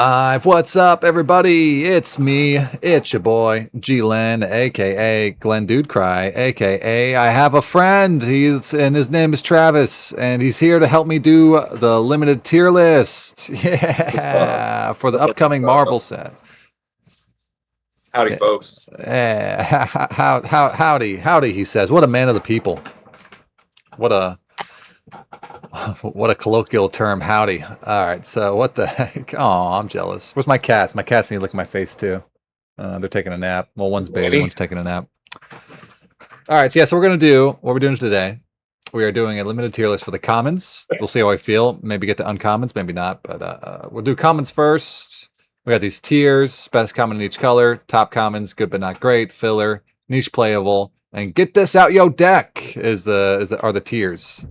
What's up, everybody? It's me. It's your boy, G-Len, aka Glenn Dude Cry, aka I have a friend. His name is Travis, and he's here to help me do the limited tier list. Yeah, for the What's up? upcoming Marvel set. Howdy, folks. Howdy, he says. What a man of the people. What a what a colloquial term, howdy. All right, so what the heck? Oh, I'm jealous. Where's my cats? My cats need to lick my face too. They're taking a nap. Well, one's bathing, one's taking a nap. All right, so yeah, so we're what we're doing today. We are doing a limited tier list for the commons. We'll see how I feel. Maybe get to uncommons, maybe not. But we'll do commons first. We got these tiers: best common in each color, top commons, good but not great, filler, niche playable, and get this out yo deck are the tiers.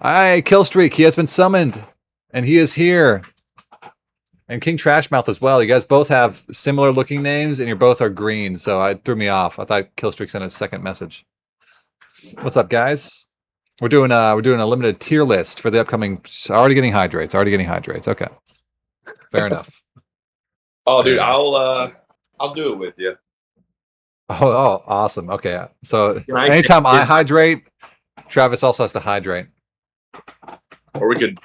Aye, Killstreak, he has been summoned, and he is here. And King Trashmouth as well. You guys both have similar looking names, and you both are green, so it threw me off. I thought Killstreak sent a second message. What's up, guys? We're doing a limited tier list for the upcoming. Already getting hydrates. Okay, fair enough. Oh, dude, I'll do it with you. Oh, awesome. Okay, so anytime I hydrate, Travis also has to hydrate. Or we could,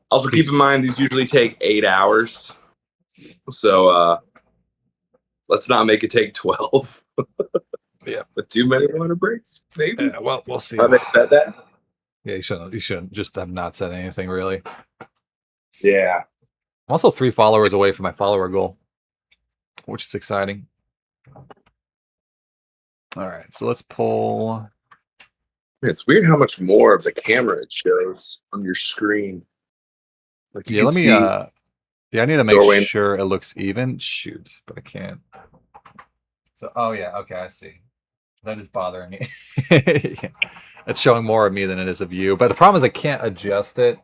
Also, keep in mind these usually take 8 hours, so let's not make it take 12. Yeah, but 2 minute water breaks, maybe. Yeah, well, we'll see. Have they said that? Yeah, you shouldn't just have not said anything really. Yeah. I'm also 3 followers away from my follower goal, which is exciting. All right, so let's pull. It's weird how much more of the camera it shows on your screen. Like yeah, let me. Yeah, I need to make sure it looks even. Shoot, but I can't. So, oh yeah, okay, I see. That is bothering me. Yeah. It's showing more of me than it is of you. But the problem is I can't adjust it.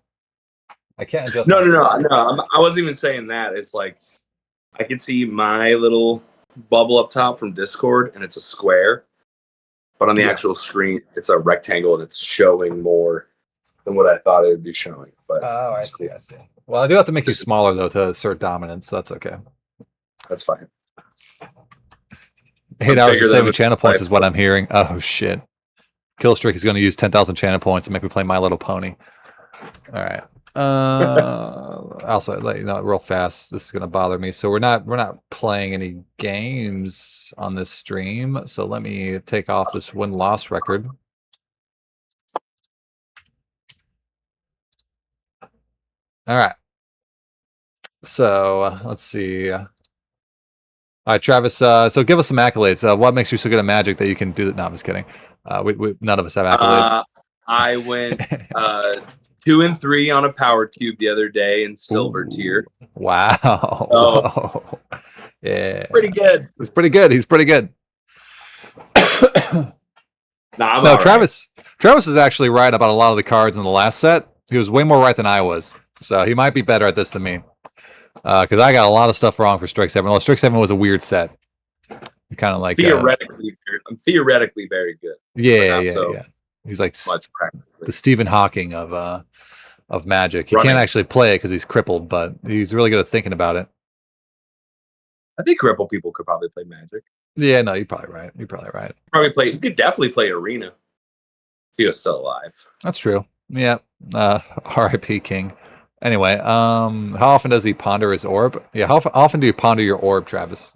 I can't adjust. No. I wasn't even saying that. It's like I can see my little bubble up top from Discord, and it's a square. But on the actual screen, it's a rectangle, and it's showing more than what I thought it would be showing. But I see. Well, I do have to make you smaller though to assert dominance. So that's okay. That's fine. 8 hours to 7 channel points is what I'm hearing. Oh shit! Killstreak is going to use 10,000 channel points to make me play My Little Pony. All right. Also, let you know real fast. This is going to bother me. So we're not playing any games on this stream. So let me take off this win-loss record. All right. So let's see. All right, Travis. So give us some accolades. What makes you so good at Magic that you can do that? No, I'm just kidding. We none of us have accolades. I went 2 and 3 on a power cube the other day in silver tier. Wow. Oh, yeah. Pretty good. He's pretty good. No, Travis. Right. Travis was actually right about a lot of the cards in the last set. He was way more right than I was. So he might be better at this than me. Because I got a lot of stuff wrong for Strike 7. Well, Strike 7 was a weird set. Kind of like theoretically, I'm theoretically very good. Yeah. He's like the Stephen Hawking of Magic. He can't actually play it because he's crippled, but he's really good at thinking about it. I think crippled people could probably play Magic. Yeah, no, you're probably right. You could definitely play Arena if he was still alive. That's true. Yeah. R.I.P. King. Anyway, how often does he ponder his orb? Yeah, how often do you ponder your orb, Travis?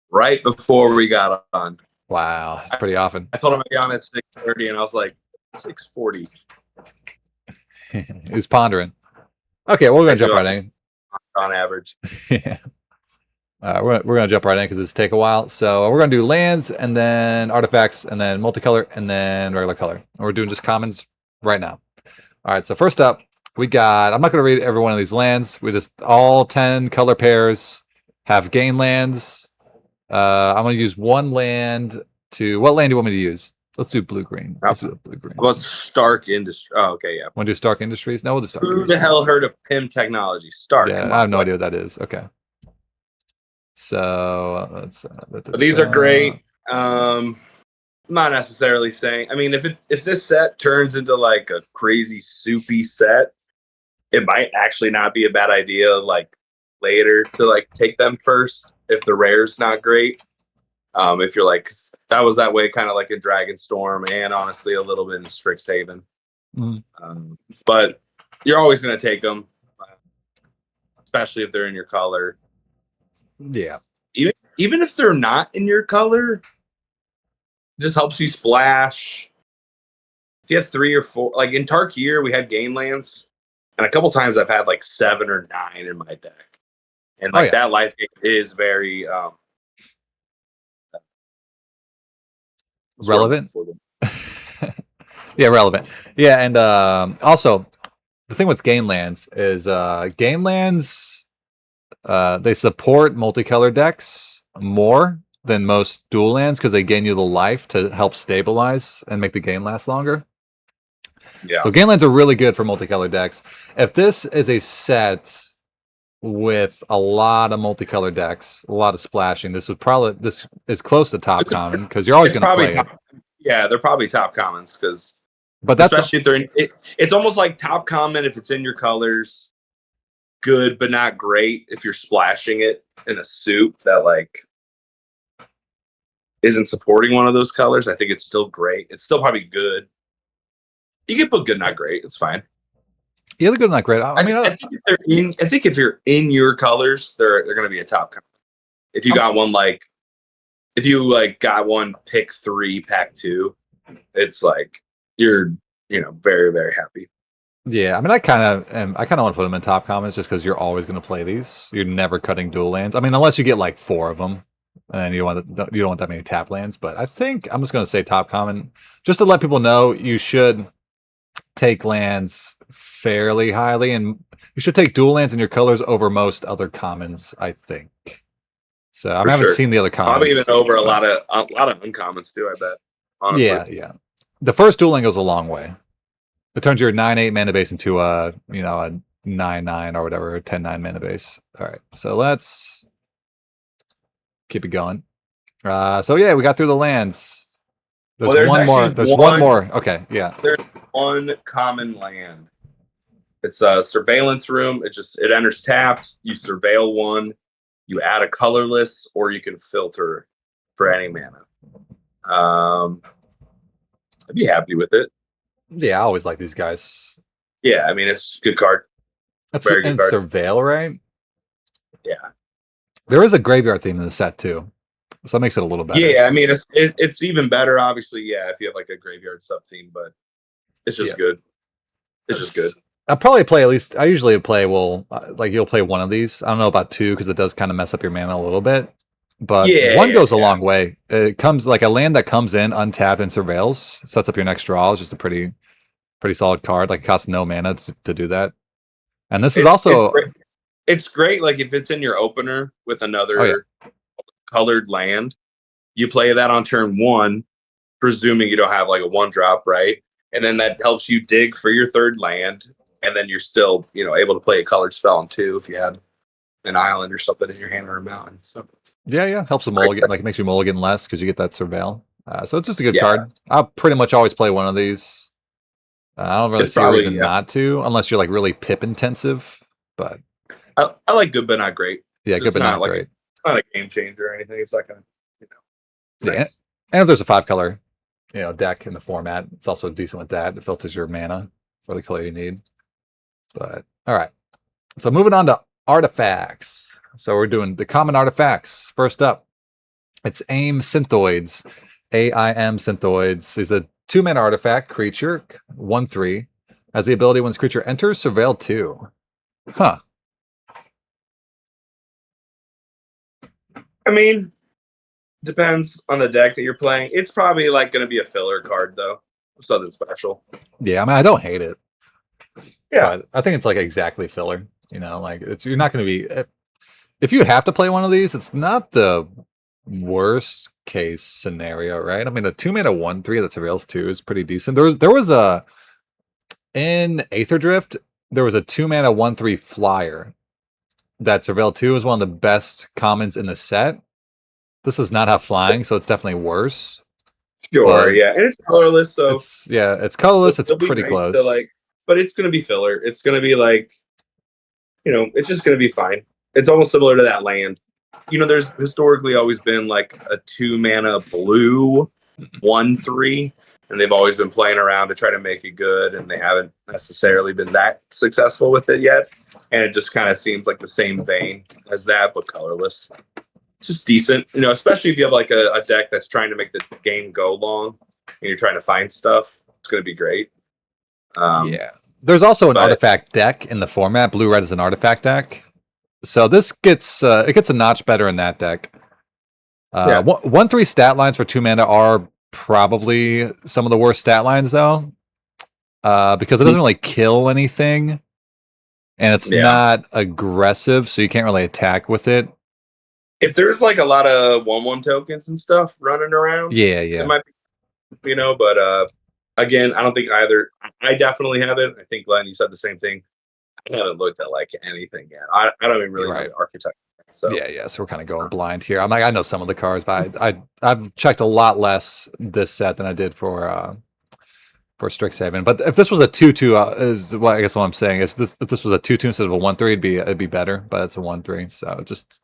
Right before we got on. Wow, that's pretty often. I told him I'd be on at 6:30, and I was like, 6:40. He was pondering. Okay, well, we're gonna jump right in. On average. Yeah. We're gonna jump right in because it's take a while. So we're gonna do lands and then artifacts and then multicolor and then regular color. And we're doing just commons right now. All right. So first up, we got. I'm not gonna read every one of these lands. We just all 10 color pairs have gain lands. I'm gonna use one land to. What land do you want me to use? Let's do blue-green. Let's do blue-green. How about Stark Industries? Oh, okay, yeah. Want to do Stark Industries? No, we'll do Stark Who the hell heard of PIM Technology? Stark. Yeah, I have no idea what that is. Okay. So let's. These are great. I'm not necessarily saying. I mean, if this set turns into like a crazy soupy set, it might actually not be a bad idea, like later to like take them first if the rare's not great. If you're like that was that way, kind of like in Dragonstorm, and honestly a little bit in Strixhaven. Mm. But you're always going to take them, especially if they're in your color. Yeah. Even if they're not in your color, it just helps you splash. If you have 3 or 4, like in Tarkir, we had Gainlands, and a couple times I've had like 7 or 9 in my deck, and like that life game is very relevant. Yeah, relevant. Yeah, and also the thing with Gainlands is Gainlands they support multicolor decks more than most dual lands because they gain you the life to help stabilize and make the game last longer. Yeah. So Gainlands are really good for multicolor decks. If this is a set with a lot of multicolor decks, a lot of splashing, this is close to top common because you're always going to play it. Yeah, they're probably top commons because, but that's especially if they're in it, it's almost like top common if it's in your colors. Good, but not great if you're splashing it in a soup that like isn't supporting one of those colors. I think it's still great. It's still probably good. You can put good, not great. It's fine. Yeah, they're good, not great. I think if you're in your colors, they're going to be a top common. If you got one like, if you like got one pick 3, pack 2, it's like you're very very happy. Yeah, I mean, I kind of want to put them in top commons just because you're always going to play these. You're never cutting dual lands. I mean, unless you get like 4 of them, and you don't want that many tap lands. But I think I'm just going to say top common just to let people know you should take lands fairly highly, and you should take dual lands in your colors over most other commons. I think. So I haven't seen the other commons. Probably even over a lot of uncommons too. I bet. Honestly. Yeah. The first dual land goes a long way. It turns your 9/8 mana base into a 9/9 or whatever, 10/9 mana base. All right, so let's keep it going. So yeah, we got through the lands. There's one more. There's one more. Okay, yeah. There's one common land. It's a surveillance room. It enters tapped. You surveil one. You add a colorless, or you can filter for any mana. I'd be happy with it. Yeah, I always like these guys. Yeah, I mean it's a good card. That's very good card. Surveil, right? Yeah. There is a graveyard theme in the set too, so that makes it a little better. Yeah, I mean it's even better, obviously. Yeah, if you have like a graveyard sub theme, but it's just good. It's just good. I'll probably play I usually play you'll play one of these. I don't know about 2 because it does kind of mess up your mana a little bit. But one goes a long way. It comes like a land that comes in untapped and surveils, sets up your next draw. Is just a pretty solid card. Like it costs no mana to do that. And this is also it's great. Like if it's in your opener with another colored land, you play that on turn 1, presuming you don't have like a 1-drop, right? And then that helps you dig for your 3rd land, and then you're still able to play a colored spell on 2 if you had an island or something in your hand or a mountain. So yeah, helps a mulligan. Like it makes you mulligan less because you get that surveil. So it's just a good card. I'll pretty much always play one of these. I don't really see a reason not to, unless you're like really pip intensive. But I like good but not great. Yeah, good but not great. It's not a game changer or anything. It's not gonna, it's nice. And if there's a 5-color, deck in the format, it's also decent with that. It filters your mana for the color you need. But all right, so moving on to artifacts. So we're doing the common artifacts. First up, it's AIM Synthoids. AIM Synthoids is a 2-mana artifact creature, 1/3. Has the ability when this creature enters, surveil 2. Huh. I mean, depends on the deck that you're playing. It's probably like going to be a filler card though. Something special. Yeah, I mean, I don't hate it. Yeah, but I think it's like exactly filler. Like you're not going to be. If you have to play one of these, it's not the worst case scenario, right? I mean, a 2-mana 1/3 that surveils 2 is pretty decent. There was a in Aether Drift. There was a 2-mana 1/3 flyer that surveil 2 is one of the best commons in the set. This does not have flying, so it's definitely worse. Sure, yeah, and it's colorless, so it's colorless. It's pretty close. but it's going to be filler. It's going to be like it's just going to be fine. It's almost similar to that land. There's historically always been like a 2-mana blue 1/3, and they've always been playing around to try to make it good, and they haven't necessarily been that successful with it yet. And it just kind of seems like the same vein as that, but colorless. It's just decent, especially if you have like a deck that's trying to make the game go long and you're trying to find stuff. It's going to be great. Yeah. There's also an artifact deck in the format. Blue-red is an artifact deck. So this gets it gets a notch better in that deck. 1/3 stat lines for 2 mana are probably some of the worst stat lines though. Because it doesn't really kill anything. And it's not aggressive, so you can't really attack with it. If there's like a lot of 1/1 tokens and stuff running around, it might be, but again, I don't think either. I definitely haven't. I think Glenn, you said the same thing. I haven't looked at like anything yet. I don't even really know the archetype. So so we're kind of going blind here. I'm like, I know some of the cards, but I've checked a lot less this set than I did for Strixhaven. But if this was a 2/2, is I guess what I'm saying is if this was a 2/2 instead of a 1/3, it'd be better. But it's a 1/3, so it just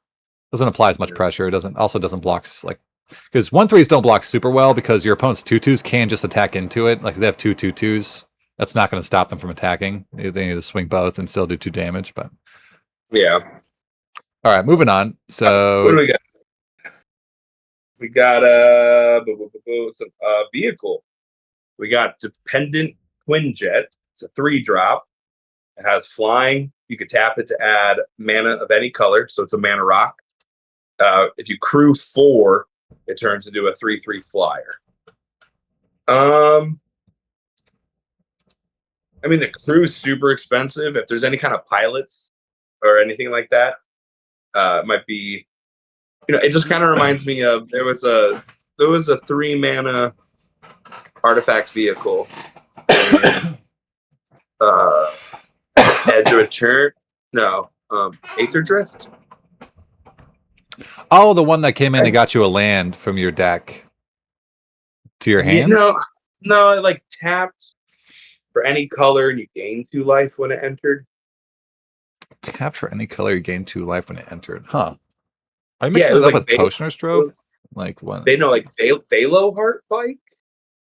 doesn't apply as much pressure. It doesn't block like, because 1/3s don't block super well because your opponent's 2/2s can just attack into it. Like if they have 2/2/2s, that's not going to stop them from attacking. They need to swing both and still do 2 damage. But yeah. All right, moving on. So what do we got? We got some vehicle. We got Dependent Quinjet. It's a 3-drop. It has flying. You could tap it to add mana of any color, so it's a mana rock. If you crew 4, it turns into a 3/3 flyer. I mean, the crew is super expensive. If there's any kind of pilots or anything like that, it might be. It just kind of reminds me of there was a 3-mana artifact vehicle. Edge of Return. No, Aether Drift. Oh, the one that came in and got you a land from your deck to your hand? No, it like tapped for any color and you gain 2 life when it entered. Tapped for any color, you gain 2 life when it entered. Huh. Are you mixing this up with Potioner's Trove? Like what? They know like Velo Heart Bike?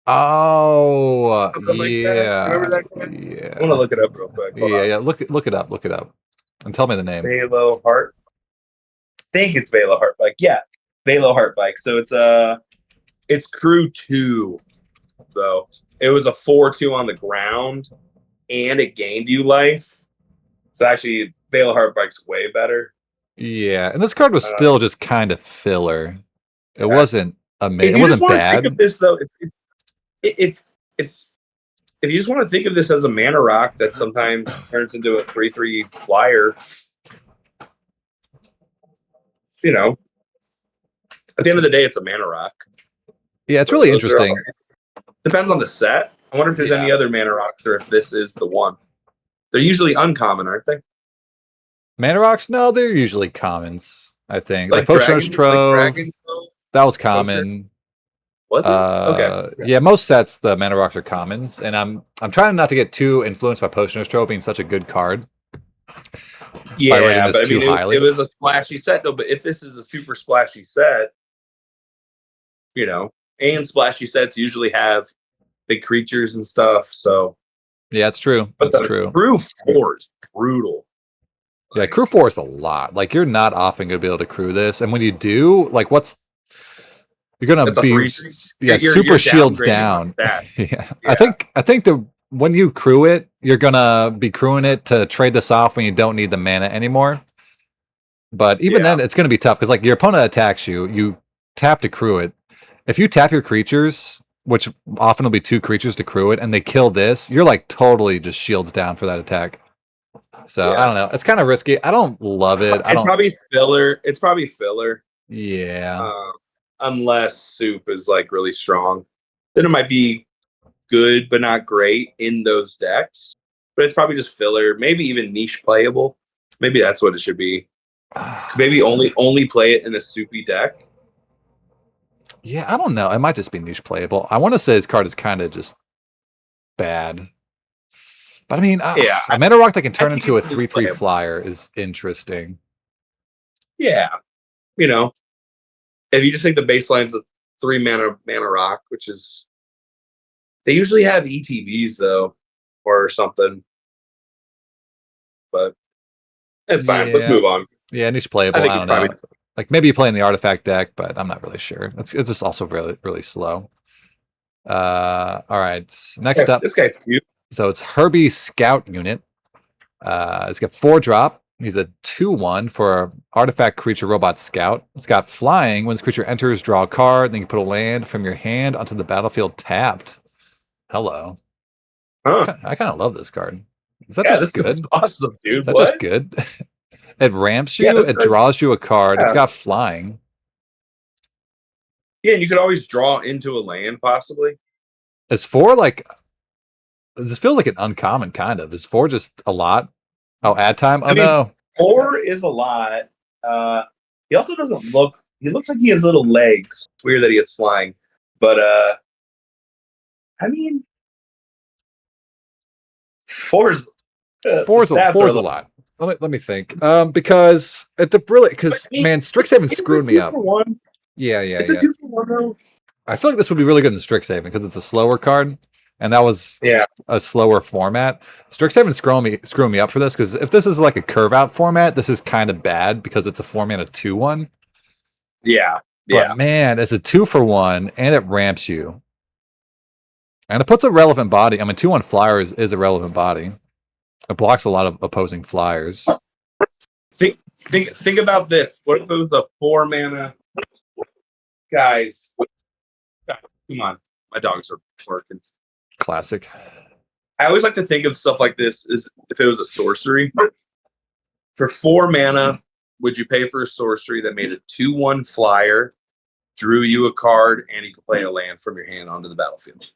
Oh, yeah. Remember that guy? Yeah. I want to look it up real quick. Yeah. Look it up. And tell me the name. Velo Heart. I think it's Velo Heart Bike. Yeah, Velo Heart Bike. So it's crew 2. So it was a 4/2 on the ground, and it gained you life. So actually, Velo Heart Bike's way better. Yeah, and this card was still just kind of filler. It wasn't amazing. It wasn't bad. Think of this though, if you just want to think of this as a mana rock that sometimes turns into a 3/3 flyer, at the end of the day, it's a mana rock. Yeah, it's really interesting. Depends on the set. I wonder if there's any other mana rocks or if this is the one. They're usually uncommon, aren't they? Mana rocks? No, they're usually commons, I think. Like Potioner's Trove, that was common. Was it? Okay. Yeah, most sets the mana rocks are commons, and I'm trying not to get too influenced by Potioner's Trove being such a good card. Yeah, but I mean, it was a splashy set, though. But if this is a super splashy set, and splashy sets usually have big creatures and stuff. So yeah, it's true. That's true. Crew 4 is brutal. Yeah, crew 4 is a lot. Like you're not often going to be able to crew this, and when you do, like you're going to be super shields down. Yeah, I think when you crew it, you're going to be crewing it to trade this off when you don't need the mana anymore. But even then, it's going to be tough because like your opponent attacks you, you tap to crew it. If you tap your creatures, which often will be 2 creatures to crew it, and they kill this, you're like totally just shields down for that attack. So I don't know. It's kind of risky. I don't love it. It's probably filler. It's probably filler. Yeah. Unless soup is like really strong, then it might be good but not great in those decks. But it's probably just filler. Maybe even niche playable. Maybe that's what it should be. Maybe only play it in a soupy deck. Yeah, I don't know. It might just be niche playable. I want to say this card is kind of just bad. But I mean, Yeah, a mana rock that can turn think into a it's 3/3 playable. flyer is interesting. Yeah, you know, if you just think the baseline's a 3 mana rock, which is they usually have ETBs though, or something. But it's fine. Let's Yeah, move on. yeah, niche I playable. think I it's don't probably know. Like maybe you play in the artifact deck, but I'm not really sure. It's just also really slow. All right. Next up, this guy's cute. so it's Herbie Scout Unit. It's got 4-drop. He's a 2/1 for an artifact creature robot scout. It's got flying. When this creature enters, draw a card. Then you put a land from your hand onto the battlefield tapped. Hello. Huh? I kind of love this card. Is that Yeah, just this is good? awesome, Is dude. that just What? good? It ramps Yeah, you. this It card's draws you a card. It's yeah. got flying. Yeah, and you could always draw into a land, possibly. Is 4 like? This feels like an uncommon kind of. Is 4 just a lot? Oh, ad time. Oh I mean, no. 4 is a lot. He also doesn't look. He looks like he has little legs. It's weird that he is flying, but I mean, 4's Four's stats four's are a lot. Let me think. Because it's a brilliant. Because I mean, man, Strixhaven it's screwed a me up. 2-for-1. Yeah. It's a 2-for-1 though. I feel like this would be really good in Strixhaven because it's a slower card, and that was Yeah, a slower format. Strixhaven screwing me up for this because if this is like a curve out format, this is kind of bad because it's a 4-mana 2/1. yeah, But man, it's a 2-for-1 and it ramps you. And it puts a relevant body. I mean, 2/1 flyer is a relevant body. It blocks a lot of opposing flyers. Think about this. What if it was a 4-mana? Guys, come on. My dogs are working. Classic. I always like to think of stuff like this as if it was a sorcery. For 4 mana, would you pay for a sorcery that made a 2/1 flyer, drew you a card, and you could play a land from your hand onto the battlefield?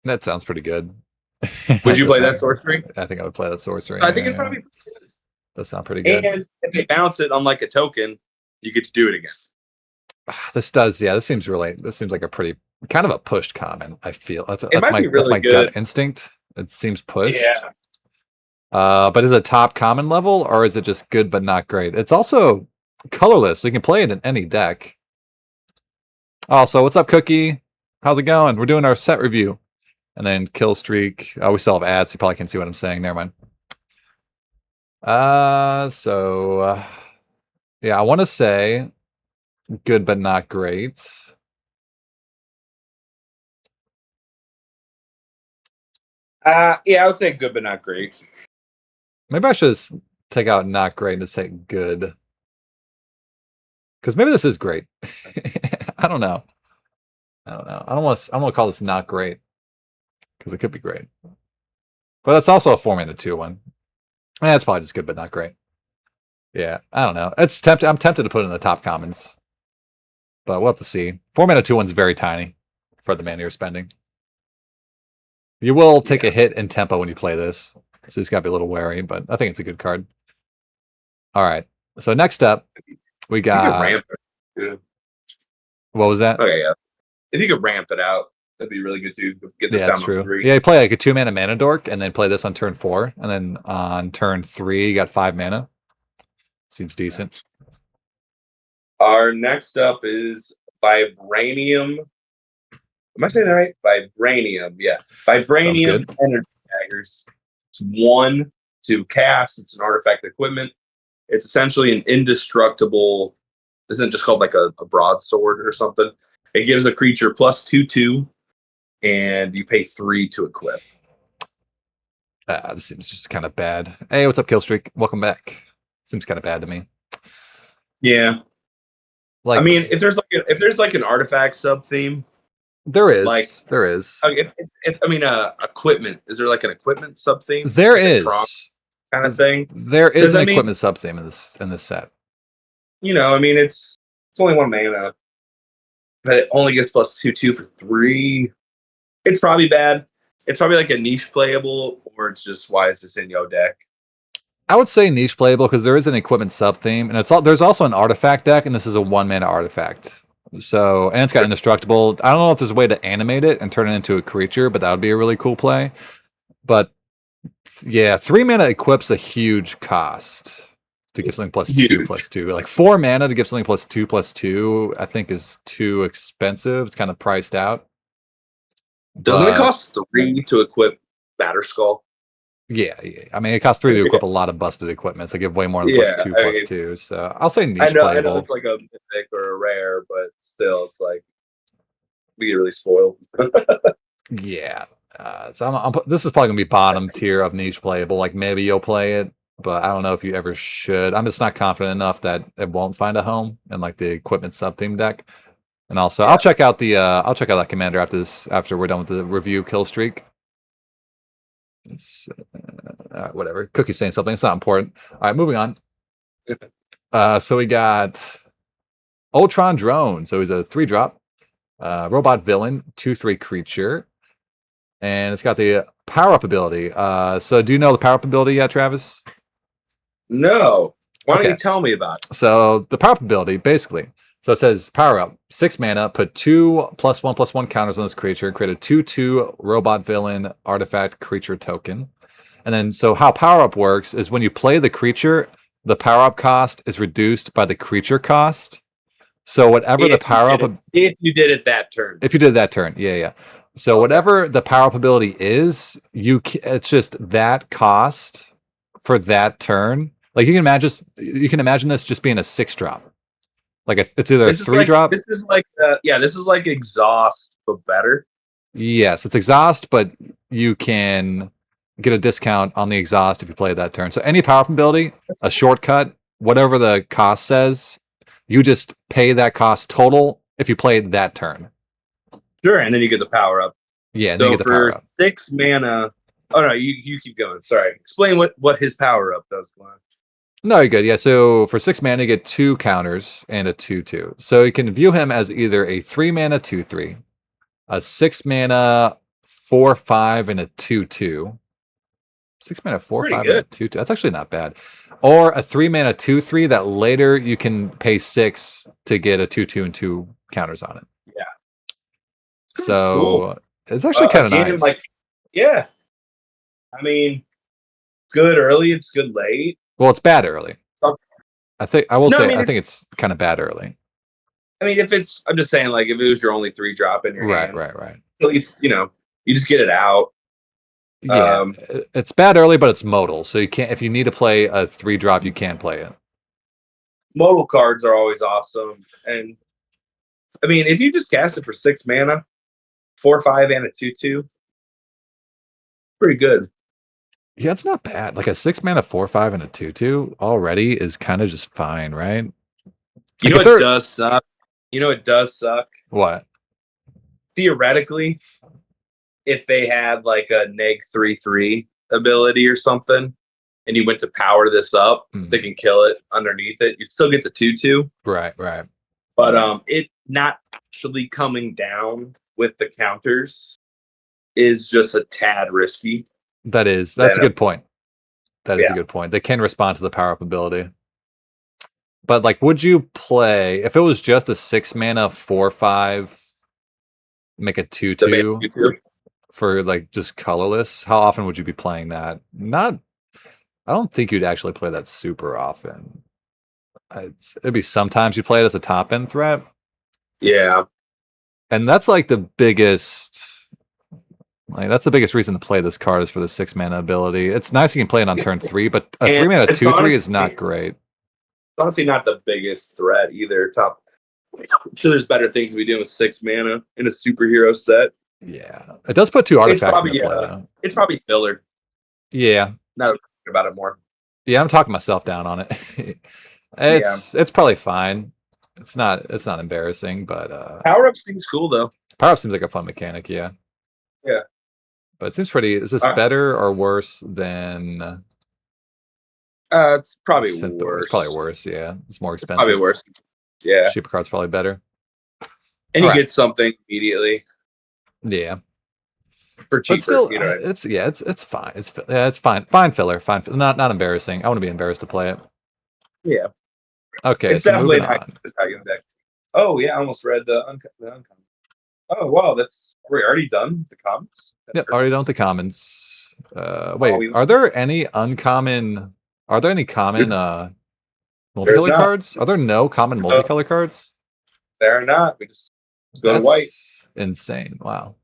That sounds pretty good. Would you play that sorcery? I think I would play that sorcery. I think it's probably. That sounds pretty good. And if they bounce it on like a token, you get to do it again. This seems like a pretty kind of a pushed comment. I feel that's might my be really my good. gut instinct. It seems pushed. Yeah. But is it top common level or is it just good but not great? It's also colorless, so you can play it in any deck. Also, what's up, Cookie? How's it going? We're doing our set review. And then kill streak. Oh, we still have ads. So you probably can't see what I'm saying. Never mind. Yeah, I want to say good but not great. Yeah, I would say good but not great. Maybe I should just take out not great and say good. Because maybe this is great. I don't know. I don't want to call this not great. Because it could be great. But it's also a 4-mana 2/1. It's probably just good but not great. Yeah, I don't know. I'm tempted to put it in the top commons. But we'll have to see. 4-mana 2/1's very tiny for the mana you're spending. You will take a hit in tempo when you play this. So you just gotta be a little wary, but I think it's a good card. Alright. So next up, we got ramp it. What was that? Okay, yeah. If you could ramp it out, that'd be really good too. Get this Yeah, down that's to true. 3. Yeah, you play like a 2-mana mana dork and then play this on turn 4. And then on turn 3, you got 5 mana. Seems decent. Our next up is Vibranium. Am I saying that right? Vibranium, yeah. Vibranium Energy Daggers. It's 1 to cast. It's an artifact equipment. It's essentially an indestructible. Isn't it just called like a broadsword or something? It gives a creature +2/2, and you pay 3 to equip. This seems just kind of bad. Hey, what's up, Killstreak? Welcome back. Seems kind of bad to me. Yeah. Like, I mean, if there's like an artifact sub theme, there is. like there is. Equipment. Is there like an equipment sub theme? There like is kind of thing. There is an equipment sub theme in this set. I mean, it's only 1 mana, but it only gets +2/2 for 3. It's probably bad. It's probably like a niche playable, or it's just why is this in your deck? I would say niche playable because there is an equipment sub theme, and there's also an artifact deck, and this is a 1-mana artifact. So, and it's got indestructible. I don't know if there's a way to animate it and turn it into a creature, but that would be a really cool play. But Yeah, 3 mana equips a huge cost to give something +2 Huge. +2. Like 4 mana to give something +2 I think is too expensive. It's kind of priced out. Doesn't it But cost 3 to equip Batterskull? yeah, I mean, it costs 3 to Yeah. equip a lot of busted equipment. So give way more than Yeah, +2 I mean, +2. So I'll say I niche know playable. it's like a mythic or a rare, but still, it's like we get really spoiled. Yeah. So this is probably gonna be bottom tier of niche playable. Like maybe you'll play it, but I don't know if you ever should. I'm just not confident enough that it won't find a home in like the equipment sub theme deck. And also, Yeah. I'll check out that commander after this. After we're done with the review kill streak. It's, whatever. Cookie's saying something. It's not important. All right, moving on. So we got Ultron Drone. So he's a 3-drop robot villain, 2/3 creature. And it's got the power-up ability. So do you know the power-up ability yet, Travis? No. Why don't Okay. you tell me about it? So the power-up ability, basically. So it says power-up, 6 mana, put 2 +1/+1 counters on this creature, create a 2/2 robot villain artifact creature token. And then, so how power-up works is when you play the creature, the power-up cost is reduced by the creature cost. So whatever the power-up... If you did it that turn. If you did that turn, yeah. So whatever the power-up ability is, it's just that cost for that turn. Like you can imagine this just being a 6-drop. Like it's either a 3-drop. This is like exhaust, but better. Yes, it's exhaust, but you can get a discount on the exhaust if you play that turn. So any power-up ability, a shortcut, whatever the cost says, you just pay that cost total if you play that turn. Sure, and then you get the power up. Yeah, and so then you get the power for up. 6 mana. Oh no, you keep going. Sorry. Explain what his power up does, Glenn. No, you're good. Yeah, so for 6 mana, you get 2 counters and a 2/2. So you can view him as either a 3 mana 2/3, a 6 mana 4/5, and a 2/2. 6 mana 4/5 and a 2/2. That's actually not bad. Or a 3 mana 2/3 that later you can pay 6 to get a 2/2 and 2 counters on it. Yeah. So cool. It's actually kind of nice. Yeah. I mean, it's good early, it's good late. Well, it's bad early. Okay. I think it's kind of bad early. I mean, I'm just saying, like, if it was your only 3-drop in your hand, right. At least you just get it out. Yeah, it's bad early, but it's modal, so you can't. If you need to play a 3-drop, you can play it. Modal cards are always awesome, and I mean, if you just cast it for 6 mana, 4/5 and a 2/2, pretty good. Yeah, it's not bad. Like a 6 mana 4/5 and a 2/2 already is kind of just fine, right? You know what does suck? What? Theoretically, if they had like a neg 3/3 ability or something, and you went to power this up, they can kill it underneath it. You'd still get the 2/2. Right. But it not actually coming down with the counters is just a tad risky. That's a good point. That is a good point. They can respond to the power up ability. But like, would you play if it was just a 6 mana 4/5, make a 2/2 for like just colorless? How often would you be playing that? I don't think you'd actually play that super often. It'd be sometimes you play it as a top end threat. Yeah. And that's like the biggest. Like that's the biggest reason to play this card is for the 6 mana ability. It's nice you can play it on turn 3, but a 3 mana 2/3 is not great. It's honestly not the biggest threat either. I'm sure there's better things to be doing with 6 mana in a superhero set. Yeah, it does put 2 artifacts into play though. It's probably filler. Yeah. Now that I'm about it more. Yeah, I'm talking myself down on it. It's probably fine. It's not embarrassing, but power up seems cool though. Power up seems like a fun mechanic, yeah. Yeah. But it seems pretty. Is this better or worse than? It's probably worse. It's probably worse. Yeah, it's more expensive. Probably worse. Yeah. Cheaper card's probably better. And you get something immediately. Yeah. For cheaper, but still, it's fine. It's fine. Fine filler. Fine. Not embarrassing. I want to be embarrassed to play it. Yeah. Okay. It's definitely not. Oh yeah, I almost read the uncommon. Oh wow, we're already done with the comments. Yep, already done with the comments. Wait, we- are there any uncommon? Are there any common multicolor not. cards? Are there no common multicolor cards? They're not. We just go to That's white. insane. Wow.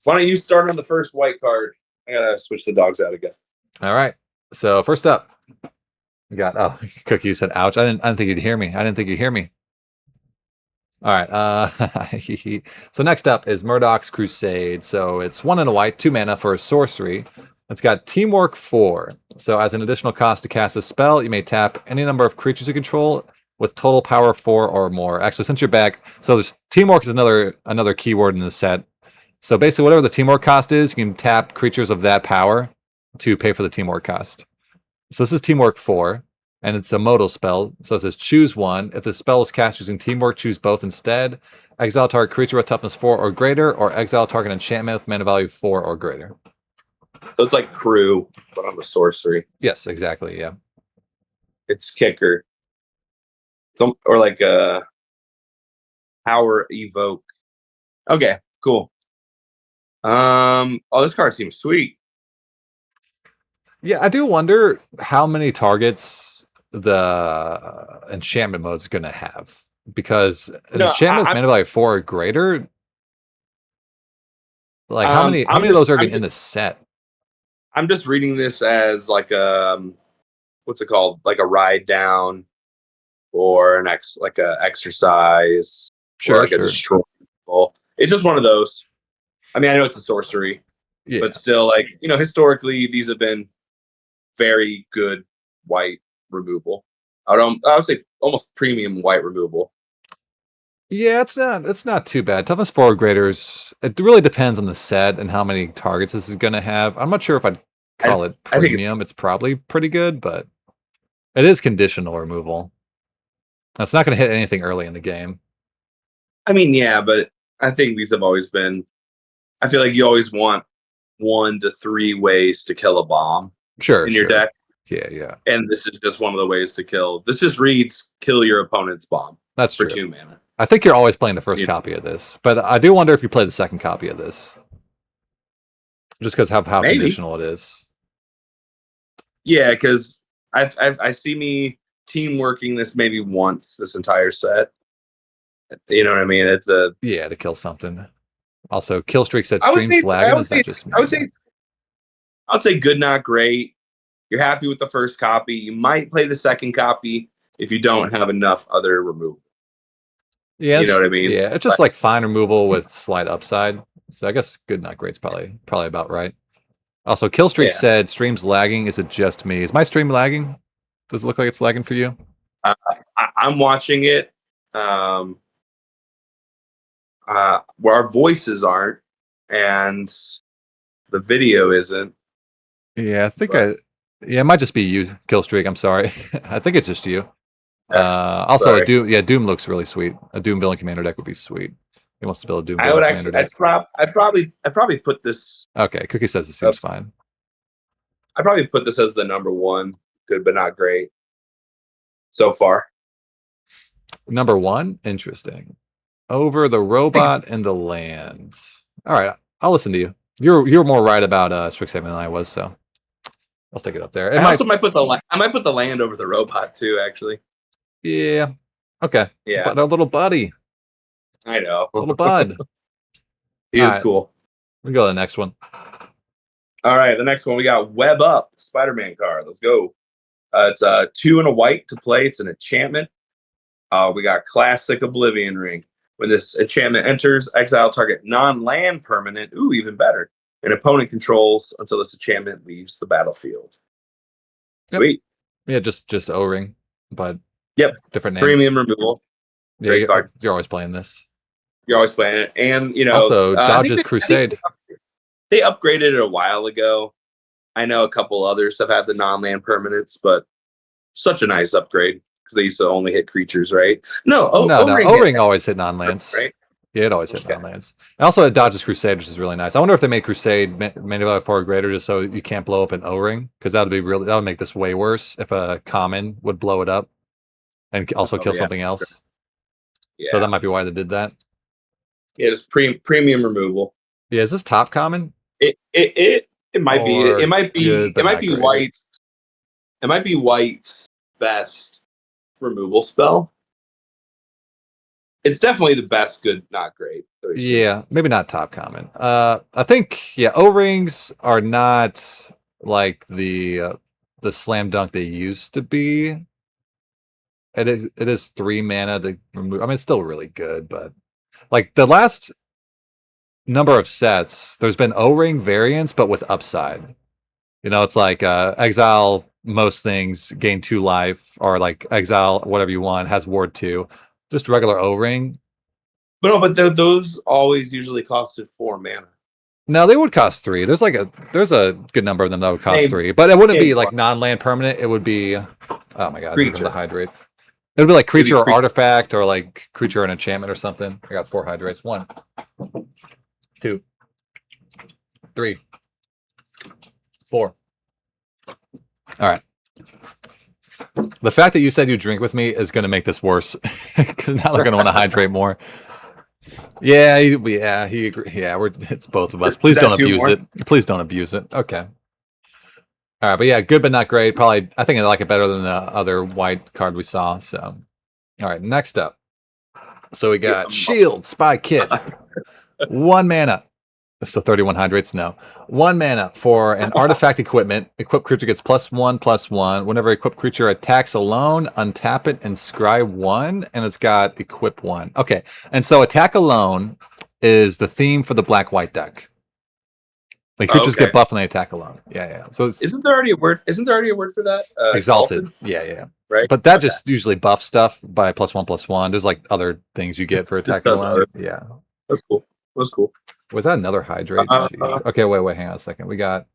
Why don't you start on the first white card? I gotta switch the dogs out again. All right. So first up, we got Cookie said, "Ouch!" I didn't think you'd hear me. I didn't think you'd hear me. All right. So next up is Murdoch's Crusade. So it's 1 and a white, 2 mana for a sorcery. It's got Teamwork 4. So as an additional cost to cast a spell, you may tap any number of creatures you control with total power 4 or more. Actually, since you're back, so there's Teamwork is another keyword in the set. So basically, whatever the Teamwork cost is, you can tap creatures of that power to pay for the Teamwork cost. So this is Teamwork 4. And it's a modal spell. So it says choose one. If the spell is cast using Teamwork, choose both instead. Exile target creature with toughness 4 or greater, or exile target enchantment with mana value 4 or greater. So it's like Crew, but on the sorcery. Yes, exactly. Yeah. It's Kicker. Or like a Power Evoke. Okay, cool. Oh, this card seems sweet. Yeah, I do wonder how many targets the enchantment mode is going to have, because enchantment with mana value 4 or greater. Like how many of those are even in the set? I'm just reading this as like what's it called? Like a ride down, or like a exercise, Sure, or like a destroy. It's just one of those. I mean, I know it's a sorcery, but still, like, historically these have been very good white removal. I would say almost premium white removal. Yeah, it's not too bad. Toughness 4 graders. It really depends on the set and how many targets this is going to have. I'm not sure if I'd call it premium. It's probably pretty good, but it is conditional removal. That's not going to hit anything early in the game. I mean, yeah, but I think these have always been. I feel like you always want 1 to 3 ways to kill a bomb. In your deck. Yeah. And this is just one of the ways to kill. This just reads kill your opponent's bomb. That's for true. 2 mana. I think you're always playing the first copy of this, but I do wonder if you play the second copy of this, just because of how conditional it is. Yeah, because I see me team working this maybe once this entire set. You know what I mean? It's to kill something. Also, Killstreak said streams lagging. Is that just me? I would say good, not great. You're happy with the first copy. You might play the second copy if you don't have enough other removal. Yeah, you know what I mean? Yeah, it's just like fine removal with slight upside. So I guess good, not great's probably about right. Also, Killstreak said stream's lagging. Is it just me? Is my stream lagging? Does it look like it's lagging for you? I'm watching it where our voices aren't and the video isn't. Yeah, I think it might just be you, Killstreak. I'm sorry. I think it's just you. Also, Doom looks really sweet. A Doom villain commander deck would be sweet. He wants to build a Doom villain commander deck. I'd probably put this. Okay, Cookie says it seems fine. I'd probably put this as the number 1, good but not great so far. Number 1, interesting. Over the robot and the land. All right, I'll listen to you. You're more right about Strixhaven than I was, so I'll stick it up there. I might put the land over the robot too, actually. Yeah. Okay. Yeah. But a little buddy. I know. Little bud. He is cool. We go to the next one. All right, the next one we got Web Up, Spider-Man card. Let's go. It's 2 and a white to play. It's an enchantment. We got Classic Oblivion Ring. When this enchantment enters, exile target non-land permanent. Ooh, even better. An opponent controls until this enchantment leaves the battlefield. Yep. Sweet. Yeah, just O-Ring, but different name. Premium removal. Yeah, card. You're always playing this. You're always playing it, and also Dodge's Crusade. They upgraded it a while ago. I know a couple others have had the non-land permanents, but such a nice upgrade because they used to only hit creatures, right? No. O-Ring always hit non-lands, right? Yeah, it always hit non-lands. And also it Dodge's Crusade, which is really nice. I wonder if they made Crusade mana value 4 or greater just so you can't blow up an O-Ring, because that would make this way worse if a common would blow it up and also kill something else. Yeah. So that might be why they did that. Yeah, it's premium removal. Yeah, is this top common? It It might be. Or It might be. good, but It might not be great. White's. It might be White's best removal spell. It's definitely the best, good, not great. that we've seen. Yeah, maybe not top common. I think O-rings are not like the slam dunk they used to be. It is 3 mana to remove. I mean, it's still really good, but like the last number of sets, there's been O-ring variants, but with upside. It's like exile most things, gain 2 life, or like exile whatever you want, has ward 2. Just regular O-ring. But no, but those always usually costed 4 mana. No, they would cost 3. There's a good number of them that would cost 3, but it wouldn't be like non-land permanent. It would be, oh my god, Creature. the hydrates. It would be like creature or creature. artifact, or like creature and enchantment or something. I got 4 hydrates. 1, 2, 3, 4. All right. The fact that you said you drink with me is going to make this worse, because now they're going to want to hydrate more. Yeah, he agree. Yeah, it's both of us. Please don't abuse it. Please don't abuse it. Okay. All right, but yeah, good but not great. Probably, I think I like it better than the other white card we saw. So, all right, next up. So we got Shield Spy Kit, 1 mana. So 31 hydrates, no. 1 mana for an artifact equipment. Equipped creature gets +1/+1. Whenever equipped creature attacks alone, untap it and scry 1, and it's got equip 1. Okay, and so attack alone is the theme for the black-white deck. Like creatures get buffed when they attack alone. Yeah. So isn't there already a word? Isn't there already a word for that? Exalted. Yeah. Right. But that just usually buff stuff by +1/+1. There's like other things you get for attacking alone. Yeah. That's cool. Was that another hydrate? Okay, wait, hang on a second. We got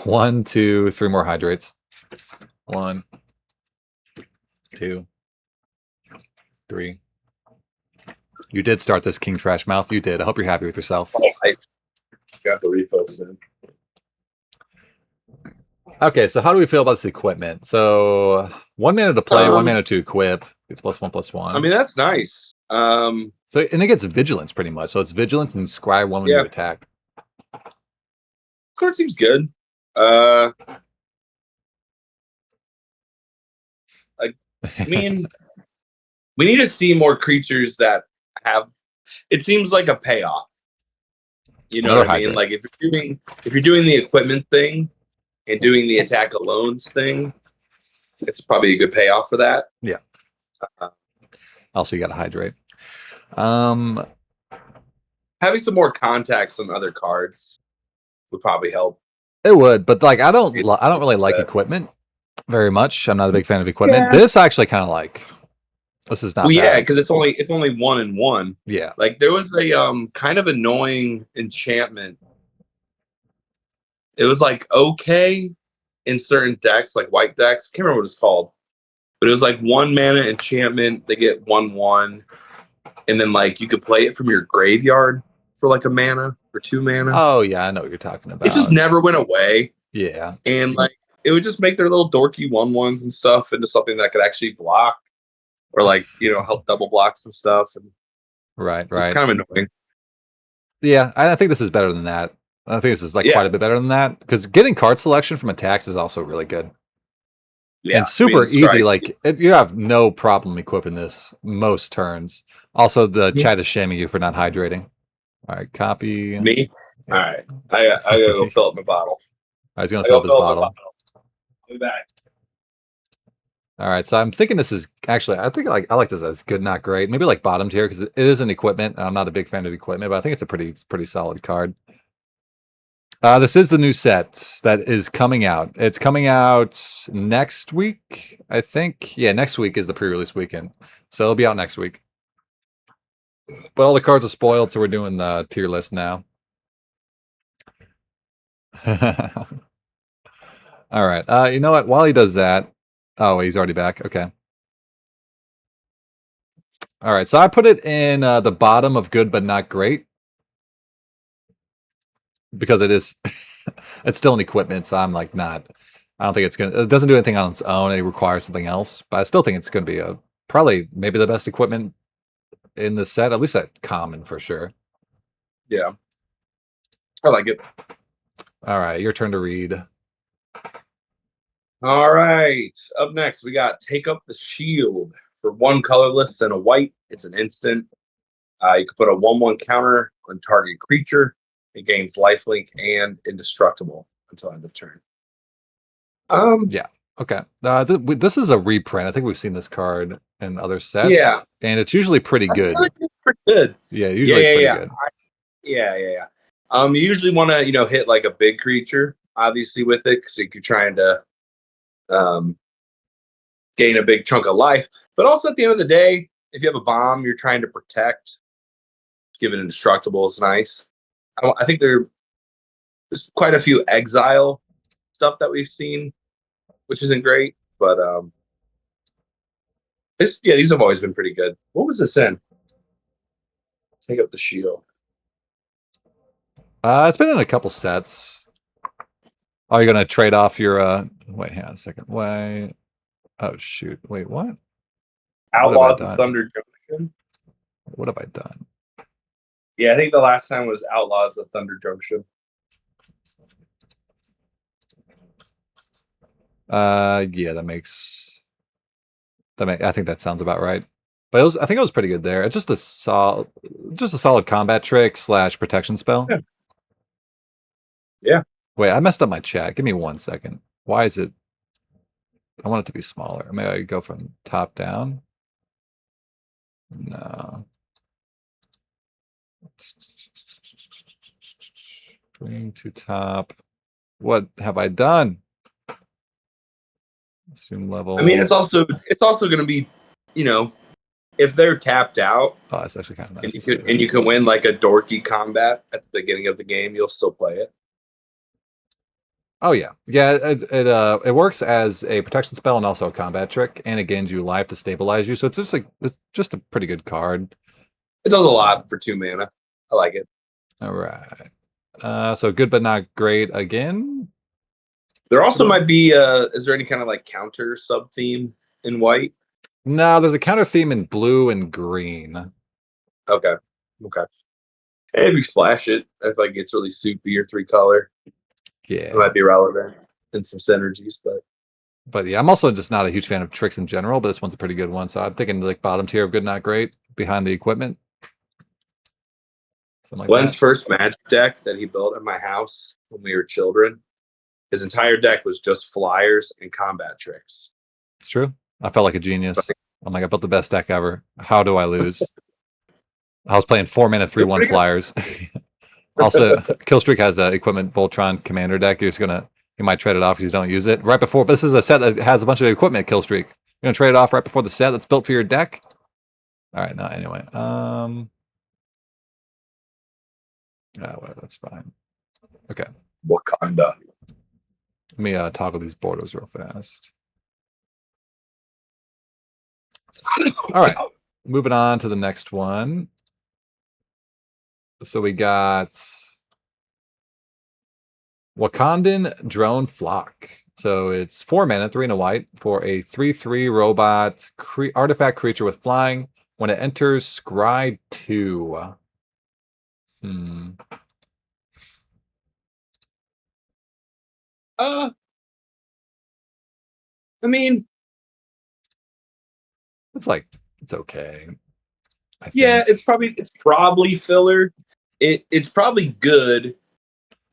1, 2, 3 more hydrates. 1, 2, 3. You did start this, King Trashmouth. You did. I hope you're happy with yourself. Oh, I got the repost in. Okay, so how do we feel about this equipment? So 1 mana to play, 1 mana to equip. It's +1/+1. I mean, that's nice. So and it gets vigilance pretty much. So it's vigilance and scry 1 when you attack. Card seems good. I mean, we need to see more creatures that have. It seems like a payoff. You know what I mean? Like if you're doing the equipment thing and doing the attack alones thing, it's probably a good payoff for that. Yeah. Also, you got to hydrate. Having some more contacts on other cards would probably help. It would, but like I don't really like equipment very much. I'm not a big fan of equipment. Yeah. This I actually kind of like. This is not. Well, yeah, because it's only 1 and 1. Yeah. Like there was a kind of annoying enchantment. It was like okay in certain decks, like white decks. I can't remember what it's called, but it was like 1 mana enchantment. They get 1/1, and then like you could play it from your graveyard for like a mana or 2 mana. Oh yeah, I know what you're talking about. It just never went away. Yeah. And like it would just make their little dorky 1/1s and stuff into something that could actually block, or like help double blocks and stuff. And right. It's kind of annoying. Yeah, I think this is better than that. I think this is like quite a bit better than that, because getting card selection from attacks is also really good. Yeah, and super easy. Like you have no problem equipping this most turns. Also, the chat is shaming you for not hydrating. All right, copy. Me? Yeah. All right. I gotta go fill up my bottle. He's gonna fill up his bottle. I'll be back. All right, so I'm thinking this is actually, I like this as good, not great. Maybe like bottom tier, because it is an equipment, and I'm not a big fan of equipment, but I think it's a pretty solid card. This is the new set that is coming out. It's coming out next week, I think. Yeah, next week is the pre-release weekend, so it'll be out next week. But all the cards are spoiled, so we're doing the tier list now. All right. You know what? While he does that, oh, he's already back. Okay. All right. So I put it in the bottom of good but not great, because it is it's still an equipment. So I'm like not. I don't think it doesn't do anything on its own. It requires something else. But I still think it's going to be probably maybe the best equipment in the set, at least at common for sure. Yeah. I like it. All right, your turn to read. All right. Up next, we got Take Up the Shield. For one colorless and a white, it's an instant. You can put a 1/1 counter on target creature. It gains lifelink and indestructible until end of turn. Yeah. Okay. This is a reprint. I think we've seen this card in other sets. Yeah. And it's usually pretty I feel good. like it's pretty good. Yeah, usually it's pretty yeah. good. Yeah. You usually want to, hit like a big creature, obviously, with it, because you're trying to gain a big chunk of life. But also at the end of the day, if you have a bomb you're trying to protect, give it indestructible is nice. I think there's quite a few exile stuff that we've seen, which isn't great, but these have always been pretty good. What was this in? Take Up the Shield. It's been in a couple sets. Are you gonna trade off your wait, hang on a second. Wait. Oh shoot. Wait, what? Outlaws of Thunder Junction. What have I done? Yeah, I think the last time was Outlaws of Thunder Junction. Yeah, I think that sounds about right. But I think it was pretty good there. It's just a solid combat trick / protection spell. Yeah. Wait, I messed up my chat. Give me 1 second. Why is it? I want it to be smaller. Maybe I go from top down. No. Bring to top. What have I done? Assume level. I mean, it's also going to be, if they're tapped out. Oh, that's actually kind of nice. And you can win like a dorky combat at the beginning of the game. You'll still play it. Oh yeah, it works as a protection spell and also a combat trick, and it gains you life to stabilize you. So it's just a pretty good card. It does a lot for 2 mana. I like it. All right. So good but not great again. There also might be. Is there any kind of like counter sub theme in white? No, there's a counter theme in blue and green. Okay. Hey, if you splash it, if like it's really soupy or 3-color, yeah, it might be relevant and some synergies. But yeah, I'm also just not a huge fan of tricks in general. But this one's a pretty good one, so I'm thinking like bottom tier of good, not great, behind the equipment. Like Glenn's first Magic deck that he built at my house when we were children, his entire deck was just flyers and combat tricks. It's true. I felt like a genius. I'm like, I built the best deck ever. How do I lose? I was playing 4 mana 3/1 flyers. Also, Killstreak has a equipment Voltron commander deck. You might trade it off because you don't use it right before. But this is a set that has a bunch of equipment. Killstreak. You're gonna trade it off right before the set that's built for your deck. All right. No. Anyway. Well, that's fine. Okay. Wakanda. Let me toggle these borders real fast. All right. Moving on to the next one. So we got Wakandan Drone Flock. So it's 4 mana, 3 and a white for a 3/3 robot artifact creature with flying. When it enters, scry 2. I mean, it's okay. Yeah, it's probably filler. It's probably good,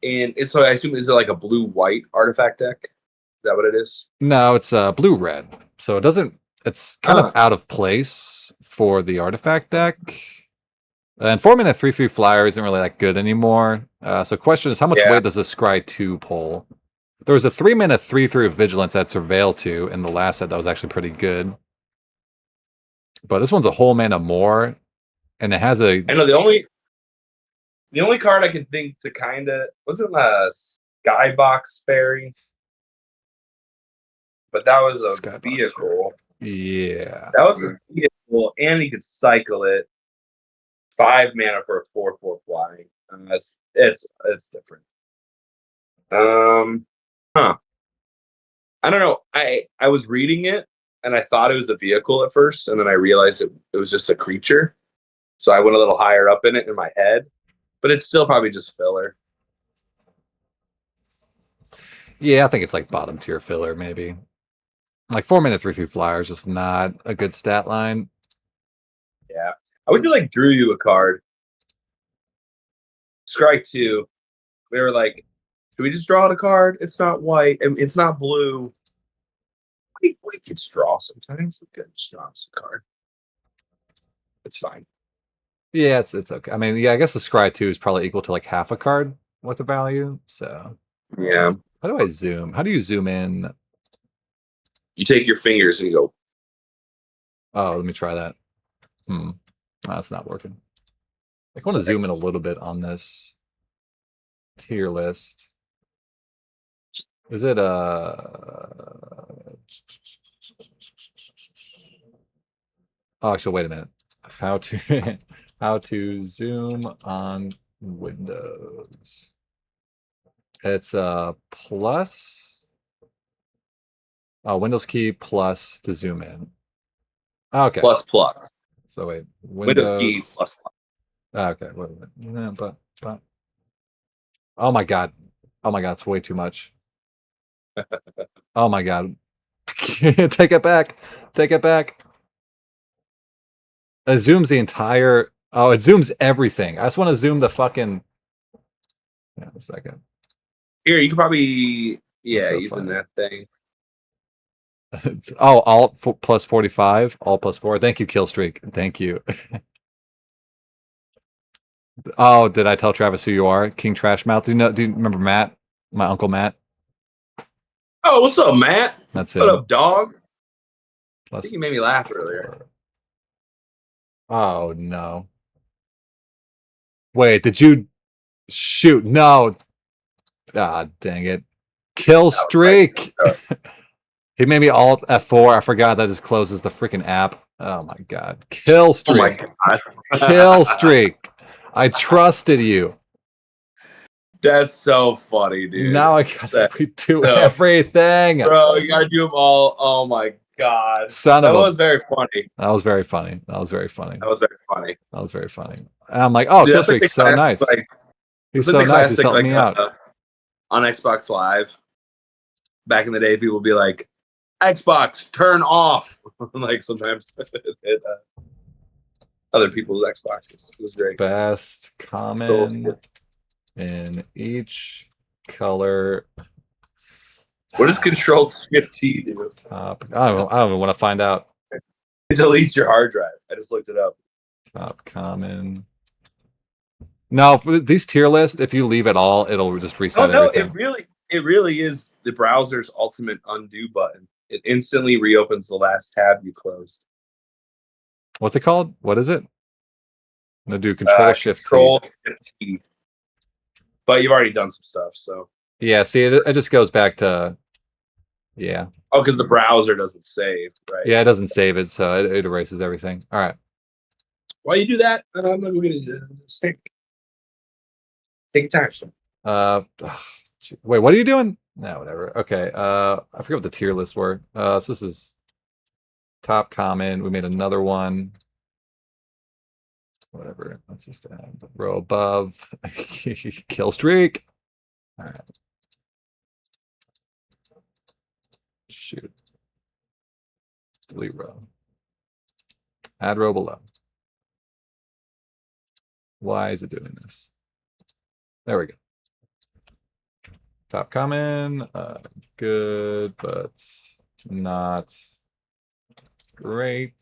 and so I assume is it like a blue-white artifact deck? Is that what it is? No, it's blue-red. So it doesn't. It's kind of out of place for the artifact deck. And 4 mana 3/3 flyer isn't really that good anymore. So question is, how much weight does a Scry 2 pull? There was a 3 mana 3/3 Vigilance that Surveil 2 in the last set that was actually pretty good. But this one's a whole mana more, and it has a. I know the only card I can think to kind of wasn't a Skybox Fairy, but that was a Skybox vehicle. Yeah, that was a vehicle, and you could cycle it. 5 mana for a 4/4 flying. It's different. I don't know. I was reading it and I thought it was a vehicle at first, and then I realized it was just a creature. So I went a little higher up in it in my head, but it's still probably just filler. Yeah, I think it's like bottom tier filler, maybe. Like 4-minute 3/3 flyer is just not a good stat line. Yeah. I would do like drew you a card. Strike 2. They were like, should we just draw out a card? It's not white. And it's not blue. We could draw sometimes. We could just draw us a card. It's fine. Yeah, it's okay. I mean, yeah, I guess the scry 2 is probably equal to like half a card worth of value. So Yeah. how do I zoom? How do you zoom in? You take your fingers and you go. Oh, let me try that. Oh, that's not working. I want to zoom in a little bit on this tier list. Is it oh, actually, wait a minute. How to how to zoom on Windows? It's plus. Oh, Windows key plus to zoom in. Okay. Plus. So wait, Windows key plus. Okay, wait a minute. No, but. Oh my god. Oh my god, it's way too much. Oh my god. Take it back. Take it back. It zooms the entire. Oh, it zooms everything. I just want to zoom the fucking. Yeah, a second. Here, you could probably so using funny. that thing. It's, oh, alt plus 45, alt plus 4. Thank you, Killstreak. Thank you. Oh, did I tell Travis who you are? King Trashmouth. Do you remember Matt? My uncle Matt? Oh, what's up, Matt? That's What him. up, dog? I Plus think you made me laugh earlier. Oh no. Wait, did you shoot? No. God dang it. Kill streak. He made me alt F4. I forgot that just closes the freaking app. Oh my god. Kill streak. Oh my god. Kill streak. I trusted you. That's so funny, dude. Now I gotta redo everything. Bro, you gotta do them all. Oh my god. Son of that was very funny. That was very funny. That was very funny. That was very funny. That was very funny. And I'm like, oh, Dude, Killstreak's so nice. Like, He's so nice. He's helping me out. On Xbox Live, back in the day, people would be like, Xbox, turn off. Like sometimes other people's Xboxes. It was great. Best common in each color. What does Control Shift T do? Top. I don't even want to find out. Delete your hard drive. I just looked it up. Top common. No, for these tier lists, if you leave it all, it'll just reset everything. It really is the browser's ultimate undo button. It instantly reopens the last tab you closed. What's it called? What is it? I'm gonna do Control Shift T. But you've already done some stuff, so yeah. See, it just goes back to yeah. Oh, because the browser doesn't save, right? Yeah, it doesn't save it, so it erases everything. All right. While you do that, I'm gonna take time. Wait, what are you doing? No, whatever. Okay. I forget what the tier lists were. So this is top common. We made another one. Whatever. Let's just add the row above. Kill streak. All right. Shoot. Delete row. Add row below. Why is it doing this? There we go. Top common, good, but not great.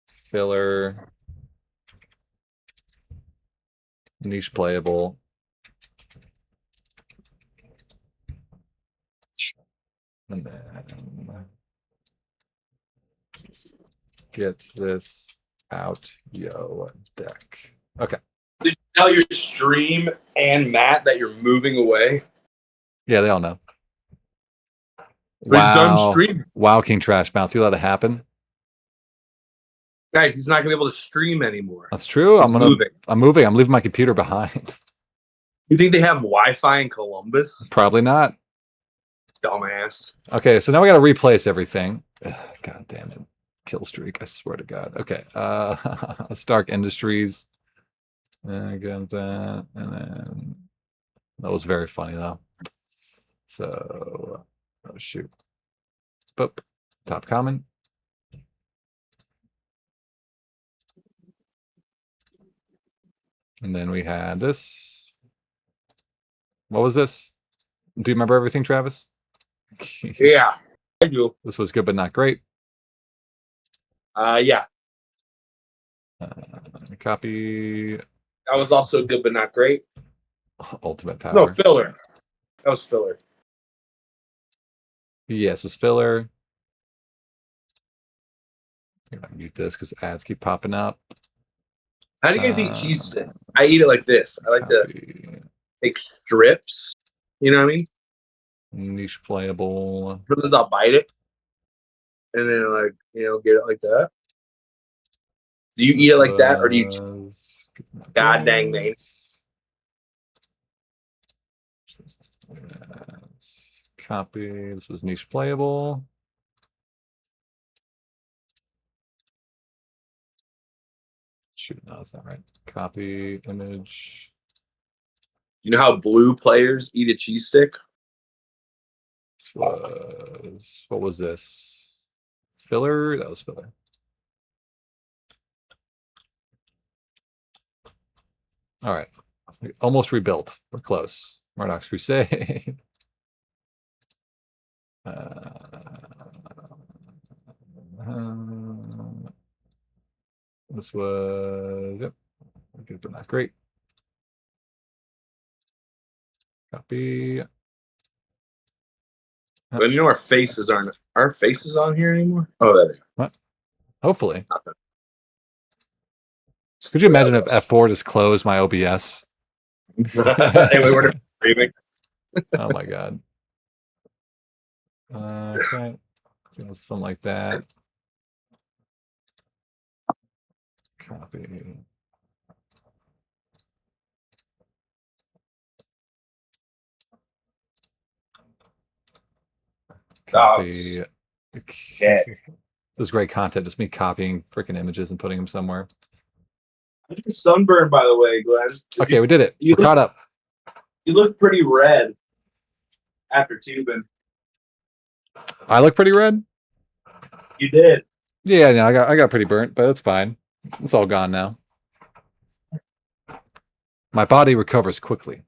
Filler, niche playable. And then get this out, yo, deck. Okay. Did you tell your stream and Matt that you're moving away? Yeah, they all know. So he's done streaming. Wow, King Trash Bounce. You let it happen? Guys, he's not gonna be able to stream anymore. That's true. I'm moving. I'm moving. I'm leaving my computer behind. You think they have Wi-Fi in Columbus? Probably not. Dumbass. Okay, so now we gotta replace everything. Ugh, God damn it. Kill streak, I swear to God. Okay. Stark Industries. And get that, and then That was very funny though. So, oh shoot. Boop. Top common. And then we had this. What was this? Do you remember everything, Travis? Yeah, I do. This was good but not great. Yeah, Copy. that was also good but not great. Ultimate power. No, filler. That was filler. Yes, was filler. I'm gonna mute this because ads keep popping up. How do you guys eat cheese sticks? I eat it like this. I like to take strips. You know what I mean? Niche playable. For those, I'll bite it, and then like get it like that. Do you eat it like that, or do you? God dang man! Copy. This was niche playable. Shoot, no, that's not right. Copy image. You know how blue players eat a cheese stick? This was, what was this? Filler? That was filler. All right. We almost rebuilt. We're close. Murdoch's Crusade. This was, yep, good but not great. Copy. But you know our faces aren't. Our faces on here anymore? Oh, there they What? Hopefully. are. Could you imagine if F4 just closed my OBS? And we were streaming. Oh my god. Okay. Something like that. Copy. Copy. Okay. This is great content. Just me copying freaking images and putting them somewhere. You're sunburned, by the way, Glenn. Okay, we did it. We're caught up. You look pretty red after tubing. I look pretty red. You did. Yeah, no, I got pretty burnt, but it's fine. It's all gone now. My body recovers quickly.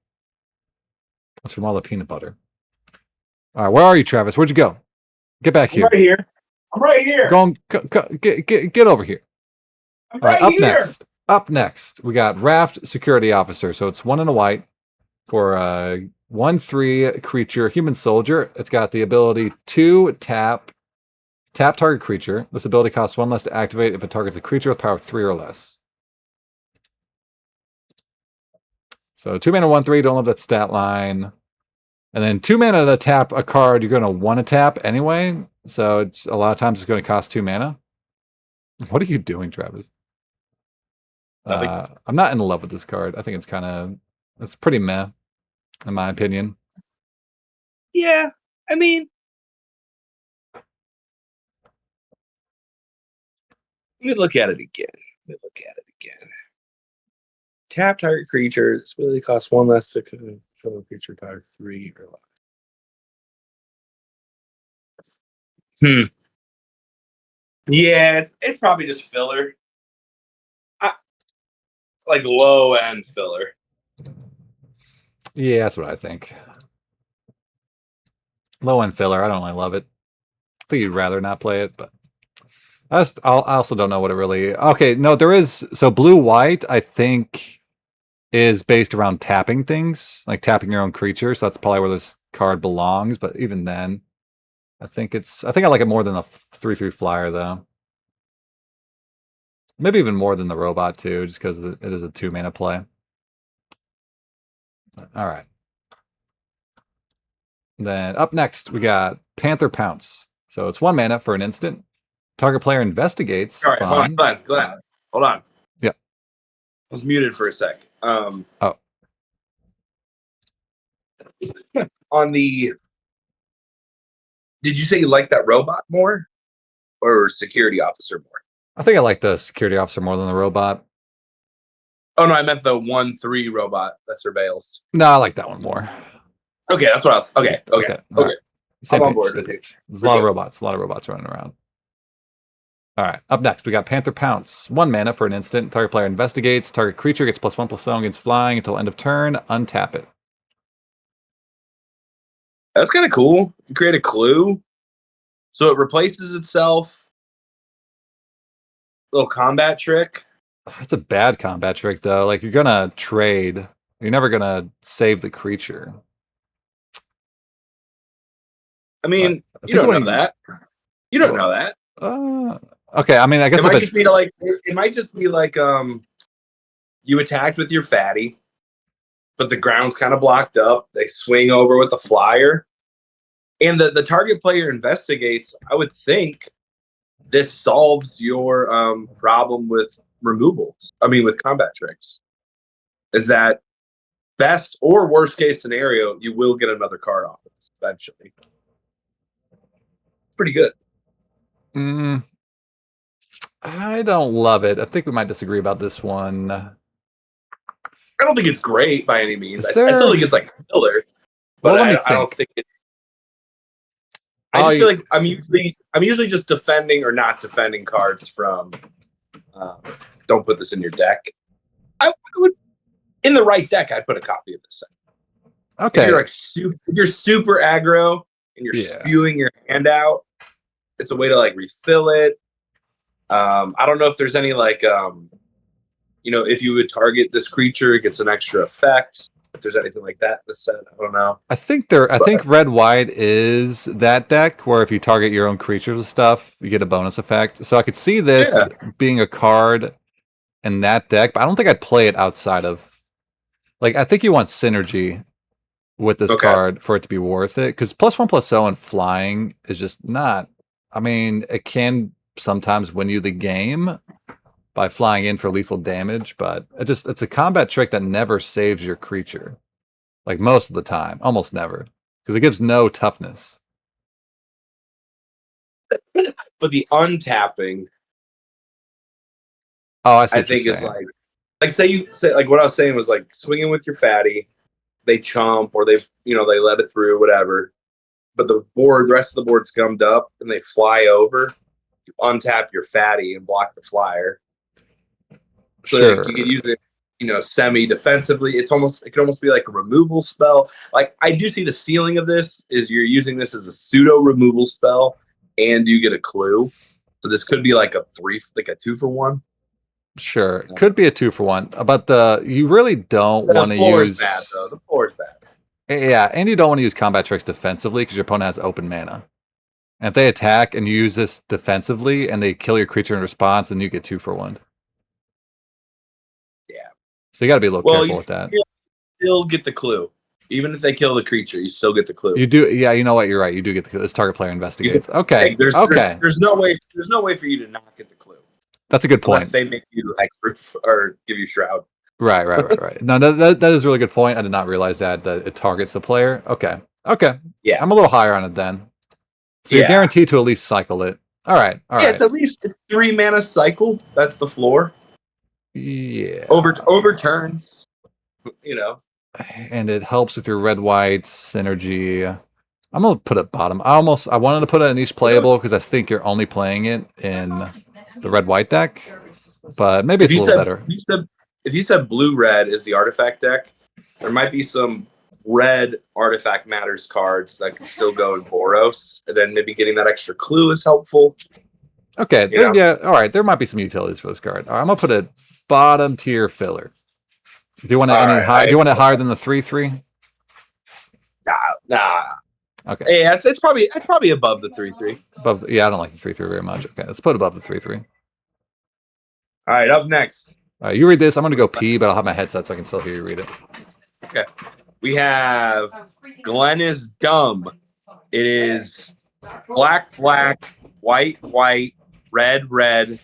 That's from all the peanut butter. All right, where are you, Travis? Where'd you go? Get back here. I'm right here. I'm right here. Go on, get over here. I'm right up here. next. Up next, we got Raft Security Officer. So it's 1 and a white for a 1/3 creature, human soldier. It's got the ability to tap target creature. This ability costs 1 less to activate if it targets a creature with power 3 or less. So 2 mana 1/3, don't love that stat line. And then 2 mana to tap a card you're going to want to tap anyway. So it's a lot of times it's going to cost 2 mana. What are you doing, Travis? I'm not in love with this card. I think it's pretty meh, in my opinion. Yeah, I mean, let me look at it again. Tap target creature. This ability costs 1 less to control a creature power 3 or less. Yeah, it's probably just filler. Like low end filler. Yeah, that's what I think. Low end filler. I don't really love it. I think you'd rather not play it, but I also don't know what it really. Okay, no, there is. So blue white, I think, is based around tapping things, like tapping your own creature. So that's probably where this card belongs. But even then, I think I like it more than the 3/3 flyer though. Maybe even more than the robot too, just because it is a 2 mana play. All right. Then up next, we got Panther Pounce. So it's 1 mana for an instant. Target player investigates. All right, Glenn. Hold on. Yep. I was muted for a sec. Oh. On the... Did you say you like that robot more? Or security officer more? I think I like the security officer more than the robot. Oh no, I meant the 1/3 robot that surveils. No, I like that one more. Okay, that's what I was. Okay. All right. Same I'm on page, board same with you. page. There's a We're lot of good. robots. A lot of robots running around. All right. Up next, we got Panther Pounce. 1 mana for an instant. Target player investigates. Target creature gets +1/+0 against flying until end of turn. Untap it. That's kind of cool. You create a clue, so it replaces itself. Little combat trick. That's a bad combat trick, though. Like, you're gonna trade. You're never gonna save the creature. I mean, But you don't know that. You don't know that. Okay, I mean, I guess It might just be like you attacked with your fatty, but the ground's kind of blocked up. They swing over with a flyer, and the target player investigates. I would think this solves your problem with removals. I mean, with combat tricks, is that best or worst case scenario, you will get another card off of this eventually. Pretty good. I don't love it. I think we might disagree about this one. I don't think it's great by any means. Is I still think it's like filler, but Well, let me I don't think it's. I Oh, just feel like I'm usually just defending or not defending cards from. Don't put this in your deck. I would, in the right deck, I'd put a copy of this. Okay. If you're like if you're super aggro and you're spewing your hand out, it's a way to like refill it. I don't know if there's any like if you would target this creature, it gets an extra effect. If there's anything like that in the set, I don't know. I think red white is that deck where if you target your own creatures and stuff, you get a bonus effect. So I could see this being a card in that deck, but I don't think I'd play it outside of. Like, I think you want synergy with this card for it to be worth it, because +1/+0 and flying is just not. I mean, it can sometimes win you the game by flying in for lethal damage, but it's a combat trick that never saves your creature. Like, most of the time, almost never, because it gives no toughness. But the untapping, I think is like say like what I was saying was like swinging with your fatty, they chomp or they let it through, whatever. But the rest of the board's gummed up and they fly over. You untap your fatty and block the flyer. So like, you could use it, semi-defensively. It can almost be like a removal spell. Like, I do see the ceiling of this is you're using this as a pseudo removal spell, and you get a clue. So this could be like a 2-for-1. Sure, could be a 2-for-1, but you really don't want to use. The floor is bad, though. The floor is bad. Yeah, and you don't want to use combat tricks defensively because your opponent has open mana. And if they attack and you use this defensively and they kill your creature in response, then you get 2-for-1. Yeah. So you got to be a little careful with that. You still get the clue. Even if they kill the creature, you still get the clue. You do, yeah. You know what? You're right. You do get the clue. This target player investigates. Okay. There's no way for you to not get the clue. That's a good point. Unless they make you hexproof or give you shroud. Right. No, that is a really good point. I did not realize that it targets the player. Okay. Yeah. I'm a little higher on it then. So you're guaranteed to at least cycle it. All right. It's at least 3 mana cycle. That's the floor. Yeah. Overturns. And it helps with your red-white synergy. I'm gonna put it bottom. I wanted to put it in each playable because I think you're only playing it in the red-white deck, but maybe it's a little better. If you said blue-red is the artifact deck, there might be some red artifact matters cards that can still go in Boros, and then maybe getting that extra clue is helpful. Okay, all right. There might be some utilities for this card. All right, I'm gonna put a bottom tier filler. Do you want it high? Do you want it higher than the 3/3? Nah. Okay. Yeah, it's probably above the 3/3. Above, I don't like the 3/3 very much. Okay, let's put above the 3/3. All right, up next. All right, you read this. I'm gonna go pee, but I'll have my headset so I can still hear you read it. Okay. We have Glenn is dumb. It is black, white, red,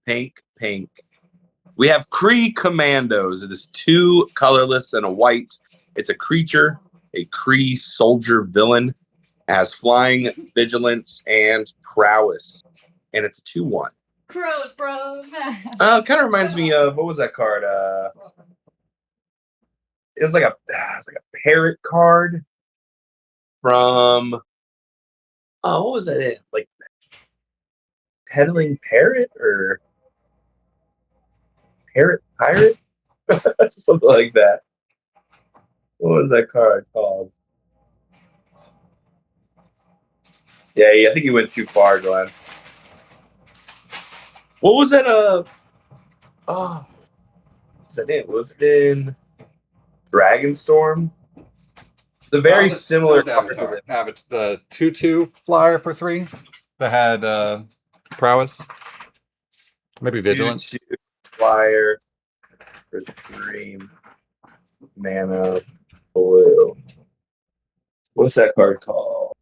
pink. We have Kree Commandos. It is 2 colorless and a white. It's a creature, a Kree soldier villain. It has flying, vigilance, and prowess. And it's a 2/1. Crows, bro. Kind of reminds me of what was that card? It was like a parrot card from what was that? Like peddling parrot or parrot pirate, something like that. What was that card called? Yeah, I think you went too far, Glenn. What was that? Oh, was that it? Was it in Dragonstorm? The very similar card to this. The 2/2 flyer for 3 that had prowess. Maybe vigilance. 2/2 flyer for 3 mana blue. What's that card called?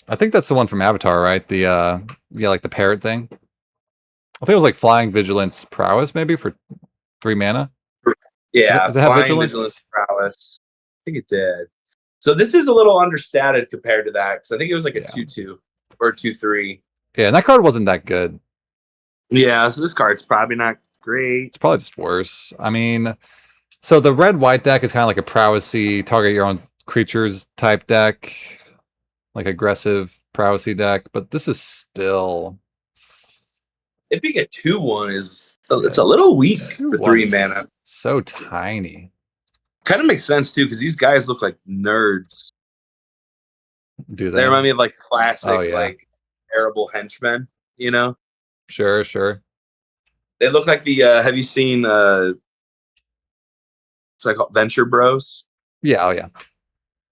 I think that's the one from Avatar, right? The like the parrot thing. I think it was like flying vigilance prowess, maybe for 3 mana. Yeah, Does it have flying vigilance prowess. I think it did. So this is a little understated compared to that because I think it was like a 2/2 or 2/3. Yeah, and that card wasn't that good. Yeah, so this card's probably not great. It's probably just worse. I mean, so the red-white deck is kind of like a prowessy, target your own creatures type deck, like aggressive prowessy deck, but this is still... It being a 2/1 is it's a little weak for 3 mana. So tiny. Kind of makes sense too because these guys look like nerds. Do They remind me of like classic, Oh, like terrible henchmen. You know? Sure. They look like the. Have you seen? It's like Venture Bros. Yeah. Oh yeah.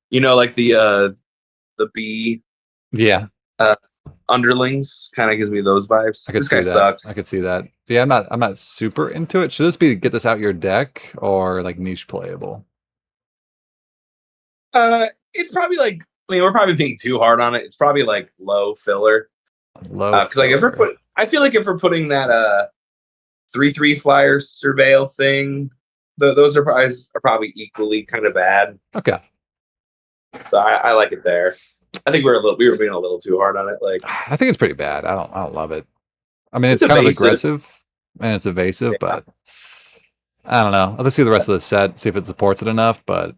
You know, like the bee. Yeah. Underlings kind of gives me those vibes. This guy sucks. I could see that. Yeah, I'm not super into it. Should this be get this out your deck or like niche playable? It's probably like we're probably being too hard on it. It's probably like low filler. Because like if I feel like if we're putting that 3/3 flyer surveil thing, those are probably equally kind of bad. Okay. So I like it there. I think we were being a little too hard on it. Like I think it's pretty bad. I don't love it. I mean, it's kind of aggressive and it's evasive, but I don't know. Let's see the rest of the set, see if it supports it enough. But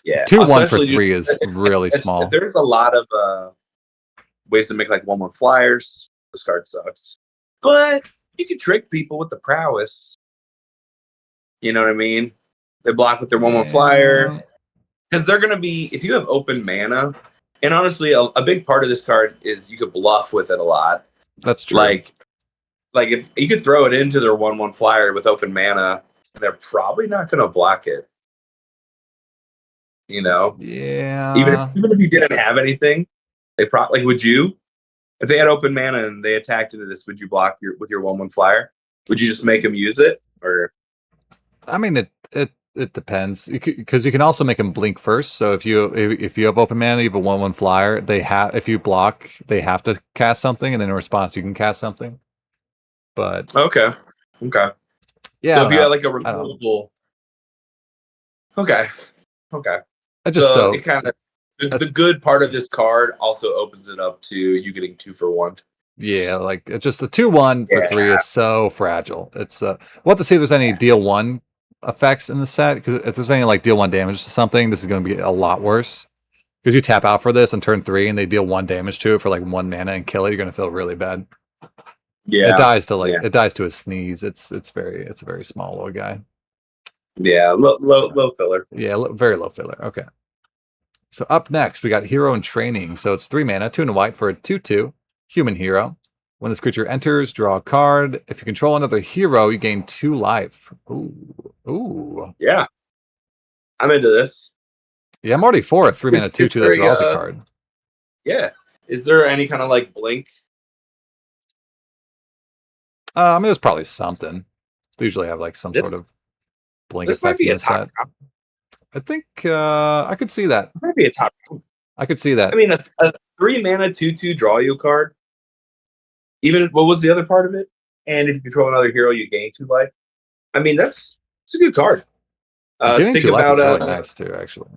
2/1 for 3 is really small. If there's a lot of ways to make like 1/1 flyers, this card sucks. But you can trick people with the prowess. You know what I mean? They block with their 1/1 flyer. Because they're going to be, if you have open mana, and honestly, a big part of this card is you could bluff with it a lot. That's true. Like if you could throw it into their 1/1 flyer with open mana, they're probably not going to block it. You know? Yeah. Even if you didn't have anything, they probably like. Would you, if they had open mana and they attacked into this, would you block with your 1/1 flyer? Would you just make them use it, or? I mean, it depends because you can also make them blink first. So if you have open mana, you have a 1/1 flyer. If you block, they have to cast something, and then in response, you can cast something. But okay. Yeah. So if you had like a removable. Okay. It kind of the good part of this card also opens it up to you getting 2 for 1. Yeah, like it's just the 2/1 for 3 is so fragile. It's we'll have to see if there's any deal 1 effects in the set, because if there's any like deal 1 damage to something, this is going to be a lot worse. Because you tap out for this on turn 3 and they deal 1 damage to it for like 1 mana and kill it, you're going to feel really bad. Yeah, it dies to a sneeze. It's a very small little guy. Yeah, low filler. Yeah, very low filler. Okay. So up next, we got Hero in Training. So it's 3 mana, 2 and a white for a 2/2 human hero. When this creature enters, draw a card. If you control another hero, you gain 2 life. Ooh. Yeah. I'm into this. Yeah, I'm already for a 3 mana 2/2 that draws a card. Yeah. Is there any kind of like blink? I mean, there's probably something. They usually have like some sort of blink effect in the set. I think I could see that. It might be a top. I could see that. I mean, a 3 mana 2/2 draw you card. Even what was the other part of it? And if you control another hero, you gain 2 life. I mean, it's a good card. Getting 2 life is really nice too, actually.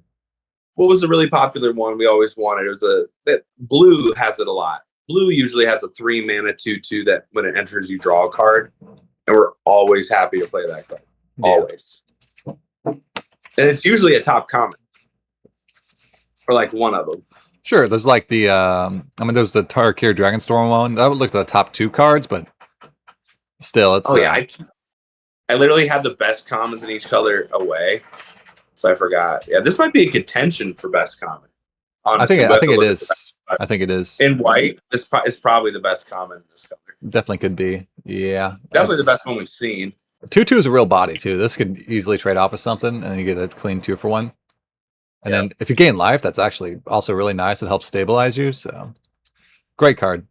What was the really popular one we always wanted? It was that blue has it a lot. blue usually has a 3-mana 2/2 that when it enters you draw a card, and we're always happy to play that card. Yeah. Always. And it's usually a top common. Or like one of them. Sure, there's like the there's the Tarkir Dragonstorm one. That would look at the top 2 cards, but still it's I literally had the best commons in each color away. So I forgot. Yeah, this might be a contention for best common. Honestly, I think it is. I think it is. In white, this is probably the best common in this color. Definitely could be. Yeah. Definitely the best one we've seen. 2/2 is a real body too. This could easily trade off with something and you get a clean 2 for 1. And then if you gain life, that's actually also really nice. It helps stabilize you. So great card.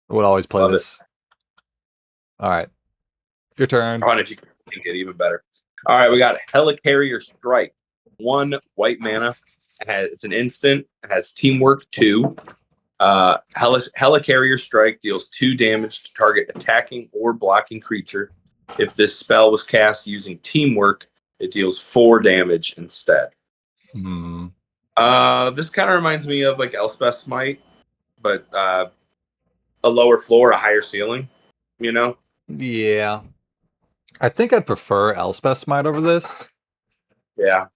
I would always play this. All right. Your turn. And if you can make it even better. All right, we got Helicarrier Strike. 1 white mana. It's an instant. It has Teamwork 2. Helicarrier Strike deals 2 damage to target attacking or blocking creature. If this spell was cast using Teamwork, it deals 4 damage instead. This kind of reminds me of like Elspeth Smite, but a lower floor, a higher ceiling, you know? Yeah. I think I'd prefer Elspeth Smite over this. Yeah.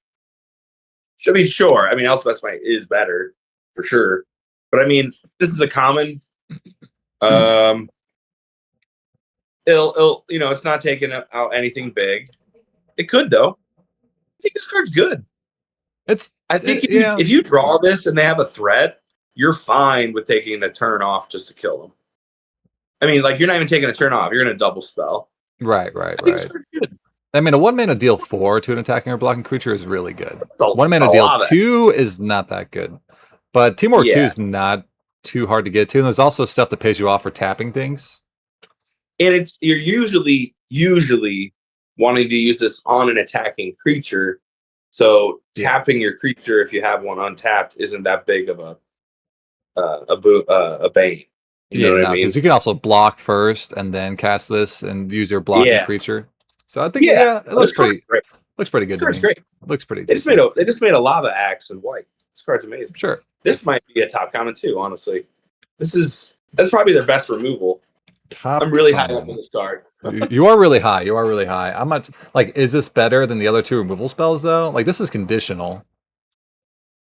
I mean, sure. I mean, Elspeth Smite is better, for sure. But I mean, this is a common. It'll it's not taking out anything big. It could, though. I think this card's good. I think if you draw this and they have a threat, you're fine with taking a turn off just to kill them. I mean, like, you're not even taking a turn off. You're going to double spell. Right. I mean, a 1 mana deal 4 to an attacking or blocking creature is really good. 1 mana deal 2 is not that good. But Teamwork 2 is not too hard to get to. And there's also stuff that pays you off for tapping things. And you're usually wanting to use this on an attacking creature. So tapping your creature if you have one untapped isn't that big of a bane. You know what I mean? Because you can also block first and then cast this and use your blocking creature. So I think it looks pretty great. Looks pretty good to me. Great. Looks pretty good. They just made a lava axe in white. This card's amazing. Sure. This might be a top common too, honestly. That's probably their best removal. I'm really high up on this card. You are really high. I'm not is this better than the other 2 removal spells though? Like, this is conditional.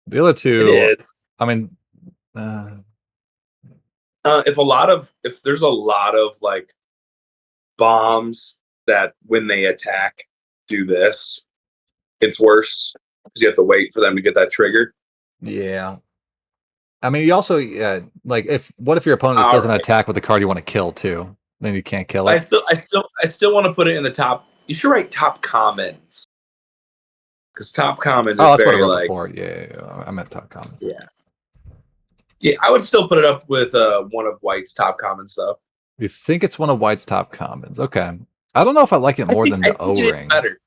The other 2 it is. I mean if there's a lot of like bombs that when they attack do this, it's worse because you have to wait for them to get that trigger. Yeah. I mean, you also what if your opponent just doesn't attack with the card you want to kill too? Then you can't kill it. I still want to put it in the top. You should write top commons because top common is that's very what I wrote before. Yeah, I meant top commons. Yeah, I would still put it up with one of White's top commons though. You think it's one of White's top commons? Okay. I don't know if I like it more than the O-Ring. Better.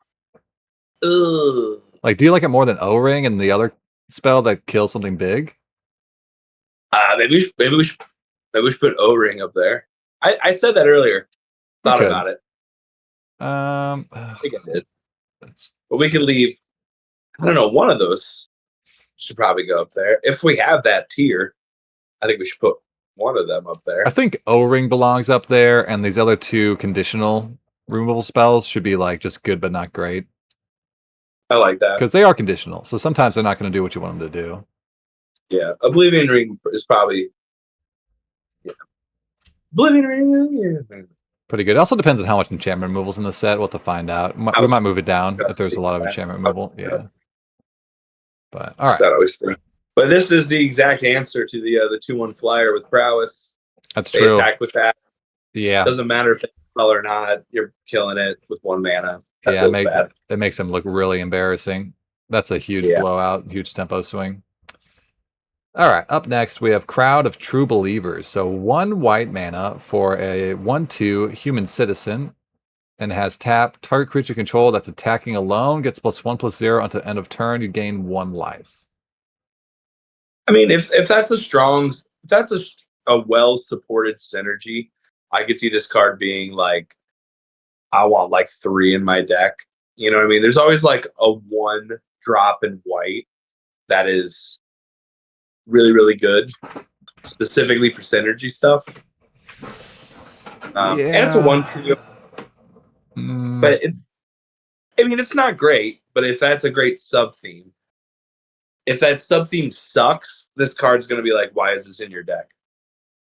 Ugh. Like, do you like it more than O-Ring and the other spell that kills something big? Maybe we should put O-Ring up there. I said that earlier. Thought about it. I think I did. But we could leave. I don't know. One of those should probably go up there. If we have that tier, I think we should put one of them up there. I think O-Ring belongs up there, and these other 2 conditional removal spells should be like just good but not great. I like that. Because they are conditional, so sometimes they're not going to do what you want them to do. Yeah, Oblivion Ring is probably... Yeah. Oblivion Ring, pretty good. It also depends on how much enchantment removal's in the set. We'll have to find out. We might move it down if there's a lot of enchantment removal. Yeah. But, all right. But this is the exact answer to the 2/1 flyer with prowess. That's true. They attack with that. Yeah. Doesn't matter if they spell or not. You're killing it with 1 mana. It makes them look really embarrassing. That's a huge blowout, huge tempo swing. All right, up next we have Crowd of True Believers. So 1 white mana for a 1/2 human citizen, and has tap. Target creature control that's attacking alone gets +1/+0 until end of turn. You gain 1 life. I mean, if that's a well supported synergy, I could see this card being like, I want like 3 in my deck. You know what I mean? There's always like a 1 drop in white that is really, really good. specifically for synergy stuff. And it's a 1-2, but it's not great. But if that's a great sub theme, if that sub theme sucks, this card's gonna be like, why is this in your deck?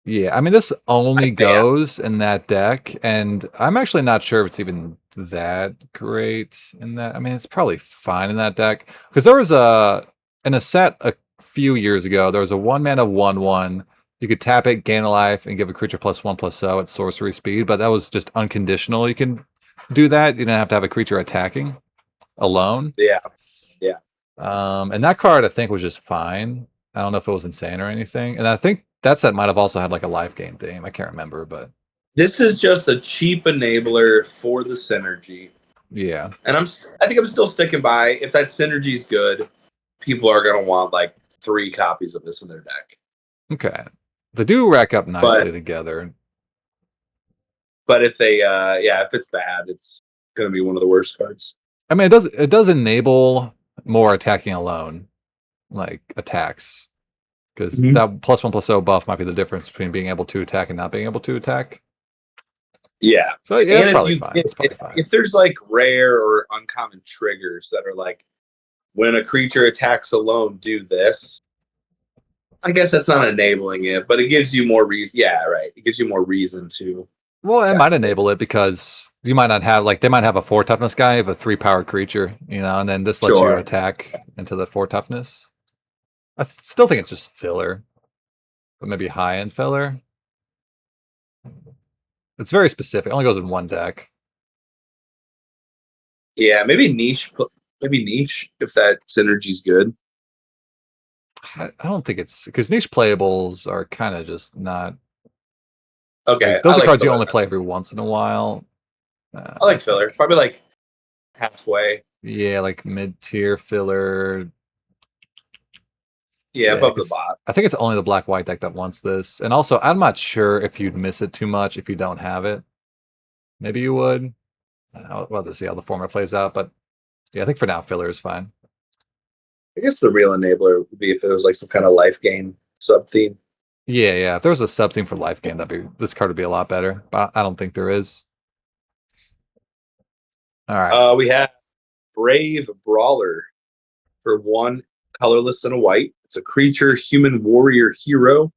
Yeah, I mean, this only goes in that deck, and I'm actually not sure if it's even that great in that. I mean, it's probably fine in that deck because there was in a set a few years ago. There was a 1-mana 1/1. You could tap it, gain a life, and give a creature +1/+0 at sorcery speed, but that was just unconditional. You can do that. You don't have to have a creature attacking alone. Yeah. And that card I think was just fine. I don't know if it was insane or anything. And I think that set might have also had like a life gain theme. I can't remember, but this is just a cheap enabler for the synergy. Yeah. And I think I'm still sticking by, if that synergy is good, people are gonna want like 3 copies of this in their deck. Okay. They do rack up nicely together. But if they if it's bad, it's gonna be one of the worst cards. I mean, it does enable more attacking alone, like attacks, because that +1/+0 buff might be the difference between being able to attack and not being able to attack. Yeah. So yeah, it's probably fine. It's probably fine. If there's like rare or uncommon triggers that are like, when a creature attacks alone, do this. I guess that's not enabling it, but it gives you more reason. Yeah, right. It gives you more reason to. Well, it might enable it because you might not have they might have a 4 toughness guy of a 3 power creature, and then this lets you attack into the 4 toughness. I still think it's just filler, but maybe high end filler. It's very specific. It only goes in one deck. Yeah, maybe niche. Maybe niche if that synergy's good. I don't think it's because niche playables are kind of just not. Okay, like, those are cards you only play every once in a while. I like filler, probably like halfway. Yeah, like mid-tier filler. Yeah, above the bot. I think it's only the black-white deck that wants this, and also I'm not sure if you'd miss it too much if you don't have it. Maybe you would. We'll have to see how the format plays out, but yeah, I think for now filler is fine. I guess the real enabler would be if it was like some kind of life gain sub theme. Yeah. If there was a sub theme for life gain, this card would be a lot better. But I don't think there is. All right. We have Brave Brawler for 1 colorless and a white. It's a creature, human warrior hero.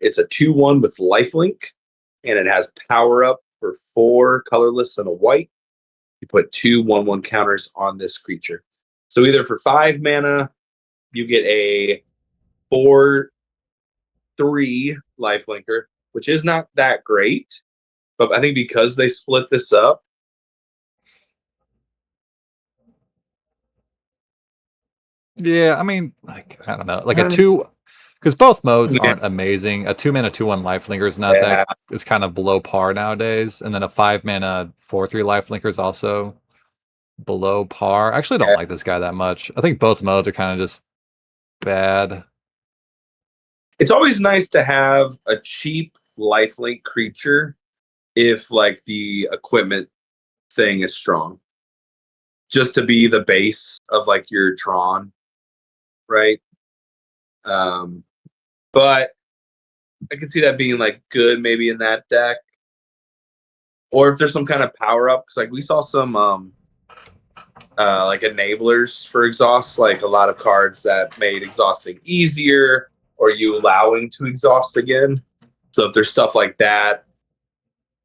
It's a 2/1 with lifelink, and it has power up for 4 colorless and a white. You put 2 1/1 counters on this creature. So either for 5 mana, you get a 4/3 lifelinker, which is not that great, but I think because they split this up. Yeah, I mean, like I don't know, like a 2, because both modes aren't amazing. A 2-mana 2/1 lifelinker is not that. It's kind of below par nowadays, and then a 5-mana 4/3 lifelinker is also below par. I actually don't like this guy that much. I think both modes are kind of just bad. It's always nice to have a cheap lifelink creature if like the equipment thing is strong. Just to be the base of like your Tron, right? But I can see that being like good maybe in that deck. Or if there's some kind of power up, because like we saw some like enablers for exhaust, like a lot of cards that made exhausting easier, or you allowing to exhaust again. So if there's stuff like that,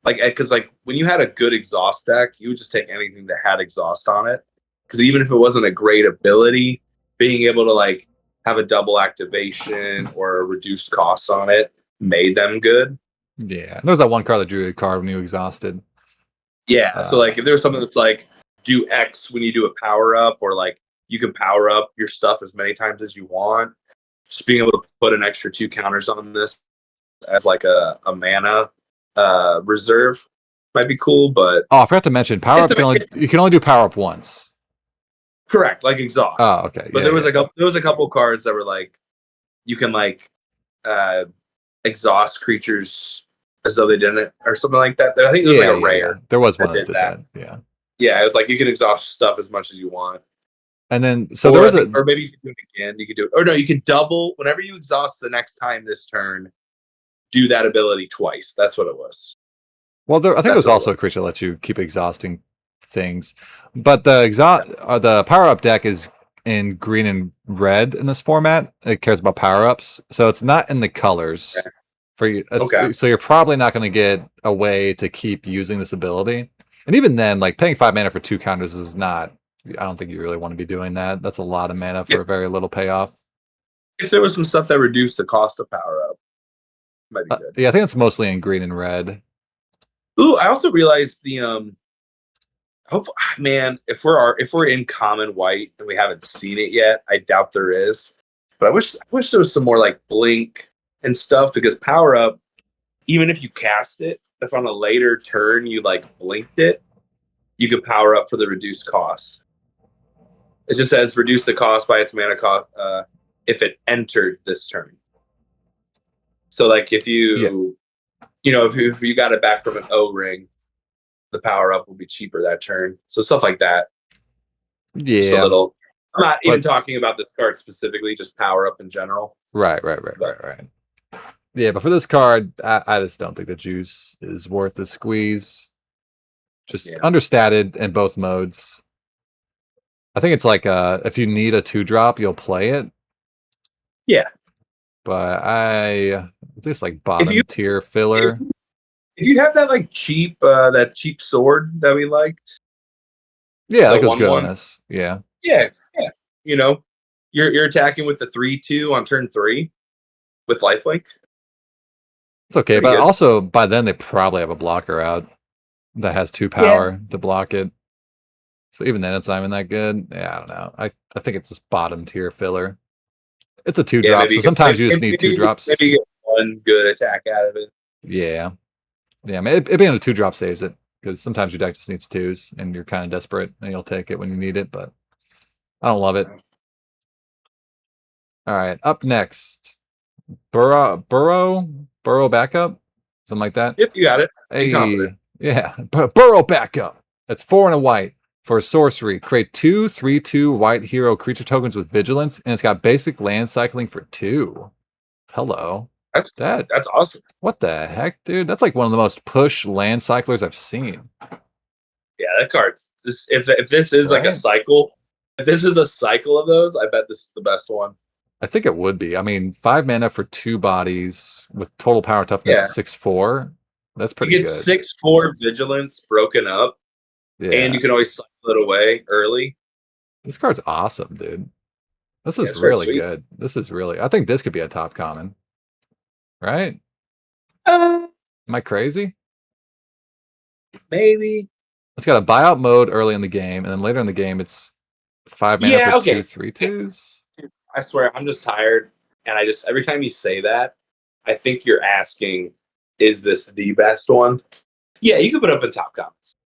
like because like when you had a good exhaust deck, you would just take anything that had exhaust on it. Because even if it wasn't a great ability, being able to like have a double activation or a reduced cost on it made them good. Yeah, there's that one card that drew a card when you exhausted. Yeah, so like if there's something that's like do X when you do a power up, or like you can power up your stuff as many times as you want, just being able to put an extra 2 counters on this as like a mana reserve might be cool. But I forgot to mention power up. You can only do power up once. Correct, like exhaust. Oh, okay. But there was a couple cards that were like you can like exhaust creatures as though they didn't, or something like that. I think it was like a rare. There was one that did that. Yeah. Yeah, it was like you can exhaust stuff as much as you want. And then there was or maybe you can do it again. You could do it, or no, you can double whenever you exhaust the next time this turn. do that ability twice. That's what it was. Well, I think That's there's what it also a creature that lets you keep exhausting things, but the power up deck is in green and red in this format. It cares about power ups, so it's not in the colors Okay. for you. Okay. So you're probably not going to get a way to keep using this ability, and even then, like paying 5 mana for 2 counters is not. I don't think you really want to be doing that. That's a lot of mana for a very little payoff. If there was some stuff that reduced the cost of power up, might be good. Yeah, I think it's mostly in green and red. Ooh, I also realized the man, if we're in common white and we haven't seen it yet, I doubt there is. But I wish there was some more like blink and stuff, because power up, even if you cast it, if on a later turn you like blinked it, you could power up for the reduced cost. It just says reduce the cost by its mana cost if it entered this turn. So like if you if you got it back from an O ring, the power up will be cheaper that turn. So stuff like that. Yeah. Just a little. I'm not even talking about this card specifically, just power up in general. Right. Yeah, but for this card, I just don't think the juice is worth the squeeze. Just understated in both modes. I think it's like if you need a 2-drop, you'll play it. Yeah. But this like bottom tier filler. If you have that like cheap sword that we liked. Yeah, that goes good on this. Yeah. Yeah. You know, you're attacking with the 3/2 on turn 3 with lifelink. It's okay, but also by then they probably have a blocker out that has 2 power to block it. So even then, it's not even that good. Yeah, I don't know. I think it's just bottom tier filler. It's a 2-drop, so sometimes you just need 2 drops. Maybe you get one good attack out of it. Yeah. I mean, it being a 2-drop saves it, because sometimes your deck just needs 2s, and you're kind of desperate, and you'll take it when you need it, but I don't love it. All right, up next, Burrow backup, something like that. Yep, you got it. Hey, yeah, Burrow backup. That's 4 and a white for sorcery. Create 2 3/2 white hero creature tokens with vigilance, and it's got basic land cycling for 2. Hello. That's awesome. What the heck, dude? That's like one of the most push land cyclers I've seen. Yeah, that card. If this is like a cycle, if this is a cycle of those, I bet this is the best one. I think it would be. I mean, 5 mana for 2 bodies with total power toughness 6/4. That's pretty good. You get 6/4 vigilance broken up, and you can always cycle it away early. This card's awesome, dude. This is really good. This is really. I think this could be a top common. Right? Am I crazy? Maybe. It's got a buyout mode early in the game, and then later in the game, it's 5 mana for 2 3/2s. I swear, I'm just tired, and every time you say that, I think you're asking, is this the best one? Yeah, you can put up in top commons.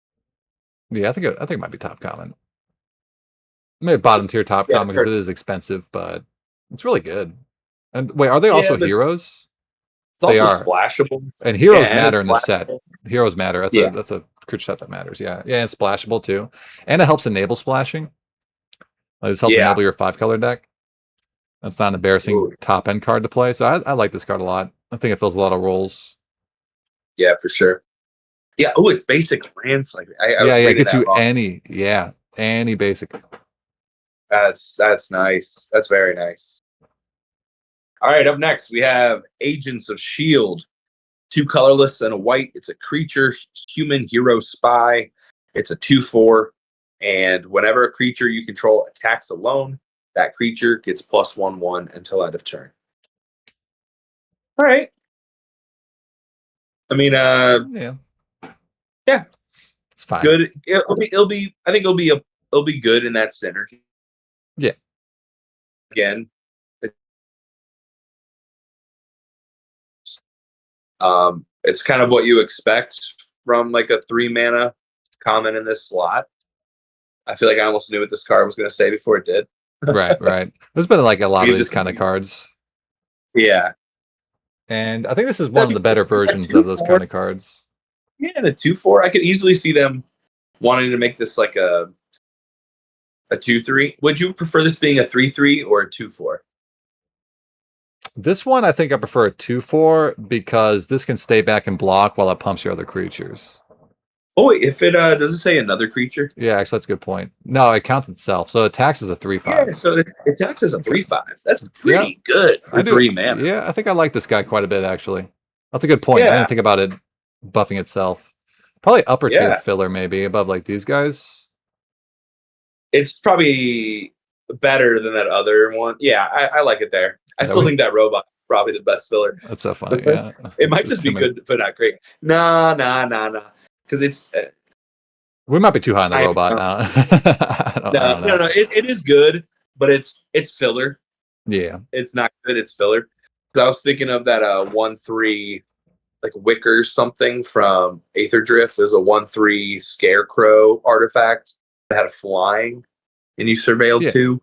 Yeah, I think it might be top common. Maybe bottom tier top common because it is expensive, but it's really good. And wait, are they also heroes? They are splashable, and heroes matter in this set. Heroes matter. That's a creature set that matters. Yeah, it's splashable too, and it helps enable splashing. It helps enable your 5-color deck. That's not an embarrassing top end card to play. So I like this card a lot. I think it fills a lot of roles. Yeah, for sure. Yeah. Oh, it's basic land cycling. It gets you any basic. That's nice. That's very nice. All right, up next, we have Agents of S.H.I.E.L.D. 2 colorless and a white. It's a creature, human hero spy. It's a 2/4. And whenever a creature you control attacks alone, that creature gets +1/1 until end of turn. All right. I mean, yeah. It's fine. Good. It'll be I think it'll be good in that synergy. Yeah. Again, it's kind of what you expect from like a 3 mana common in this slot. I feel like I almost knew what this card was going to say before it did. Right. There's been like a lot of these kind of cards. Yeah. And I think this is one of the better versions of those kind of cards. Yeah, the 2/4. I could easily see them wanting to make this like a 2/3. Would you prefer this being a 3/3 or a 2/4? This one, I think I prefer a 2/4 because this can stay back and block while it pumps your other creatures. Oh wait, if it does it say another creature? Yeah, actually, that's a good point. No, it counts itself, so it attacks as a 3/5. Yeah, so it attacks as a 3/5. That's Yeah, pretty good for I do. 3 mana. Yeah, I think I like this guy quite a bit, actually. That's a good point. I Yeah, didn't think about it buffing itself. Probably upper tier yeah. filler, maybe above like these guys. It's probably better than that other one. Yeah, I like it there. I Yeah, still think that robot is probably the best filler. That's so funny. Yeah, It might There's just too be many. good, but not great. Nah. Because it's We might be too high on the I robot no, now. I don't know. It is good, but it's filler. Yeah, It's not good. It's filler. Because I was thinking of that 1/3 like Wicker something from Aether Drift. There's a 1/3 Scarecrow artifact that had a flying, and you surveilled yeah, 2.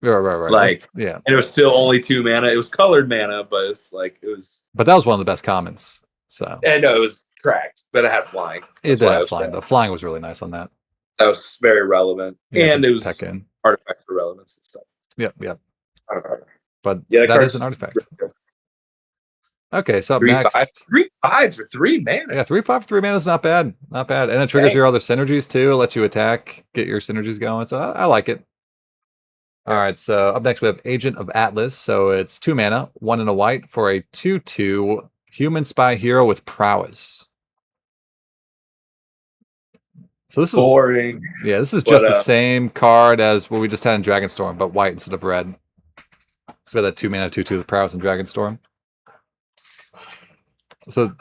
right. Like, Yeah, and it was still only 2 mana. It was colored mana, but it's like it was. but that was one of the best commons. So I know it was cracked, but it had flying. it That's did why it have was flying cracked. though. Flying was really nice on that. That was very relevant, Yeah, and it was peck in. artifact for relevance and stuff. Yep. I don't know. But Yeah, that is an artifact. Okay, so up 3/5, next. 3/5 for 3 mana. Yeah, 3/5 3 mana is not bad. Not bad. And it triggers your other synergies too. It lets you attack, get your synergies going. So I like it. All right, so up next we have Agent of Atlas. So it's 2 mana, 1 and a white for a 2/2 human spy hero with prowess. So this is Boring. yeah, this is But, just the same card as what we just had in Dragonstorm, but white instead of red. So we had that 2 mana 2/2 with prowess in Dragonstorm. So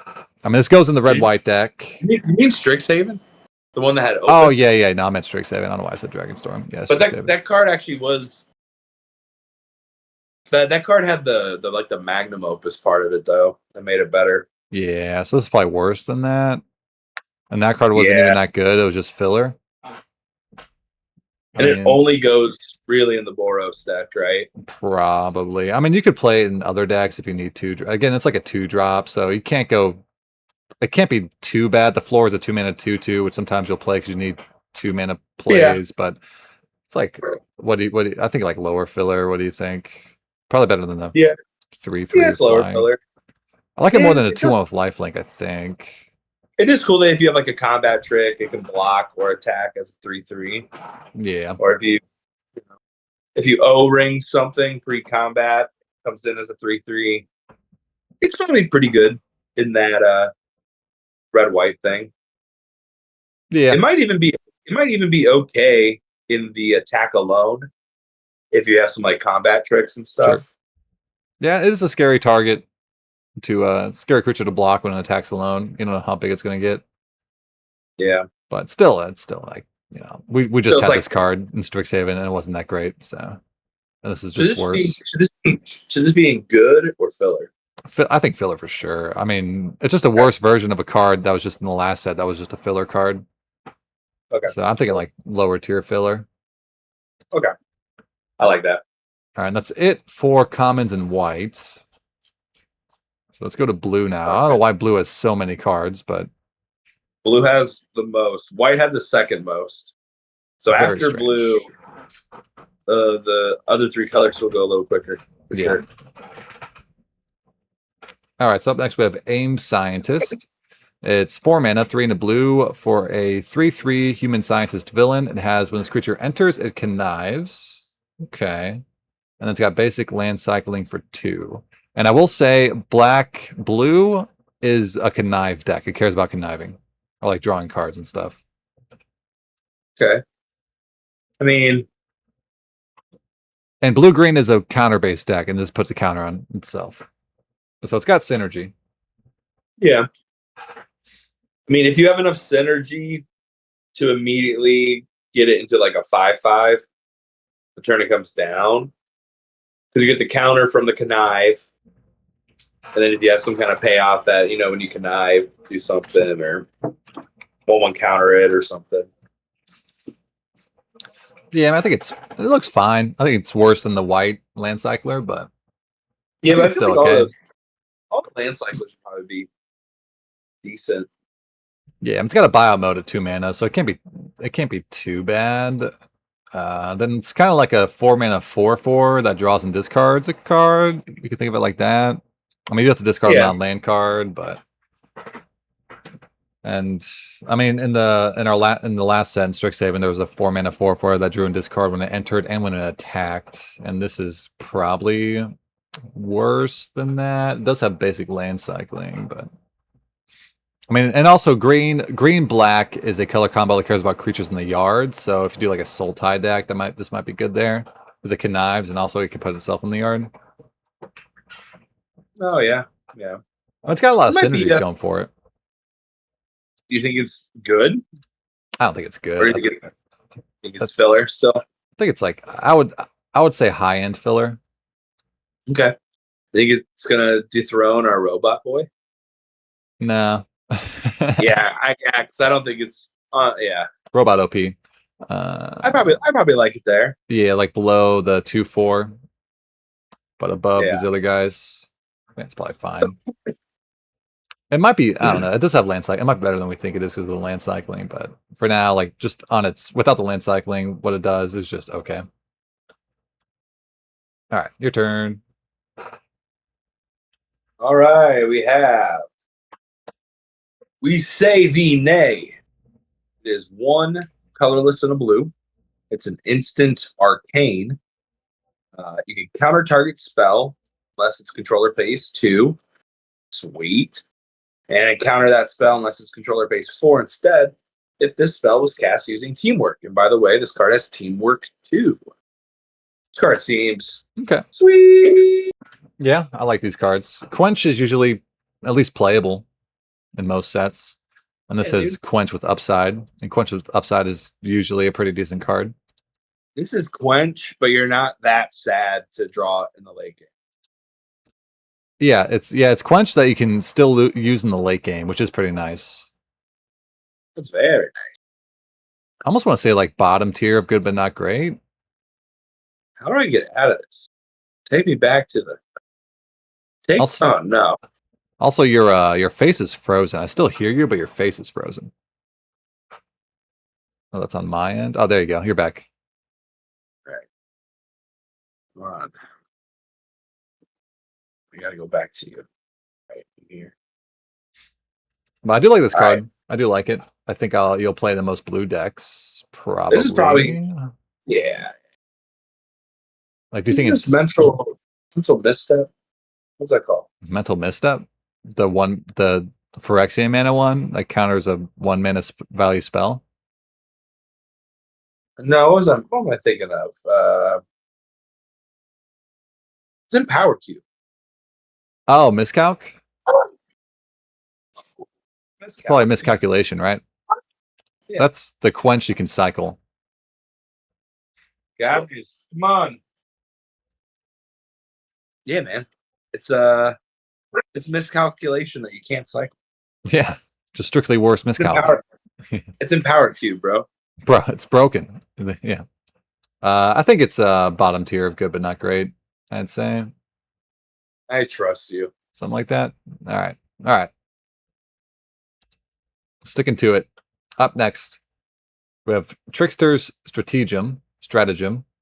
I mean this goes in the red white deck. You mean Strixhaven? The one that had Opus? Oh yeah. No, I meant Strixhaven. I don't know why I said Dragonstorm. Yeah, But Strixhaven. that card actually was that card had the like the magnum opus part of it though. That made it better. Yeah, so this is probably worse than that. And that card wasn't even that good. It was just filler. And it only goes really in the Boros deck, right? Probably. I mean, you could play it in other decks if you need to. Again, it's like a 2-drop, so you can't go. It can't be too bad. The floor is a 2 mana 2/2, which sometimes you'll play because you need 2 mana plays. Yeah. But it's like, what do you? I think like lower filler. What do you think? Probably better than the 3/3. Yeah, it's lower filler. I like it more than a 2/1 with lifelink. I think. It is cool that if you have like a combat trick, it can block or attack as a 3/3. Yeah. Or if you O-ring something pre-combat, comes in as a 3/3. It's probably pretty good in that red-white thing. Yeah. It might even be okay in the attack alone if you have some like combat tricks and stuff. Sure. Yeah, it is a scary target to scary creature to block when it attacks alone. You don't know how big it's going to get. Yeah, but still, it's still like we just So had like, this card in Strixhaven and it wasn't that great. So and this is just worse. Should this be in good or filler? I think filler for sure. I mean, it's just a worse version of a card that was just in the last set. That was just a filler card. Okay. So I'm thinking like lower tier filler. Okay, I like that. All right, and that's it for commons and whites. So let's go to blue now. I don't know why blue has so many cards, but blue has the most. White had the second most. So very after strange. blue, the other 3 colors will go a little quicker. For sure. All right, so up next we have Aim Scientist. It's 4 mana, 3 in a blue for a 3/3 human scientist villain. It has when this creature enters, it connives. Okay. And it's got basic land cycling for 2. And I will say blue is a connive deck. It cares about conniving. I like drawing cards and stuff. Okay. I mean, and blue-green is a counter-based deck, and this puts a counter on itself. So it's got synergy. Yeah. I mean, if you have enough synergy to immediately get it into like a 5/5, the turn it comes down, because you get the counter from the connive, and then if you have some kind of payoff that when you connive, do something or 1/1 counter it or something. Yeah, I think it looks fine. I think it's worse than the white land cycler, but yeah, but it's still like okay. All the land cyclers would probably be decent. Yeah, it's got a buyout mode at 2 mana, so it can't be too bad. Then it's kind of like a 4-mana 4/4 that draws and discards a card. You can think of it like that. I mean, you have to discard a Yeah. non-land card, but and I mean in the last set in Strixhaven there was a 4-mana 4/4 that drew and discard when it entered and when it attacked, and this is probably worse than that. It does have basic land cycling, but I mean, and also green black is a color combo that cares about creatures in the yard. So if you do like a Soul Tie deck, this might be good there because it connives and also it can put itself in the yard. Oh yeah, yeah. It's got a lot of It might be, synergies going for it. Do you think it's good, I don't think it's good. or do you think it's filler still? I think it's like I would say high end filler. Okay. Think it's gonna dethrone our robot boy? No. Yeah, because I don't think it's. Yeah, Robot OP. I probably like it there. Yeah, like below the 2/4, but above Yeah. these other guys, I think it's probably fine. It might be, I don't know. It does have land cycling. It might be better than we think it is because of the land cycling. But for now, like just on its without the land cycling, what it does is just okay. All right, your turn. All right, we say the nay. It is one colorless and a blue. It's an instant arcane. You can counter target spell unless it's controller phase 2. Sweet. And counter that spell unless it's controller phase 4 instead, if this spell was cast using teamwork. And by the way, this card has teamwork too. This card seems Okay. sweet. Yeah, I like these cards. Quench is usually at least playable in most sets. And this Yeah, is dude. Quench with Upside. And Quench with Upside is usually a pretty decent card. This is Quench, but you're not that sad to draw in the late game. Yeah, it's Quench that you can still use in the late game, which is pretty nice. That's very nice. I almost want to say like bottom tier of good but not great. How do I get out of this? Take me back to the. Oh no! Also, your face is frozen. I still hear you, but your face is frozen. Oh, that's on my end. Oh, there you go. You're back. All right. Hold on. We got to go back to you. Right here. But I do like this All card. right. I do like it. I think you'll play the most blue decks. Probably. This is probably. Yeah. Like, do you think it's mental misstep? What's that called? Mental Misstep? The Phyrexian mana one that counters a 1 mana value spell. No, what am I thinking of? It's in Power Cube. Oh, miscalc? It's probably a miscalculation, right? Yeah. That's the Quench you can cycle. Guys, come on. Yeah, man. It's miscalculation that you can't cycle. Yeah, just strictly worse miscalc. It's in Power Cube, bro. Bro, it's broken. Yeah. I think it's bottom tier of good but not great, I'd say. I trust you. Something like that. All right. Sticking to it. Up next, we have Trickster's Stratagem,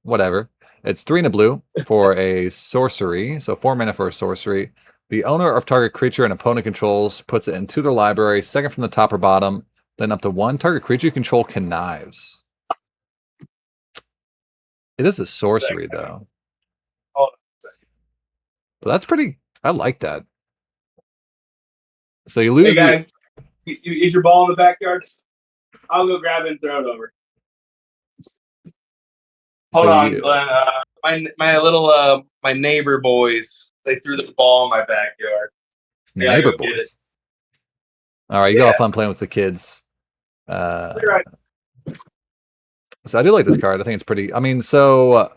whatever. It's 3 and a blue for a sorcery, so 4 mana for a sorcery. The owner of target creature an opponent controls puts it into their library, second from the top or bottom, then up to 1 target creature you control connives. It is a sorcery, though. Hold on a second. But that's pretty... I like that. So you lose... Hey, guys. You eat your ball in the backyard? I'll go grab it and throw it over. Hold on, Glenn. My little my neighbor boys, they threw the ball in my backyard. Neighbor boys. All right, you got fun playing with the kids. Right. So I do like this card. I think it's pretty. I mean, so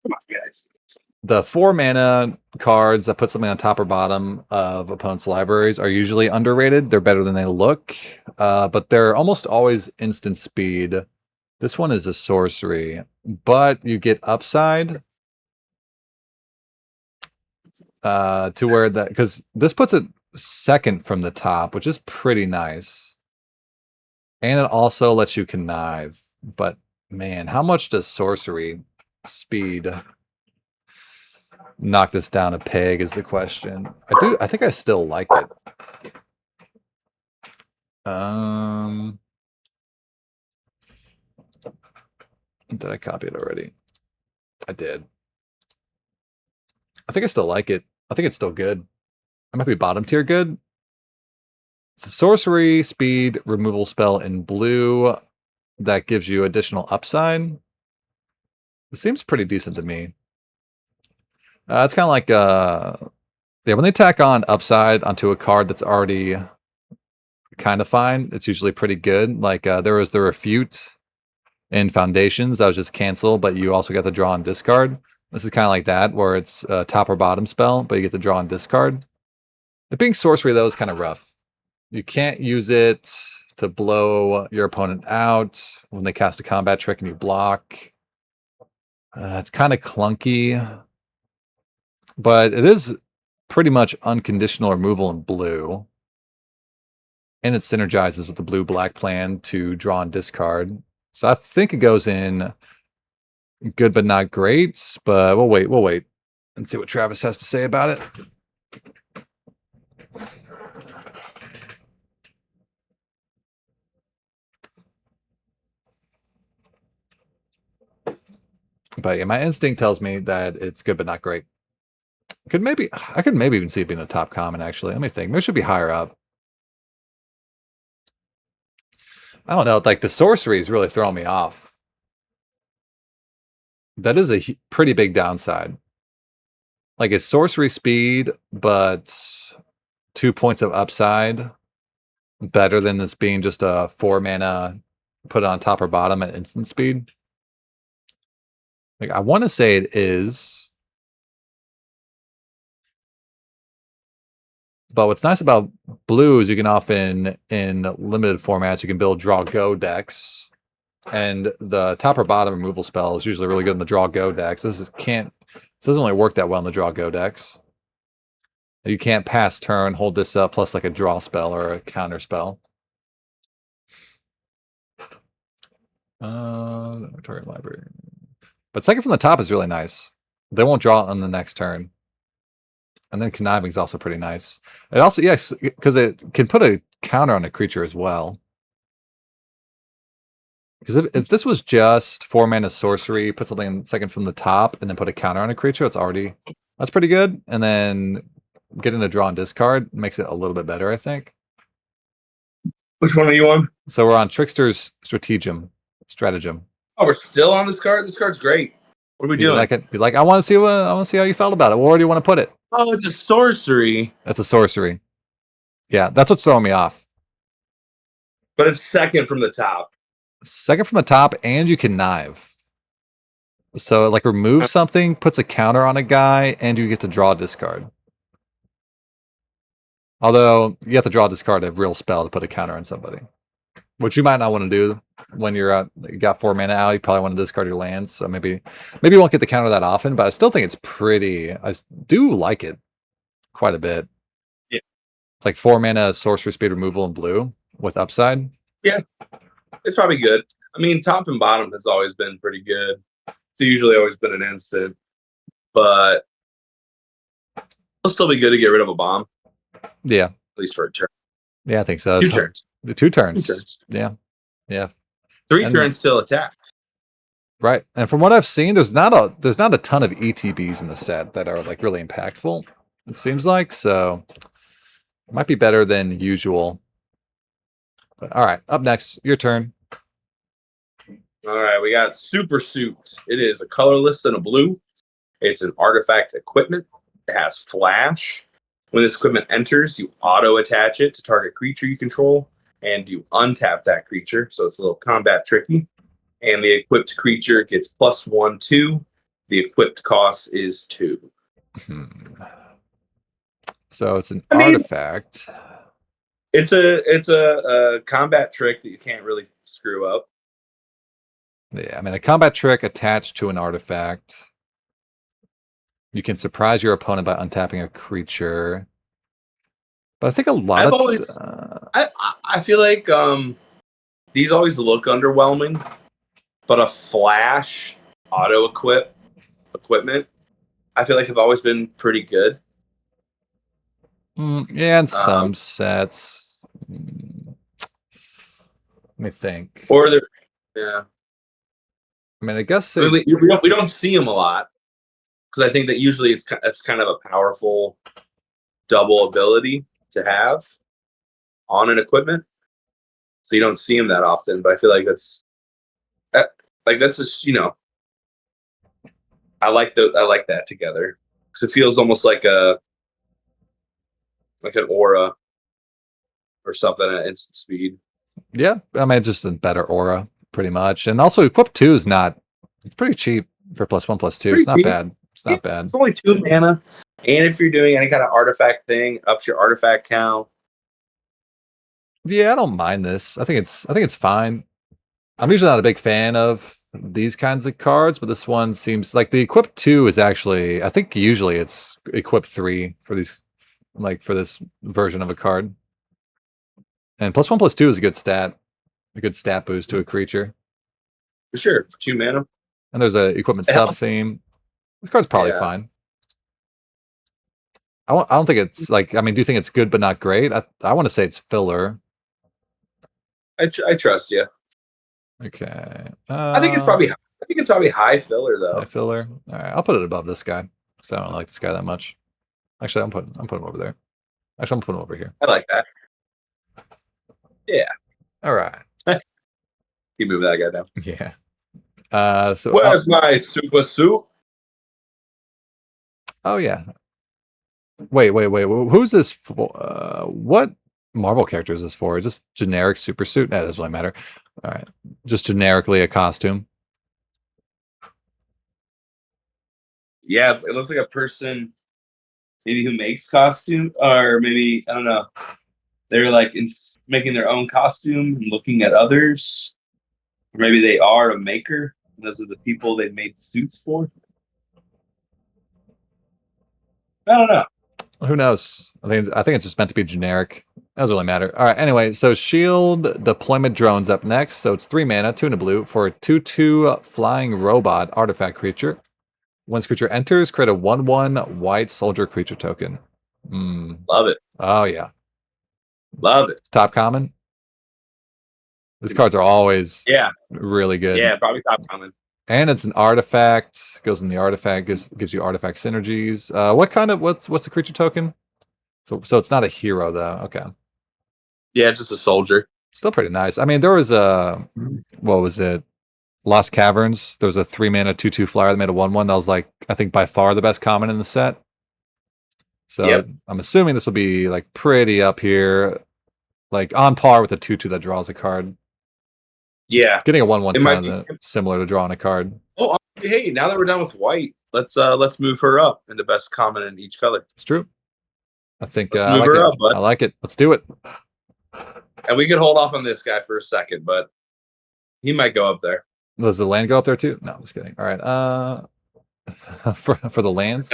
Come on, guys. The 4 mana cards that put something on top or bottom of opponents' libraries are usually underrated. They're better than they look, but they're almost always instant speed. This one is a sorcery, but you get upside to where that, because this puts it second from the top, which is pretty nice. And it also lets you connive, but Man, how much does sorcery speed knock this down a peg is the question. I think I still like it. Did I copy it already? I did. I think I still like it. I think it's still good. I might be bottom tier good. It's a sorcery speed removal spell in blue that gives you additional upside. It seems pretty decent to me. It's kind of like yeah, when they tack on upside onto a card that's already kind of fine, it's usually pretty good. Like there was the Refute in Foundations that was just cancel, but you also got to draw and discard. This is kind of like that, where it's a top or bottom spell, but you get to draw and discard. It being sorcery, though, is kind of rough. You can't use it to blow your opponent out when they cast a combat trick and you block. It's kind of clunky, but it is pretty much unconditional removal in blue. And it synergizes with the blue-black plan to draw and discard. So I think it goes in good but not great, but we'll wait and see what Travis has to say about it. But yeah, my instinct tells me that it's good but not great. I could maybe even see it being a top common, actually. Let me think. Maybe it should be higher up. I don't know, like the sorcery is really throwing me off. That is a pretty big downside. Like it's sorcery speed, but 2 points of upside better than this being just a 4 mana put on top or bottom at instant speed. Like I want to say it is. But what's nice about blue is you can often, in limited formats, you can build draw-go decks. And the top or bottom removal spell is usually really good in the draw-go decks. This doesn't really work that well in the draw-go decks. You can't pass turn, hold this up, plus like a draw spell or a counter spell. Target library. But second from the top is really nice. They won't draw it on the next turn. And then conniving is also pretty nice. It also, yes, because it can put a counter on a creature as well. Because if this was just 4 mana sorcery, put something in second from the top, and then put a counter on a creature, that's pretty good. And then getting a draw and discard makes it a little bit better, I think. Which one are you on? So we're on Trickster's Stratagem. Oh, we're still on this card? This card's great. What are we doing? I want to see how you felt about it. Where do you want to put it? Oh, it's a sorcery. That's a sorcery. Yeah, that's what's throwing me off. But it's second from the top. Second from the top, and you can knife. So, like, remove something, puts a counter on a guy, and you get to draw a discard. Although, you have to draw a discard a real spell to put a counter on somebody. Which you might not want to do when you got 4 mana out. You probably want to discard your lands. So maybe you won't get the counter that often, but I still think it's pretty. I do like it quite a bit. Yeah. It's like 4 mana sorcery speed removal in blue with upside. Yeah. It's probably good. I mean, top and bottom has always been pretty good. It's usually always been an instant. But it'll still be good to get rid of a bomb. Yeah. At least for a turn. Yeah, I think so. 2 turns. The 2 turns. 2 turns. Yeah. 3 turns till attack. Right. And from what I've seen, there's not a ton of ETBs in the set that are like really impactful, it seems like. So it might be better than usual. But, all right, up next, your turn. All right, we got Super Suit. It is a colorless and a blue. It's an artifact equipment. It has flash. When this equipment enters, you auto-attach it to target creature you control, and you untap that creature, so it's a little combat tricky. And the equipped creature gets +1/2. The equipped cost is 2. So it's an artifact. It's a combat trick that you can't really screw up. Yeah, I mean, a combat trick attached to an artifact. You can surprise your opponent by untapping a creature. But I think a lot I feel like these always look underwhelming, but a flash auto equipment, I feel like have always been pretty good. Yeah, in some sets. Let me think. Or they're, yeah. I mean, I guess I mean, we don't see them a lot because I think that usually it's kind of a powerful double ability to have on an equipment, so you don't see them that often. But I feel like that's just I like that together because it feels almost like an aura or something at instant speed. yeah, I mean, just a better aura, pretty much. And also, Equip 2 is not, it's pretty cheap for +1/+2. It's not Pretty cheap. bad. It's not bad. It's only 2 mana, and if you're doing any kind of artifact thing, ups your artifact count. Yeah, I don't mind this. I think it's fine. I'm usually not a big fan of these kinds of cards, but this one seems like the Equip 2 is actually, I think usually it's Equip 3 for these, like for this version of a card. And +1/+2 is a good stat boost to a creature. For sure, 2 mana. And there's a equipment sub theme. This card's probably fine. I don't think it's like, I mean, do you think it's good but not great? I want to say it's filler. I trust you. Okay. I think it's probably high filler though. High filler. All right, I'll put it above this guy because I don't like this guy that much. Actually, I'm putting him over there. Actually, I'm putting him over here. I like that. Yeah. All right. Keep moving that guy down. Yeah. So where's my super suit? Oh yeah. Wait. Who's this for? What Marvel character is this for? Just generic super suit? That doesn't really matter. All right. Just generically a costume. Yeah, it looks like a person maybe who makes costume, or maybe I don't know. They're like making their own costume and looking at others, or maybe they are a maker. And those are the people they made suits for. I don't know. Who knows? I think it's just meant to be generic. It doesn't really matter. All right. Anyway, so shield deployment drone's up next. So it's 3 mana, 2 and a blue for a 2/2 flying robot artifact creature. Once creature enters, create a 1/1 white soldier creature token. Love it. Oh yeah. Love it. Top common. These cards are always really good. Yeah, probably top common. And it's an artifact. Goes in the artifact. Gives you artifact synergies. What's the creature token? So it's not a hero though. Okay. Yeah, it's just a soldier. Still pretty nice. I mean, there was a what was it? Lost Caverns. There was a 3 mana 2/2 flyer that made a 1/1. That was like I think by far the best common in the set. So I'm assuming this will be like pretty up here, like on par with the 2/2 that draws a card. Yeah, getting a 1/1 is kind of similar to drawing a card. Oh, hey! Now that we're done with white, let's move her up into best common in each color. It's true. I think let's move her up, bud. I like it. Let's do it. And we could hold off on this guy for a second, but he might go up there. Does the land go up there too? No, I'm just kidding. All right. For the lands.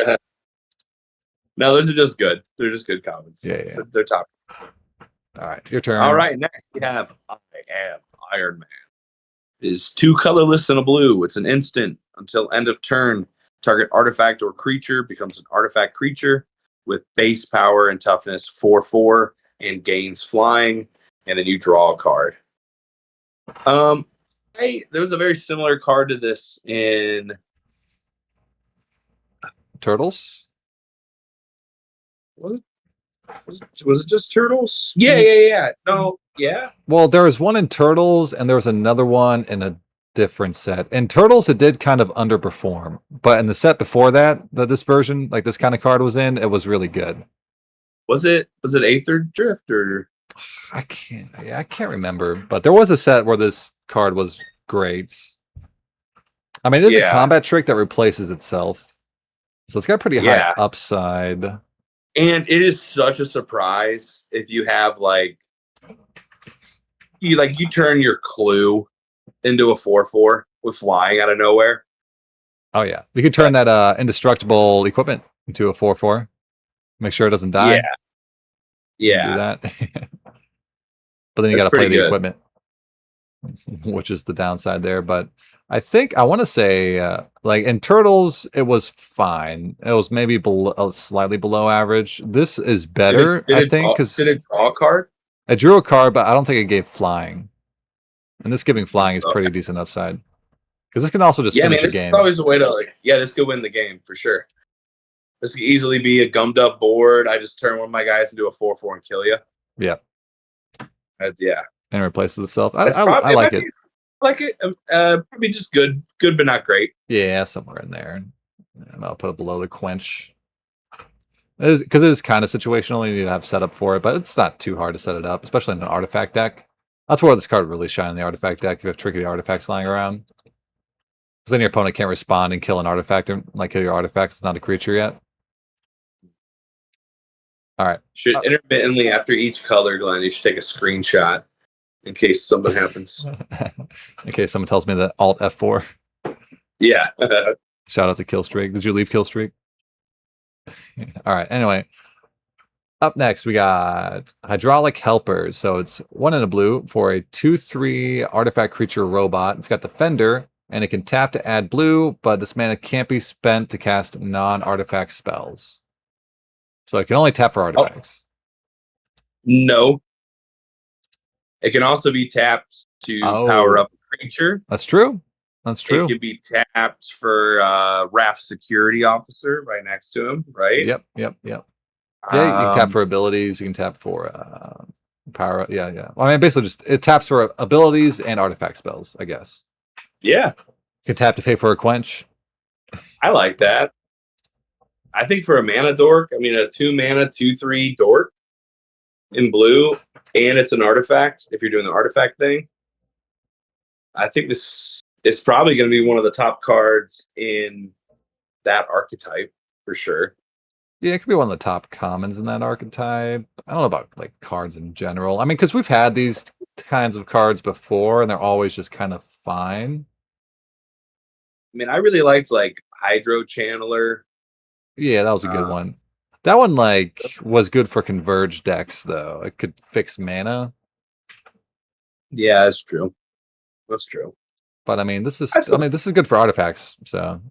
No, those are just good. They're just good comments. Yeah. They're top. All right, your turn. All right, next we have I Am Iron Man. It is 2 colorless and a blue. It's an instant. Until end of turn, target artifact or creature becomes an artifact creature with base power and toughness 4/4 and gains flying, and then you draw a card. There was a very similar card to this in Turtles. Was it just Turtles? Yeah. No, yeah. Well, there was one in Turtles, and there was another one in a different set. In Turtles, it did kind of underperform, but in the set before that this version, like this kind of card was in, it was really good. Was it Aether Drift or? I can't remember, but there was a set where this card was great. I mean, it is a combat trick that replaces itself, so it's got pretty high upside. And it is such a surprise if you have you turn your Clue into a 4/4 with flying out of nowhere. Oh yeah, you could turn that indestructible equipment into a 4/4. Make sure it doesn't die. Yeah. Do that. But then you got to play the equipment, which is the downside there. But I think I want to say like in Turtles, it was fine. It was maybe slightly below average. This is better, I think, Did because it draw a card? I drew a card, but I don't think it gave flying. And this giving flying is pretty Okay. decent upside because this can also just Yeah, man, finish a this is game. always a way to like. Yeah, this could win the game for sure. This could easily be a gummed up board. I just turn one of my guys into a 4/4 and kill you. Yeah, Yeah, and it replaces itself. that's I probably like it. like it. Probably just good but not great. Yeah, somewhere in there. And I'll put it below the quench. Because it is kind of situational. You need to have setup for it, but it's not too hard to set it up, especially in an artifact deck. That's where this card really shine in the artifact deck. If you have tricky artifacts lying around, because then your opponent can't respond and kill an artifact and like kill your artifact. It's not a creature yet. All right. Should intermittently after each color, Glenn, you should take a screenshot in case something happens. In case someone tells me that Alt F4. Yeah. Shout out to Killstreak. Did you leave Killstreak? All right. Anyway, up next we got Hydraulic Helpers. So it's 1 and a blue for a 2/3 artifact creature robot. It's got Defender, and it can tap to add blue, but this mana can't be spent to cast non-artifact spells. So it can only tap for artifacts. No. It can also be tapped to power up a creature. That's true. That's true. It can be tapped for Raft Security Officer right next to him, right? Yep. Yeah, you can tap for abilities. You can tap for power up. Yeah. Well, I mean, basically, just it taps for abilities and artifact spells, I guess. Yeah. You can tap to pay for a quench. I like that. I think for a mana dork, I mean, a 2-mana, 2/3 dork in blue, and it's an artifact, if you're doing the artifact thing, I think this is probably going to be one of the top cards in that archetype for sure. Yeah, it could be one of the top commons in that archetype. I don't know about like cards in general. I mean, because we've had these kinds of cards before, and they're always just kind of fine. I mean, I really liked like Hydro Channeler. Yeah, that was a good one. That one like was good for converged decks though. It could fix mana. Yeah, that's true. That's true. But I mean, this is good for artifacts. So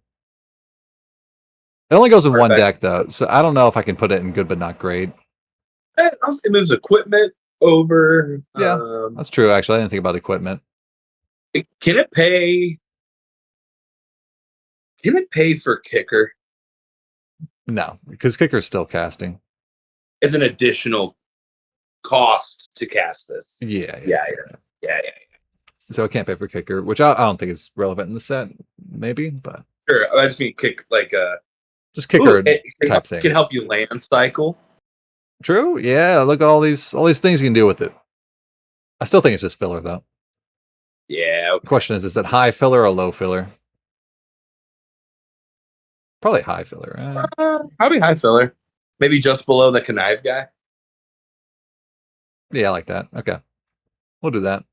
it only goes in one deck though. So I don't know if I can put it in good but not great. It moves equipment over. Yeah, that's true. Actually, I didn't think about equipment. Can it pay? Can it pay for kicker? No, because kicker's still casting. It's an additional cost to cast this. Yeah. So I can't pay for kicker, which I don't think is relevant in the set. Maybe, but sure. I just mean kick like just kicker type thing. Can help you land cycle. True. Yeah. Look at all these things you can do with it. I still think it's just filler though. Yeah. Okay. The question is it high filler or low filler? Probably high filler. Probably high filler. Maybe just below the connive guy. Yeah, I like that. Okay, we'll do that.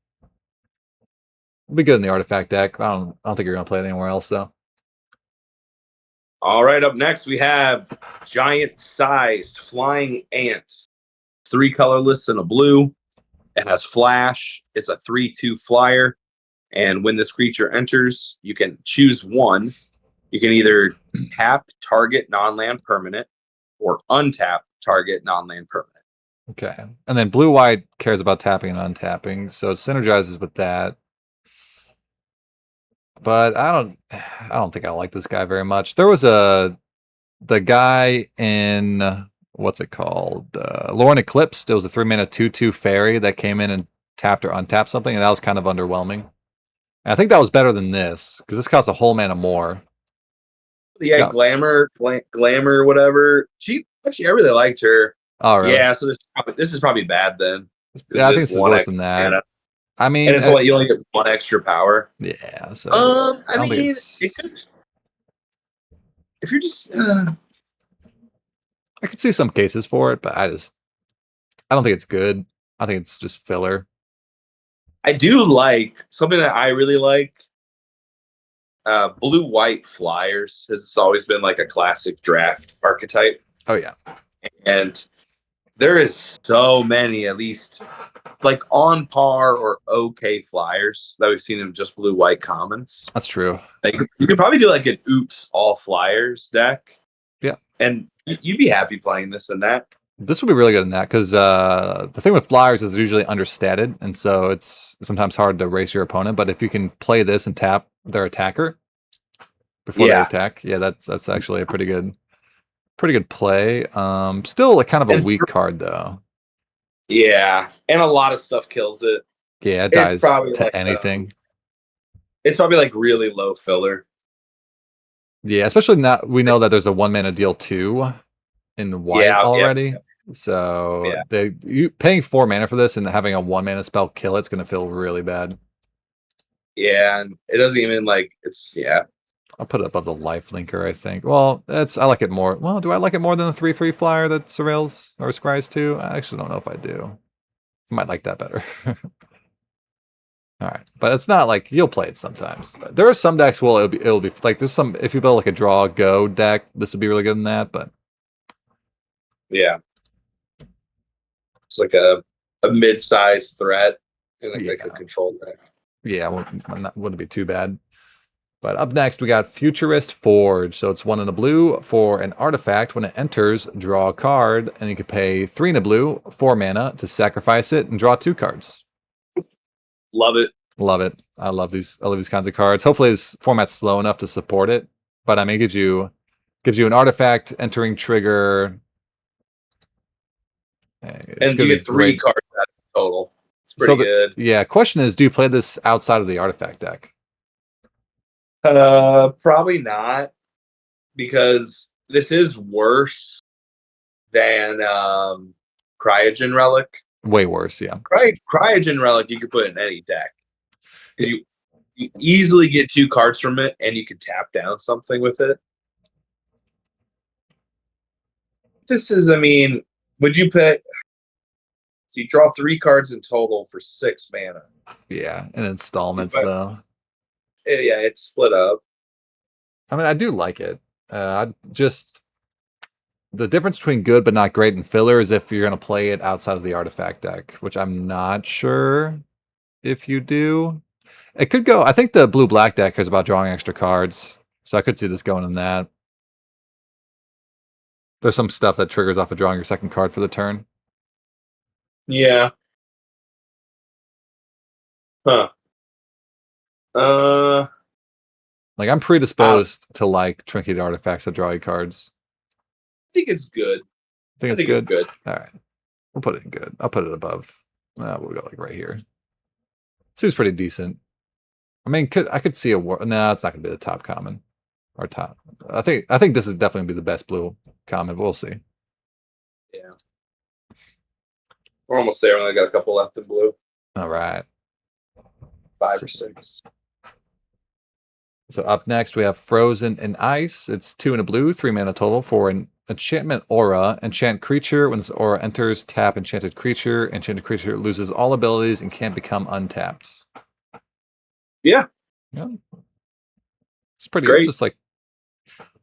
We'll be good in the artifact deck. I don't think you're gonna play it anywhere else though. All right, up next we have giant-sized flying ant. 3 colorless and a blue. It has flash. It's a 3/2 flyer, and when this creature enters, you can choose one. You can either tap target non-land permanent or untap target non-land permanent. Okay. And then blue-white cares about tapping and untapping, so it synergizes with that. But I don't think I like this guy very much. There was the guy in what's it called? Lorne Eclipse. There was a 3-mana 2/2 fairy that came in and tapped or untapped something, and that was kind of underwhelming. And I think that was better than this, because this costs a whole mana more. Yeah, glamour, whatever. She actually, I really liked her. Oh, really? Yeah, so this is probably bad then. Yeah, I think this is worse than that. Mana. I mean, and it's only you only get 1 extra power. Yeah. So I mean, it could, if you're just, I could see some cases for it, but I don't think it's good. I think it's just filler. I do like something that I really like. Blue-white flyers has always been like a classic draft archetype. Oh yeah, and there is so many, at least like on par or okay flyers that we've seen in just blue white commons. That's true. Like you could probably do like an oops all flyers deck. Yeah. And you'd be happy playing this and that. This would be really good in that because the thing with flyers is they're usually understated, and so it's sometimes hard to race your opponent. But if you can play this and tap their attacker before they Yeah. attack, yeah, that's actually a pretty good play. Still like kind of a And weak card though. Yeah. And a lot of stuff kills it. Yeah, it It's dies probably to like, anything. It's probably like really low filler. Yeah, especially now we know that there's a 1-mana deal 2 in white Yeah, yeah, already. So Yeah. you paying 4 mana for this and having a 1-mana spell kill it's gonna feel really bad. Yeah, and it doesn't even like it's I'll put it above the life linker, I think. Well, I like it more. Well, do I like it more than the 3/3 flyer that surveils or scries too? I actually don't know if I do. I might like that better. All right, but it's not like you'll play it sometimes. There are some decks it'll be like there's some if you build like a draw go deck, this would be really good in that. But yeah. It's like a mid-sized threat and like a control deck. Yeah, wouldn't be too bad. But up next, we got Futurist Forge. So it's 1 in a blue for an artifact. When it enters, draw a card, and you can pay 3 in a blue, 4 mana to sacrifice it and draw 2 cards. Love it. Love it. I love these kinds of cards. Hopefully, this format's slow enough to support it. But I mean, it gives you an artifact entering trigger. And you get 3 cards out of total. It's pretty good. Yeah. Question is, do you play this outside of the artifact deck? Probably not, because this is worse than Cryogen Relic. Way worse, yeah. Cryogen Relic you could put in any deck, because you easily get 2 cards from it, and you can tap down something with it. This is, I mean, would you put? So you draw 3 cards in total for 6 mana. Yeah, in installments though. Yeah, it's split up. I mean, I do like it. Just the difference between good but not great and filler is if you're going to play it outside of the artifact deck, which I'm not sure if you do. It could go. I think the blue-black deck is about drawing extra cards, so I could see this going in that. There's some stuff that triggers off of drawing your second card for the turn. Yeah. Huh. Like I'm predisposed to like trinket artifacts that draw you cards. I think it's good. I think it's good. All right, we'll put it in good. I'll put it above. We'll go like right here. Seems pretty decent. I mean, I could see a war. No, it's not gonna be the top common or top. I think this is definitely gonna be the best blue common. But we'll see. Yeah, we're almost there. We only got a couple left in blue. All right, 5 or 6. So up next we have Frozen in Ice. It's 2 in a blue, 3 mana total for an enchantment aura. Enchant creature. When this aura enters, tap enchanted creature. Enchanted creature loses all abilities and can't become untapped. Yeah. It's pretty great. Just like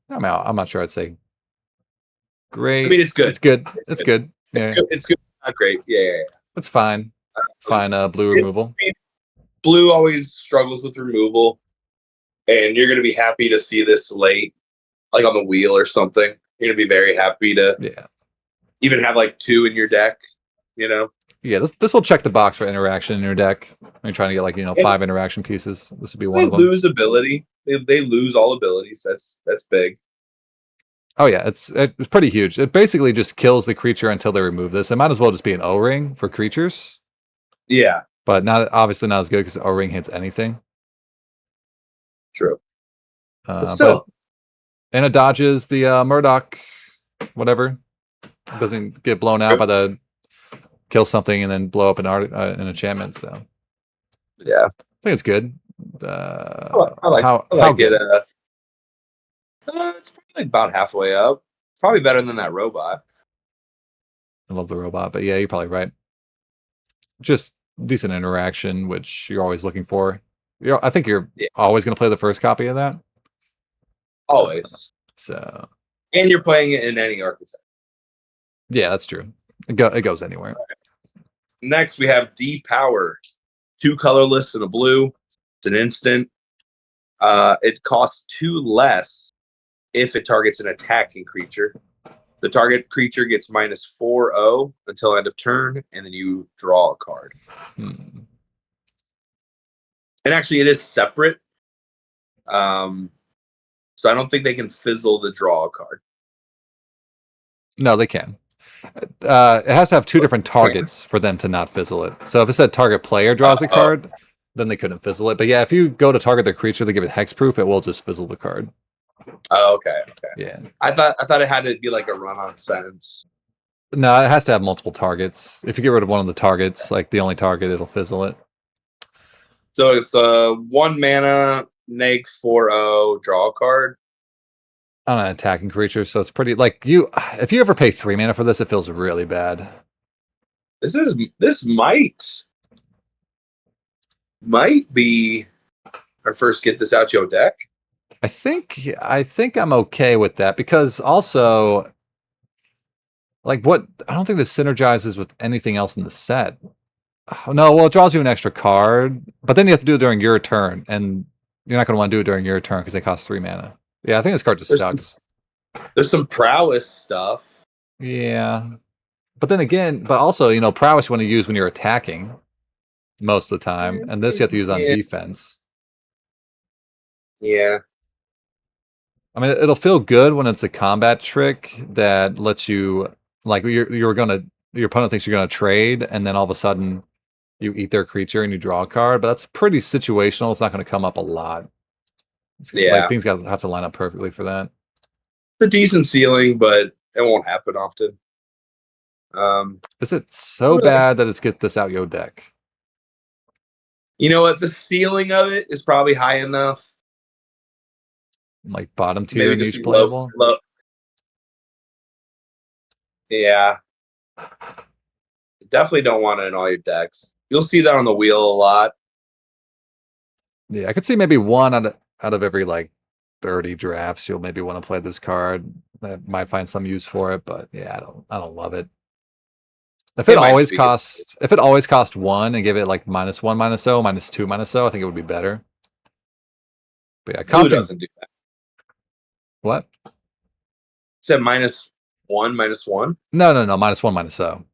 I'm not sure I'd say great. I mean, it's good. It's good. It's good. Yeah. It's good. Not great. Yeah. It's fine. Fine blue removal. Blue always struggles with removal. And you're going to be happy to see this late, like on the wheel or something. You're going to be very happy to even have like 2 in your deck, you know? Yeah, this will check the box for interaction in your deck. You're trying to get like, 5 interaction pieces. This would be one of them. They lose ability. They lose all abilities. That's big. Oh yeah, it's pretty huge. It basically just kills the creature until they remove this. It might as well just be an O-ring for creatures. Yeah. But obviously not as good because O-ring hits anything. True. But and it dodges the Murdoch, whatever. It doesn't get blown out by the kill something and then blow up an enchantment. So yeah, I think it's good. I like it. It's probably about halfway up. It's probably better than that robot. I love the robot, but yeah, you're probably right. Just decent interaction, which you're always looking for. I think you're always going to play the first copy of that. Always. So. And you're playing it in any archetype. Yeah, that's true. It goes anywhere. Next, we have D-Power. 2 colorless and a blue. It's an instant. It costs 2 less if it targets an attacking creature. The target creature gets -4/0 until end of turn, and then you draw a card. Hmm. And actually, it is separate. So I don't think they can fizzle the draw a card. No, they can. It has to have 2 different targets for them to not fizzle it. So if it said target player draws a card, then they couldn't fizzle it. But yeah, if you go to target the creature, they give it hexproof, it will just fizzle the card. Oh, okay. Yeah. I thought it had to be like a run-on sentence. No, it has to have multiple targets. If you get rid of one of the targets, like the only target, it'll fizzle it. So it's a 1 mana, -4/0, draw a card. On an attacking creature, so it's pretty like if you ever pay 3 mana for this, it feels really bad. This might be our first get this out your deck. I think I'm okay with that because also like I don't think this synergizes with anything else in the set. Oh, no, well, it draws you an extra card, but then you have to do it during your turn, and you're not going to want to do it during your turn because they cost 3 mana. Yeah, I think this card just sucks. There's some prowess stuff. Yeah. But then again, but also, prowess you want to use when you're attacking most of the time, and this you have to use on defense. Yeah. I mean, it'll feel good when it's a combat trick that lets you, like, your opponent thinks you're gonna trade, and then all of a sudden you eat their creature and you draw a card. But that's pretty situational. It's not going to come up a lot. Like things have to line up perfectly for that. It's a decent ceiling, but it won't happen often. Is it so bad that it's get this out your deck? You know what? The ceiling of it is probably high enough. Like bottom tier niche playable. Yeah. Definitely don't want it in all your decks. You'll see that on the wheel a lot. Yeah, I could see maybe one out of every like 30 drafts you'll maybe want to play this card. That might find some use for it, but yeah, I don't love it. If it always cost 1 and give it like -1, -0, -2, -0, I think it would be better. But yeah, Blue doesn't do that. What? You said -1, -1? No, -1, -0.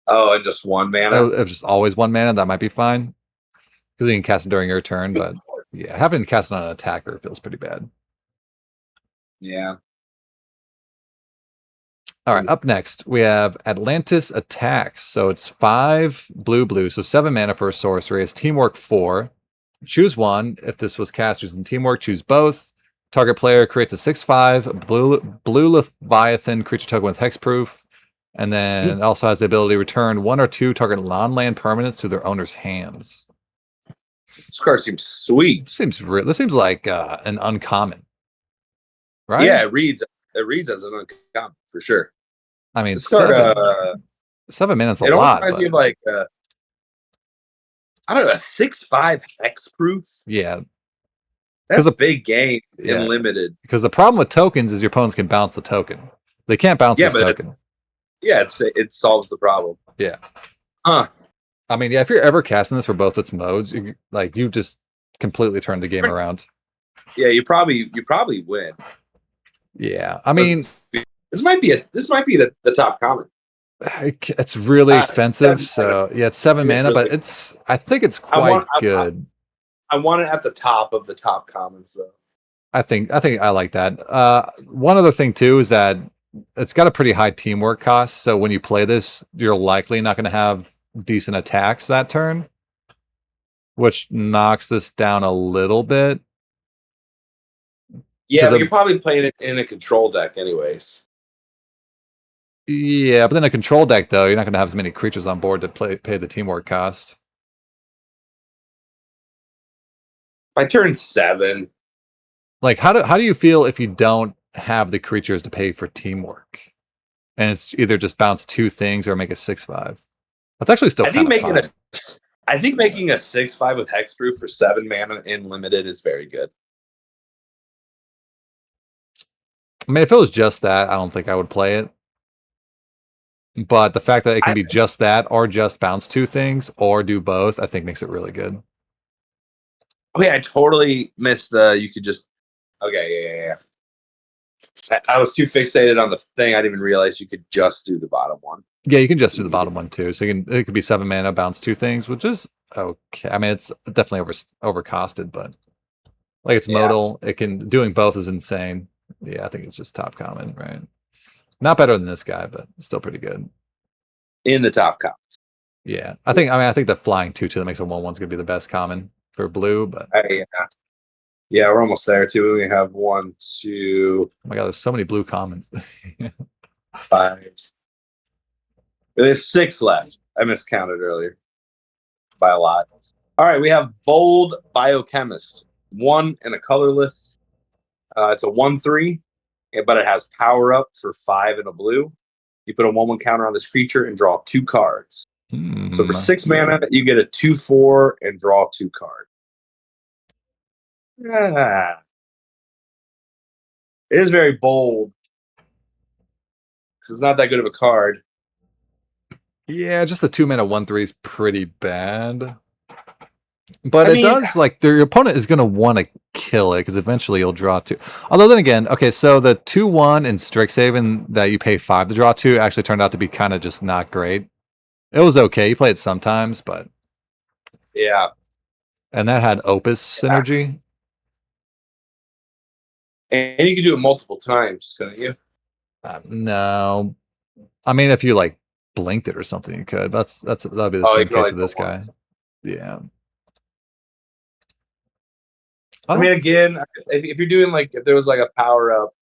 Oh, and just 1 mana? If just always 1 mana, that might be fine. Because you can cast it during your turn, but yeah, having to cast it on an attacker feels pretty bad. Yeah. All right, up next, we have Atlantis Attacks. So it's 5 blue, so 7 mana for a sorcery. It's Teamwork 4. Choose one. If this was cast using Teamwork, choose both. Target player creates a 6/5 blue Leviathan creature token with hexproof. And then it also has the ability to return 1 or 2 target non-land permanents to their owner's hands. This card seems sweet. This seems like an uncommon, right? Yeah, it reads as an uncommon for sure. I mean, this card, 7 minutes a it lot. Reminds me of like I don't know, a 6/5 hexproof. Yeah, that's a big game in limited. Because the problem with tokens is your opponents can bounce the token. They can't bounce this token. It solves the problem. Yeah. Huh. I mean, yeah, if you're ever casting this for both its modes, you just completely turn the game around. Yeah, you probably win. Yeah. I mean, this might be the top common. It's really expensive, so yeah, it's 7 mana, but I think it's quite good. I want it at the top of the top commons though. I think I like that. One other thing too is that it's got a pretty high teamwork cost, so when you play this, you're likely not going to have decent attacks that turn, which knocks this down a little bit. Yeah, but you're probably playing it in a control deck anyways. Yeah, but in a control deck though, you're not going to have as many creatures on board to pay the teamwork cost. By turn 7. Like, how do you feel if you don't have the creatures to pay for teamwork, and it's either just bounce 2 things or make a 6/5? That's actually still. I think making a 6/5 with hexproof for 7 mana in limited is very good. I mean, if it was just that, I don't think I would play it. But the fact that it can be just that, or just bounce 2 things, or do both, I think makes it really good. Okay, I totally missed the. You could just. Okay, yeah. I was too fixated on the thing. I didn't even realize you could just do the bottom one. Yeah, you can just do the bottom one too. So it could be 7 mana, bounce 2 things, which is okay. I mean, it's definitely overcosted, but like it's modal. It can doing both is insane. Yeah, I think it's just top common, right? Not better than this guy, but still pretty good. In the top commons. Yeah, I think the flying 2/2 that makes a 1/1's gonna be the best common for blue, but yeah, we're almost there too. We have 1, 2. Oh my god, there's so many blue commons. 5. There's 6 left. I miscounted earlier by a lot. All right, we have Bold Biochemist. 1 and a colorless. It's a 1/3, but it has power up for 5 and a blue. You put a 1/1 counter on this creature and draw 2 cards. So for 6 mana, you get a 2/4 and draw 2 cards. It is very bold. It's not that good of a card. Yeah, just the 2 mana 1/3 is pretty bad. But it does, like, your opponent is going to want to kill it because eventually you'll draw 2. Although then again, okay, so the 2/1 in Strixhaven that you pay 5 to draw 2 actually turned out to be kind of just not great. It was okay. You play it sometimes, but yeah. And that had Opus synergy. And you can do it multiple times, couldn't you? No. I mean, if you like blinked it or something, you could. That'd be the same case with this guy. Yeah. I mean, again, if you're doing like, if there was like a power up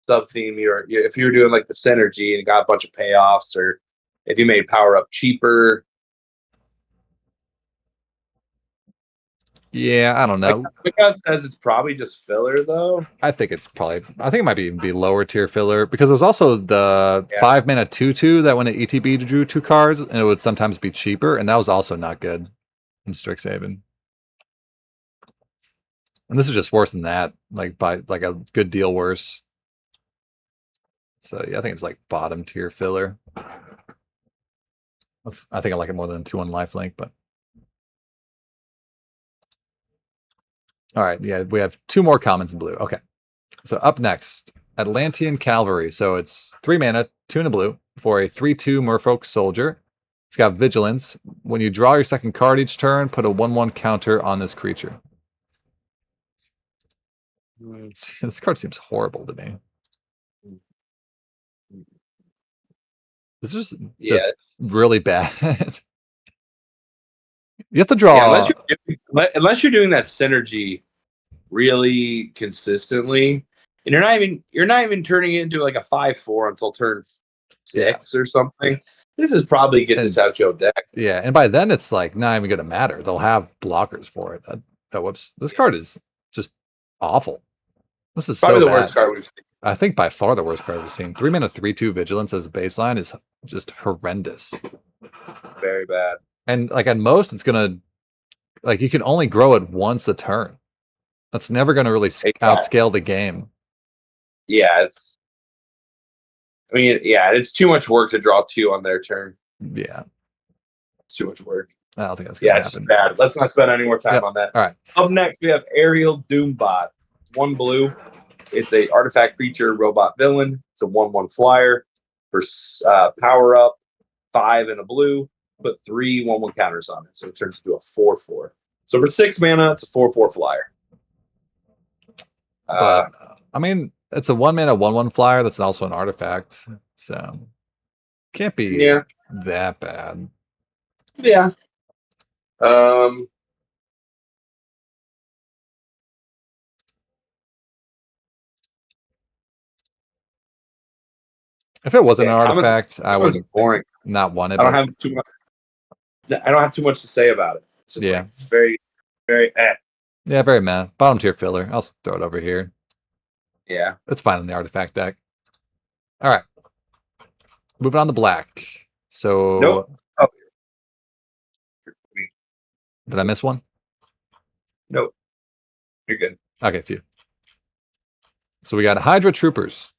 sub theme, if you were doing like the synergy and got a bunch of payoffs, or if you made power up cheaper. Yeah, I don't know. Like says it's probably just filler though. I think it might be lower tier filler because there's also the 5 mana 2/2 that when it ETB drew 2 cards and it would sometimes be cheaper, and that was also not good in Strixhaven. And this is just worse than that, like by like a good deal worse. So yeah, I think it's like bottom tier filler. I think I like it more than 2/1 lifelink, but all right, yeah, we have 2 more commons in blue. Okay, so up next, Atlantean Cavalry. So it's 3 mana, 2 in a blue for a 3/2 Merfolk Soldier. It's got Vigilance. When you draw your second card each turn, put a 1/1 counter on this creature. This card seems horrible to me. This is just really bad. You have to draw. Yeah, unless you're doing that synergy really consistently, and you're not even turning it into like a 5/4 until turn 6 or something. This is probably get this out your deck. Yeah, and by then it's like not even gonna matter. They'll have blockers for it. Whoops. This card is just awful. This is probably so the worst card we've seen. I think by far the worst card we've seen. 3 mana 3/2 Vigilance as a baseline is just horrendous. Very bad. And like at most it's gonna like you can only grow it once a turn. That's never gonna really outscale the game. Yeah, it's too much work to draw 2 on their turn. Yeah. It's too much work. I don't think that's gonna happen. It's bad. Let's not spend any more time on that. All right. Up next, we have Aerial Doombot. 1 blue. It's a artifact creature, robot villain. It's a 1/1 flyer for power up, 5 and a blue. Put 3 1/1 counters on it, so it turns into a 4/4. So for 6 mana, it's a 4/4 flyer. But I mean, it's a 1 mana 1/1 flyer that's also an artifact, so can't be that bad. Yeah. If it wasn't an artifact, I would boring. Not want it. I don't have too much to say about it. It's just like, it's very, very Yeah, very meh. Bottom tier filler. I'll throw it over here. Yeah. It's fine in the artifact deck. All right. Moving on to black. So nope. Oh. Did I miss one? Nope. You're good. Okay, phew. So we got Hydra Troopers.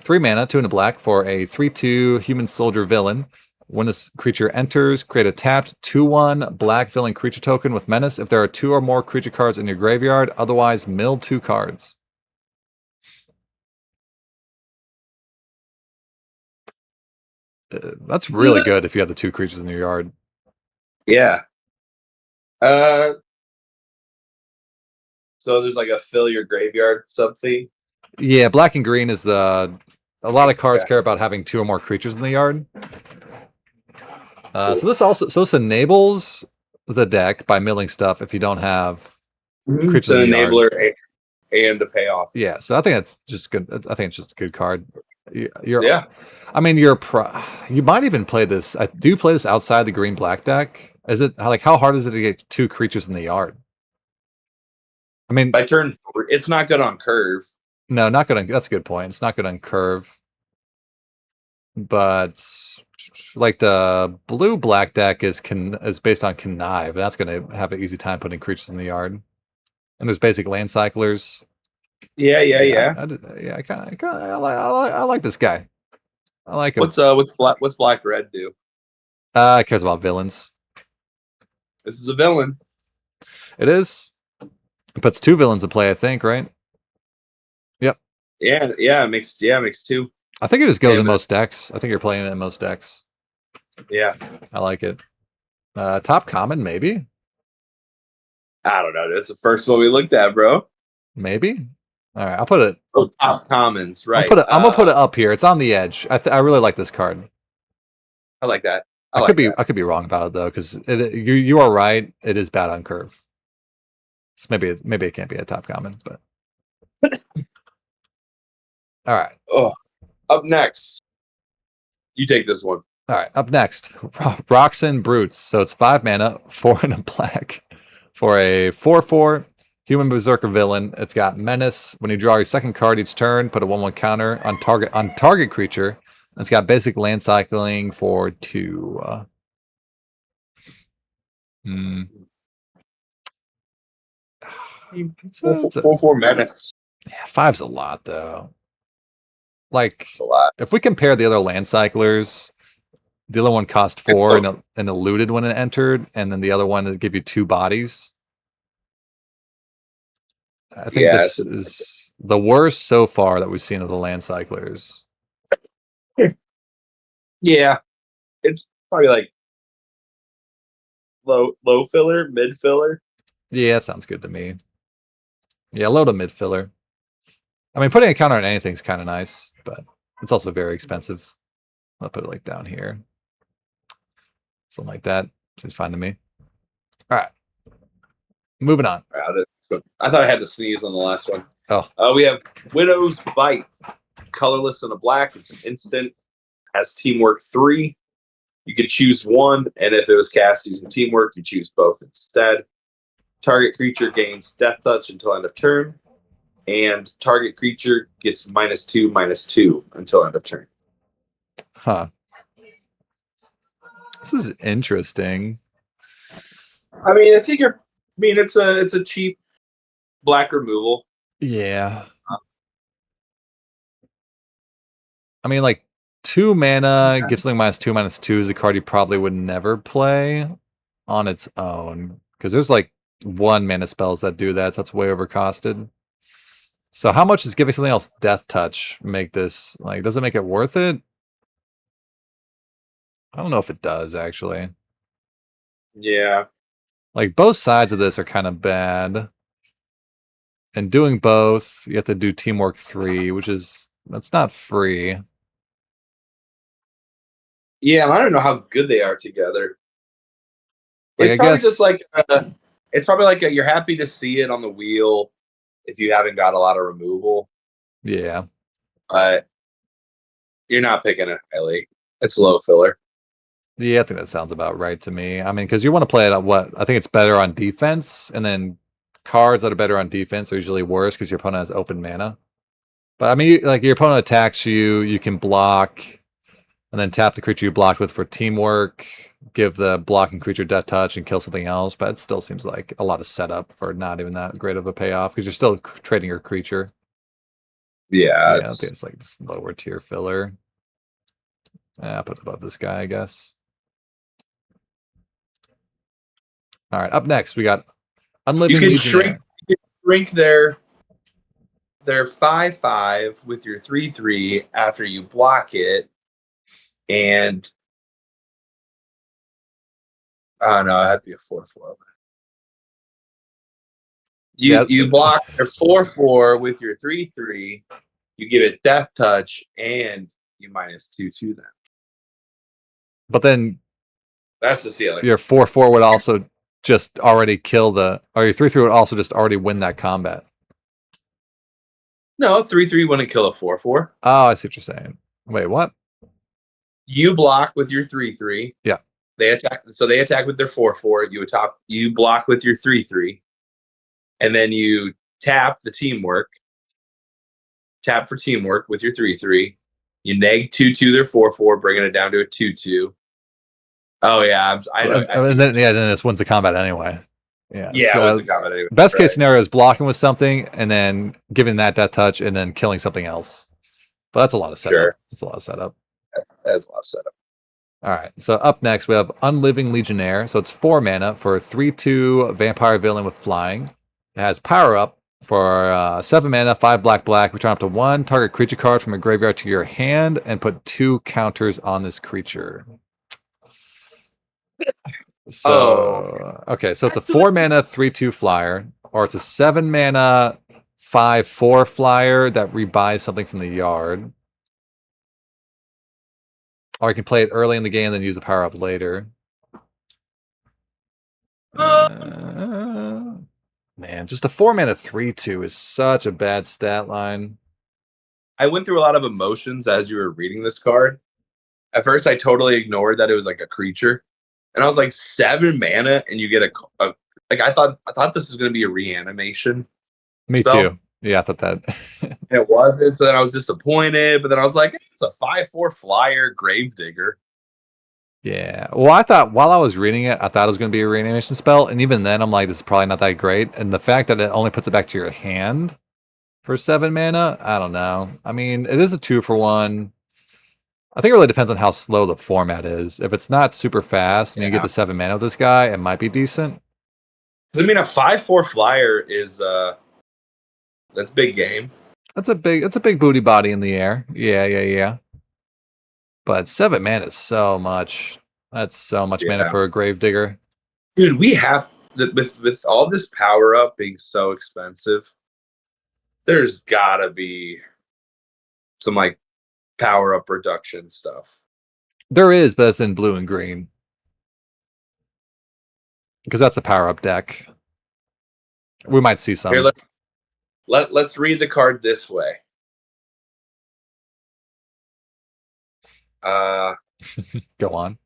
3 mana, 2 and a black for a 3/2 human soldier villain. When this creature enters, create a tapped 2/1 black villain creature token with menace if there are 2 or more creature cards in your graveyard. Otherwise, mill 2 cards. That's really good if you have the 2 creatures in your yard. Yeah. So there's like a fill your graveyard sub fee. Yeah, black and green is a lot of cards Okay. care about having 2 or more creatures in the yard. So this enables the deck by milling stuff if you don't have creatures It's an in the yard. enabler and a payoff. Yeah, so I think that's just good. I think it's just a good card. Yeah. I mean, you might even play this. I do play this outside the green black deck. Is it like how hard is it to get 2 creatures in the yard? I mean, By turn 4, it's not good on curve. no, not good on. That's a good point. It's not good on curve, but like the blue black deck is based on connive, and that's going to have an easy time putting creatures in the yard. And there's basic land cyclers. Yeah. I like this guy. I like him. What's black red do? It cares about villains. This is a villain. It is. It puts 2 villains in play, I think, right? Yep. Yeah, makes 2. I think it just goes Yeah, in but- most decks. I think you're playing it in most decks. Yeah. I like it. Top common, maybe? I don't know. That's the first one we looked at, bro. Maybe? All right, I'll put it. Oh, top commons, right? I'm gonna put it up here. It's on the edge. I really like this card. I like that. I could be wrong about it though, because you are right. It is bad on curve. So maybe it can't be a top common, but all right. Oh, up next, you take this one. All right, up next, Roxen Brutes. So it's 5 mana, 4 and a black for a 4/4 human berserker villain. It's got menace. When you draw your second card each turn, put a 1/1 counter on target creature. It's got basic land cycling for 2. It's 4/4 menace. Yeah, 5's a lot though. Like, It's a lot. if we compare the other land cyclers, the other one cost 4 and eluded when it entered, and then the other one would give you 2 bodies. I think this is the worst so far that we've seen of the land cyclers. Yeah, it's probably like low filler, mid filler. Yeah, that sounds good to me. Yeah, low to mid filler. I mean, putting a counter on anything is kind of nice, but it's also very expensive. I'll put it like down here. Something like that. Seems fine to me. All right. Moving on. I thought I had to sneeze on the last one. Oh. We have Widow's Bite. Colorless and a black. It's an instant. Has teamwork 3. You could choose one, and if it was cast using teamwork, you choose both instead. Target creature gains death touch until end of turn, and target creature gets -2/-2 until end of turn. Huh. This is interesting. I mean, it's a cheap black removal. Yeah. I mean, like 2 mana gives something -2/-2 is a card you probably would never play on its own, because there's like 1 mana spells that do that. So that's way overcosted. So how much does giving something else death touch make this? Like, does it make it worth it? I don't know if it does, actually. Yeah. Like, both sides of this are kind of bad. And doing both, you have to do teamwork 3, that's not free. Yeah, and I don't know how good they are together. Like, It's I probably guess- just like it's probably like you're happy to see it on the wheel if you haven't got a lot of removal, Yeah. but you're not picking it highly. It's low filler. Yeah, I think that sounds about right to me. I mean, because you want to play it on what? I think it's better on defense, and then cards that are better on defense are usually worse because your opponent has open mana. But I mean, like, your opponent attacks you, you can block, and then tap the creature you blocked with for teamwork, give the blocking creature death touch, and kill something else. But it still seems like a lot of setup for not even that great of a payoff because you're still trading your creature. Yeah, I think it's like just lower tier filler. I'll put it above this guy, I guess. All right, up next we got Unliving you can Legionnaire. shrink their 5/5 with your 3/3 after you block it, and oh no, it had to be a 4/4. You block their 4/4 with your 3/3. You give it Death Touch, and you -2/2 them. But then That's the ceiling. your 4/4 would also just already kill or your 3/3 would also just already win that combat. No, 3/3 wouldn't kill a 4/4. Oh, I see what you're saying. Wait, what? You block with your 3/3. Yeah. They attack. So they attack with their 4/4. You block with your 3/3, and then you tap the teamwork. Tap for teamwork with your 3/3. You neg 2/2 their 4/4, bringing it down to a 2/2. Oh yeah, I know. And then this wins the combat anyway. Yeah. Yeah, so it was a combat anyway. best case scenario is blocking with something and then giving that Death Touch and then killing something else. But that's a lot of setup. Sure. That's a lot of setup. That's a lot of setup. All right. So up next we have Unliving Legionnaire. So it's 4 mana for a 3/2 vampire villain with flying. It has power up for 7 mana, 5 black. Return up to 1 target creature card from your graveyard to your hand and put 2 counters on this creature. So okay, so it's a 4 mana 3/2 flyer, or it's a 7 mana 5/4 flyer that rebuys something from the yard. Or you can play it early in the game and then use the power up later. Man, just a 4 mana 3/2 is such a bad stat line. I went through a lot of emotions as you were reading this card. At first, I totally ignored that it was like a creature, and I was like, 7 mana, and you get a like I thought this was going to be a reanimation. Me too. Yeah, I thought that. It wasn't, so then I was disappointed. But then I was like, it's a 5/4 flyer Gravedigger. Yeah. Well, I thought while I was reading it, I thought it was going to be a reanimation spell, and even then, I'm like, this is probably not that great. And the fact that it only puts it back to your hand for 7 mana, I don't know. I mean, it is a 2-for-1. I think it really depends on how slow the format is. If it's not super fast and you get to 7 mana with this guy, it might be decent. Because I mean, a 5/4 flyer is that's big game. It's a big booty body in the air. Yeah. But 7 mana is so much. That's so much mana for a Gravedigger. Dude, we have with all this power up being so expensive, there's gotta be some like power up reduction stuff. There is, but it's in blue and green. Because that's a power up deck. We might see some. Here, let's read the card this way. Go on.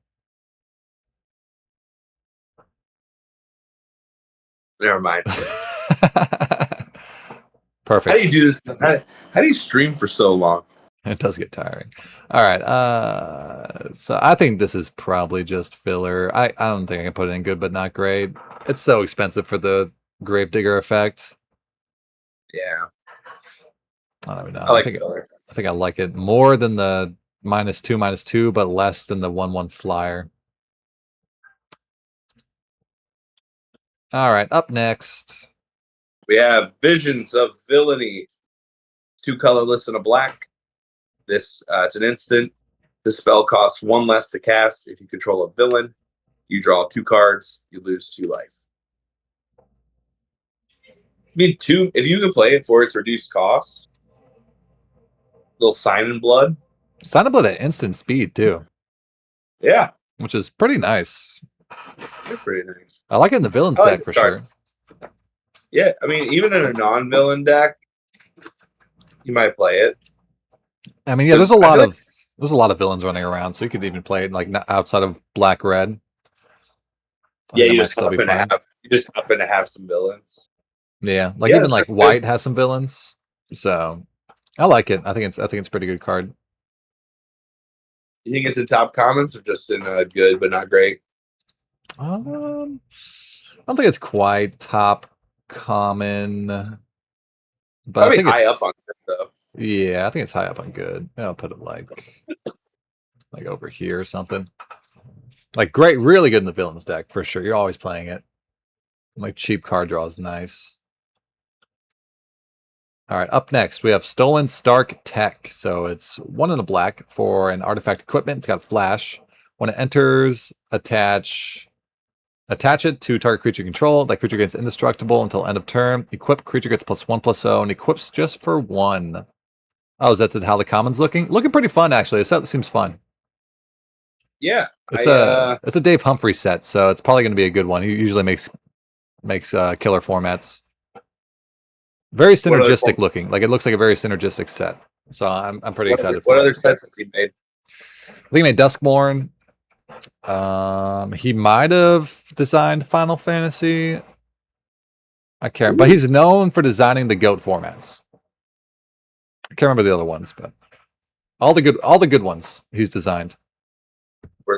Never mind. Perfect. How do you do this? How do you stream for so long? It does get tiring. All right. So I think this is probably just filler. I don't think I can put it in good, but not great. It's so expensive for the Gravedigger effect. Yeah. I don't even know. I like filler. I think I like it more than the -2/-2, but less than the 1/1 flyer. All right. Up next, we have Visions of Villainy. 2 colorless and a black. This it's an instant. This spell costs 1 less to cast. If you control a villain, you draw 2 cards. You lose 2 life. I mean, 2. If you can play it for its reduced cost, little Sign in Blood. Sign in Blood at instant speed too. Yeah, which is pretty nice. They're pretty nice. I like it in the villains deck for sure. Yeah, I mean, even in a non-villain deck, you might play it. I mean, yeah, there's a lot of villains running around, so you could even play it like outside of black red. Yeah, you just happen to have some villains. Yeah, like even like white has some villains. So I like it. I think it's a pretty good card. You think it's in top commons or just in good but not great? I don't think it's quite top common. But Probably I think high up on it though. Yeah, I think it's high up on good. I'll put it like over here or something. Like great, really good in the villains deck for sure. You're always playing it. Like cheap card draw is nice. All right, up next we have Stolen Stark Tech. So it's 1 in a black for an artifact equipment. It's got flash. When it enters, attach it to target creature you control. That creature gets indestructible until end of turn. Equip creature gets +1/+0 and equips just for 1. Oh, is that how the common's looking? Looking pretty fun actually. The set seems fun. Yeah, It's a Dave Humphrey set, so it's probably going to be a good one. He usually makes killer formats. Very synergistic looking. Like it looks like a very synergistic set. So I'm pretty excited for What it. other sets has he made? I think he made Duskmourn. He might have designed Final Fantasy. I can't, but he's known for designing the GOAT formats. I can't remember the other ones, but all the good ones he's designed.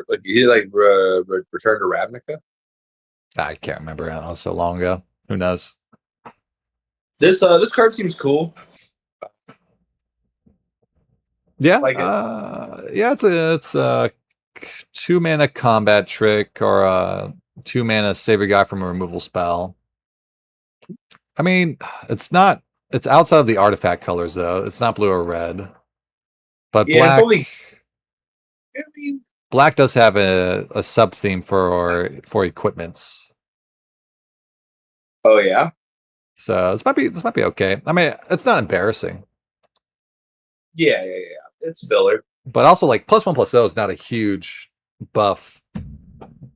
Like he Return to Ravnica. I can't remember. It was so long ago. Who knows? This card seems cool. Yeah, Like it. yeah. It's a 2-mana combat trick or a 2-mana save a guy from a removal spell. I mean, it's not. It's outside of the artifact colors though. It's not blue or red. But Yeah, black. it's only. I mean, Black does have a sub theme for equipments. oh yeah. So this might be okay. I mean, it's not embarrassing. Yeah. It's filler. But also like +1/+0 is not a huge buff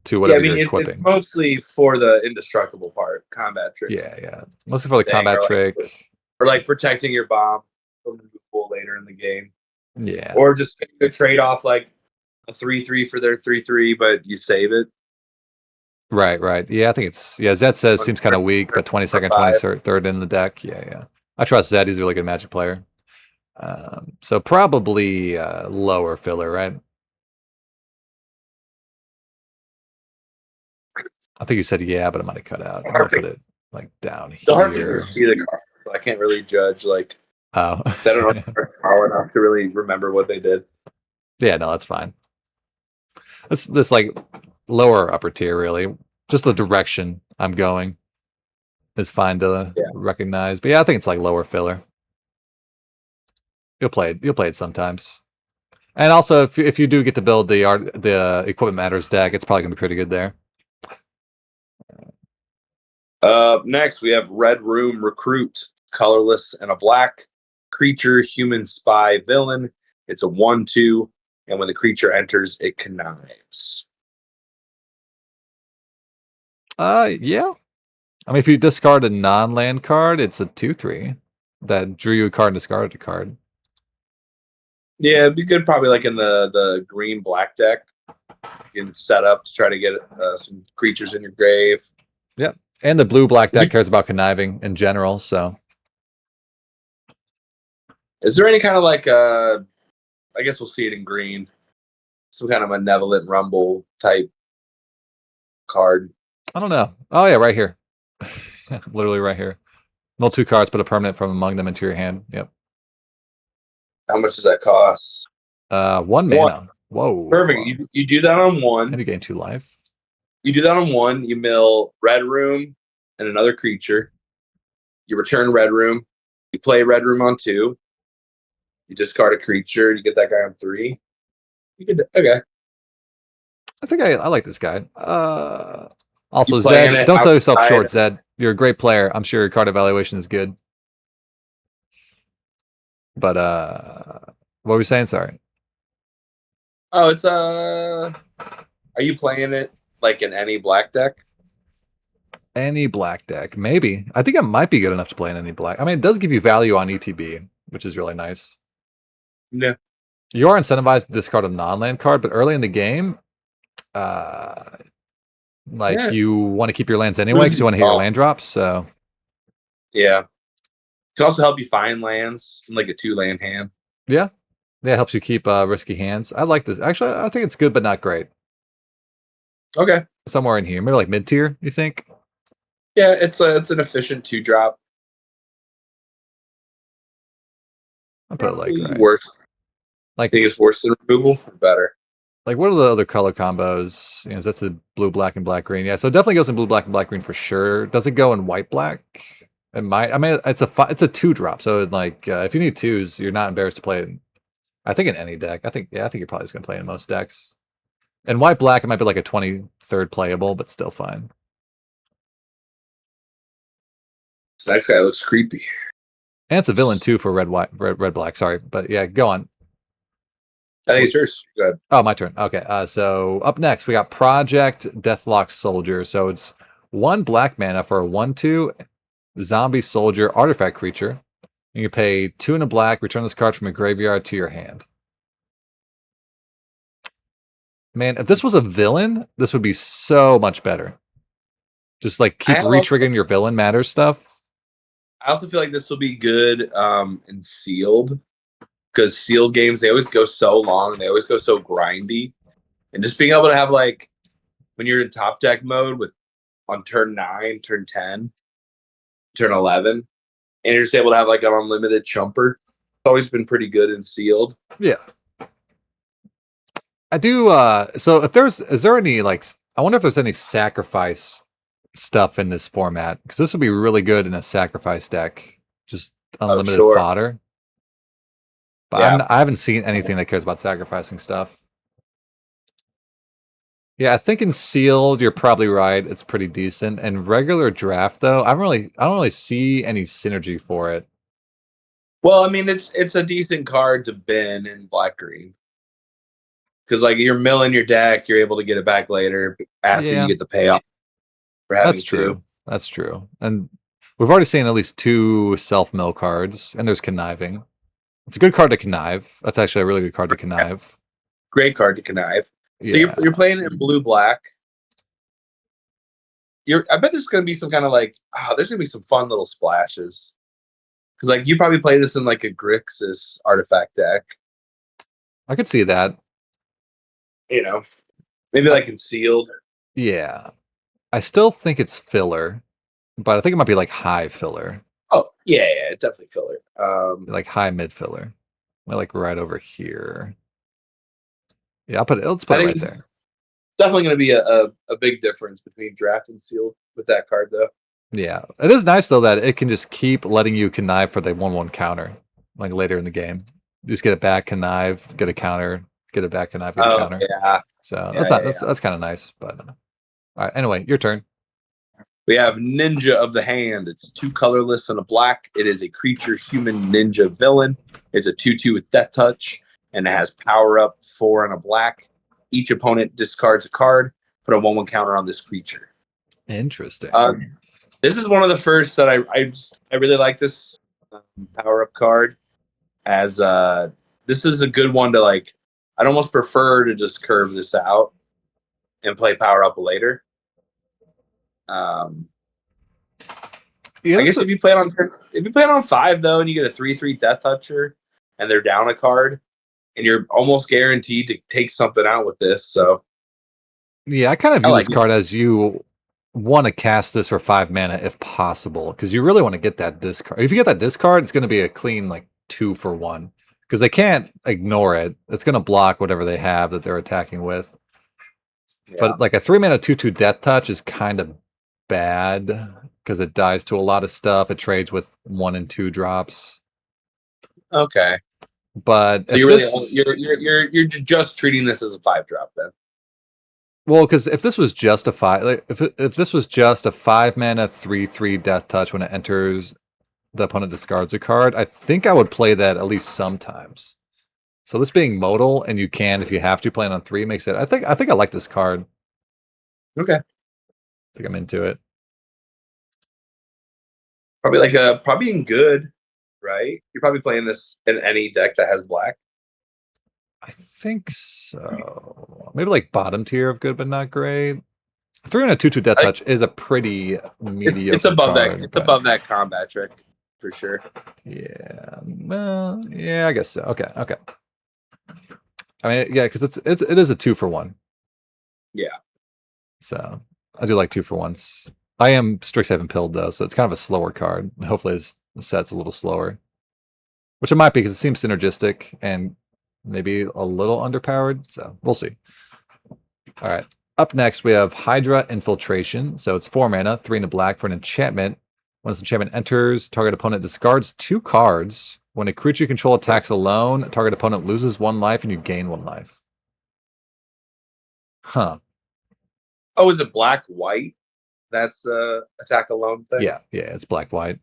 to whatever you're equipping. It's mostly for the indestructible part, combat trick. Yeah. Mostly for the combat trick. Or like protecting your bomb from removal later in the game. Yeah. Or just a trade off like a 3/3 for their 3/3, but you save it. Right. Yeah, I think it's Zed says seems kind of weak, but 22nd, 23rd in the deck. Yeah. I trust Zed. He's a really good Magic player. So probably lower filler, right? I think you said yeah, but it might have cut out. I'm gonna put it like down It's hard here. to see the card, so I can't really judge. Like, Oh, I don't know power enough to really remember what they did. Yeah, no, that's fine. This like lower upper tier, really. Just the direction I'm going is fine to recognize. But yeah, I think it's like lower filler. You'll play it sometimes. And also, if you do get to build the Equipment Matters deck, it's probably gonna be pretty good there. Next, we have Red Room Recruit, colorless and a black creature, human spy villain. It's a 1/2, and when the creature enters, it connives. Yeah. I mean, if you discard a non-land card, it's a 2/3 that drew you a card and discarded a card. Yeah, it'd be good probably like in the green black deck. You can set up to try to get some creatures in your grave. Yep. And the blue black deck cares about conniving in general, so. Is there any kind of like I guess we'll see it in green. Some kind of Malevolent Rumble type card. I don't know. Oh yeah, right here. Literally right here. Mill 2 cards, put a permanent from among them into your hand. Yep. How much does that cost? 1 mana. Whoa. Perfect. You do that on 1. And you gain 2 life. You do that on 1. You mill Red Room and another creature. You return Red Room. You play Red Room on 2. You discard a creature. You get that guy on 3. You could okay. I think I like this guy. Also, Zed, don't sell yourself short, Zed. You're a great player. I'm sure your card evaluation is good. But what were you saying? Sorry. Oh, it's are you playing it like in any black deck? Any black deck, maybe. I think it might be good enough to play in any black. I mean, it does give you value on ETB, which is really nice. Yeah. You are incentivized to discard a non-land card, but early in the game, you want to keep your lands anyway because you want to hit your land drops. So yeah, it can also help you find lands in like a 2-land hand. Yeah, it helps you keep risky hands. I like this. Actually, I think it's good, but not great. Okay, somewhere in here, maybe like mid tier. You think? Yeah, it's an efficient 2-drop. I'll put it like right. Worse. Like, Think it's worse than removal or better? like what are the other color combos? You know, that's the blue, black, and black, green. Yeah, so it definitely goes in blue, black, and black, green for sure. Does it go in white, black? It might. I mean, it's a 2-drop. So like, if you need 2s, you're not embarrassed to play it. I think in any deck. I think you're probably just gonna play in most decks. And white, black, it might be like a 23rd playable, but still fine. This next guy looks creepy. And it's a villain too for red, white, red, black. Sorry, but yeah, go on. I think it's yours. Go ahead. Oh, my turn. Okay. So up next, we got Project Deathlock Soldier. So it's 1 black mana for a 1/2 zombie soldier artifact creature. You pay 2 and a black, return this card from your graveyard to your hand. Man, if this was a villain, this would be so much better. Just like keep re-triggering your villain matters stuff. I also feel like this will be good in sealed, because sealed games, they always go so long, they always go so grindy, and just being able to have, like, when you're in top deck mode with on turn 9, turn 10, turn 11, and you're just able to have like an unlimited chumper. It's always been pretty good in sealed. Yeah. I do so if is there any, like, I wonder if there's any sacrifice stuff in this format, because this would be really good in a sacrifice deck. Just unlimited fodder. But Yeah. I haven't seen anything that cares about sacrificing stuff. Yeah, I think in sealed you're probably right. It's pretty decent. And regular draft though, I don't really see any synergy for it. Well, I mean, it's a decent card to bin in black green, because like you're milling your deck, you're able to get it back later after you get the payoff. That's true. That's true. And we've already seen at least 2 self-mill cards, and there's conniving. It's a good card to connive. That's actually a really good card to connive. Great card to connive. So Yeah. you're playing in blue black. I bet there's gonna be some kind of like there's gonna be some fun little splashes. Because like you probably play this in like a Grixis artifact deck. I could see that. You know, maybe like in sealed. Yeah. I still think it's filler, but I think it might be like high filler. Oh, yeah, definitely filler. Like high mid filler. Like right over here. Yeah, let's put it right there. Definitely going to be a big difference between draft and sealed with that card, though. Yeah, it is nice though that it can just keep letting you connive for the 1/1 counter, like later in the game. You just get it back, connive, get a counter, get it back, connive, get a counter. Yeah. So that's kind of nice. But all right, anyway, your turn. We have Ninja of the Hand. It's 2 colorless and a black. It is a creature human ninja villain. It's a 2/2 with Death Touch, and it has power up 4 and a black. Each opponent discards a card. Put a 1/1 counter on this creature. Interesting. This is one of the first that I really like this power up card. As this is a good one to like. I'd almost prefer to just curve this out and play power up later. Yeah, I guess if you play it on 5 though, and you get a 3/3 Death Toucher, and they're down a card, and you're almost guaranteed to take something out with this. So yeah, I kind of view this card as you want to cast this for 5 mana if possible, because you really want to get that discard. If you get that discard, it's going to be a clean like 2 for 1, because they can't ignore it. It's going to block whatever they have that they're attacking with. Yeah. But like a 3 mana 2/2 Death Touch is kind of bad because it dies to a lot of stuff. It trades with 1 and 2 drops. Okay, but so you're just treating this as a 5-drop then. Well, because if this was just a 5, like if this was just a 5 mana 3/3 Death Touch when it enters, the opponent discards a card, I think I would play that at least sometimes. So this being modal, and you can, if you have to, play it on 3 makes it. I think I like this card. Okay, I think I'm into it. Probably in good, right? You're probably playing this in any deck that has black. I think so. Maybe like bottom tier of good, but not great. 3 and a 2/2 Death Touch is a pretty mediocre. It's above card, that. It's above that combat trick for sure. Yeah. Well, yeah, I guess so. Okay. I mean, yeah, because it is a 2 for 1. Yeah. So I do like 2 for 1s. I am Strixhaven pilled though, so it's kind of a slower card. Hopefully, his set's a little slower. which it might be because it seems synergistic and maybe a little underpowered. So we'll see. All right. Up next, we have Hydra Infiltration. So it's 4 mana, 3 in the black for an enchantment. When this enchantment enters, target opponent discards 2 cards. When a creature you control attacks alone, target opponent loses 1 life and you gain 1 life. Huh. Oh, is it black white? That's attack alone thing. Yeah, it's black white.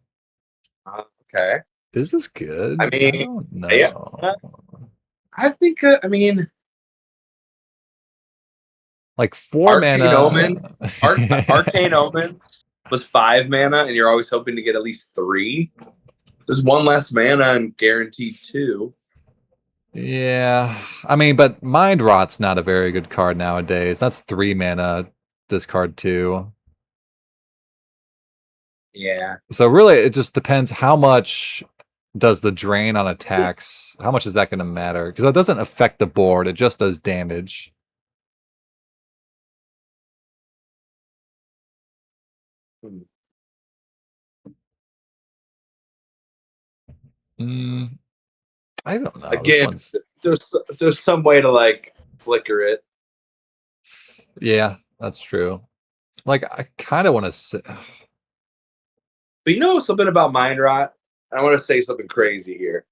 Okay. Is this good? I mean, don't know. yeah. I think. I mean, like 4 Arcane mana. Omens. Arcane Omens was 5 mana, and you're always hoping to get at least 3. There's 1 less mana and guaranteed 2. Yeah, I mean, but Mind Rot's not a very good card nowadays. That's 3 mana, discard 2. Yeah. So really, it just depends how much does the drain on attacks, how much is that going to matter? Because that doesn't affect the board, it just does damage. I don't know. Again, there's some way to like flicker it. Yeah, that's true. Like, I kind of want to say... But you know something about Mind Rot? I want to say something crazy here.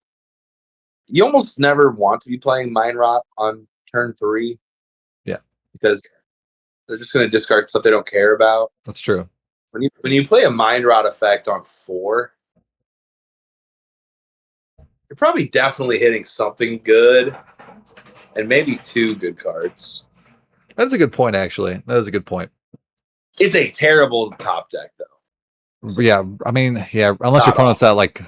You almost never want to be playing Mind Rot on turn 3. Yeah. Because they're just going to discard stuff they don't care about. That's true. When you play a Mind Rot effect on 4, you're probably definitely hitting something good and maybe 2 good cards. That's a good point, actually. That is a good point. It's a terrible top deck, though. Yeah, I mean, yeah, unless your opponent's at like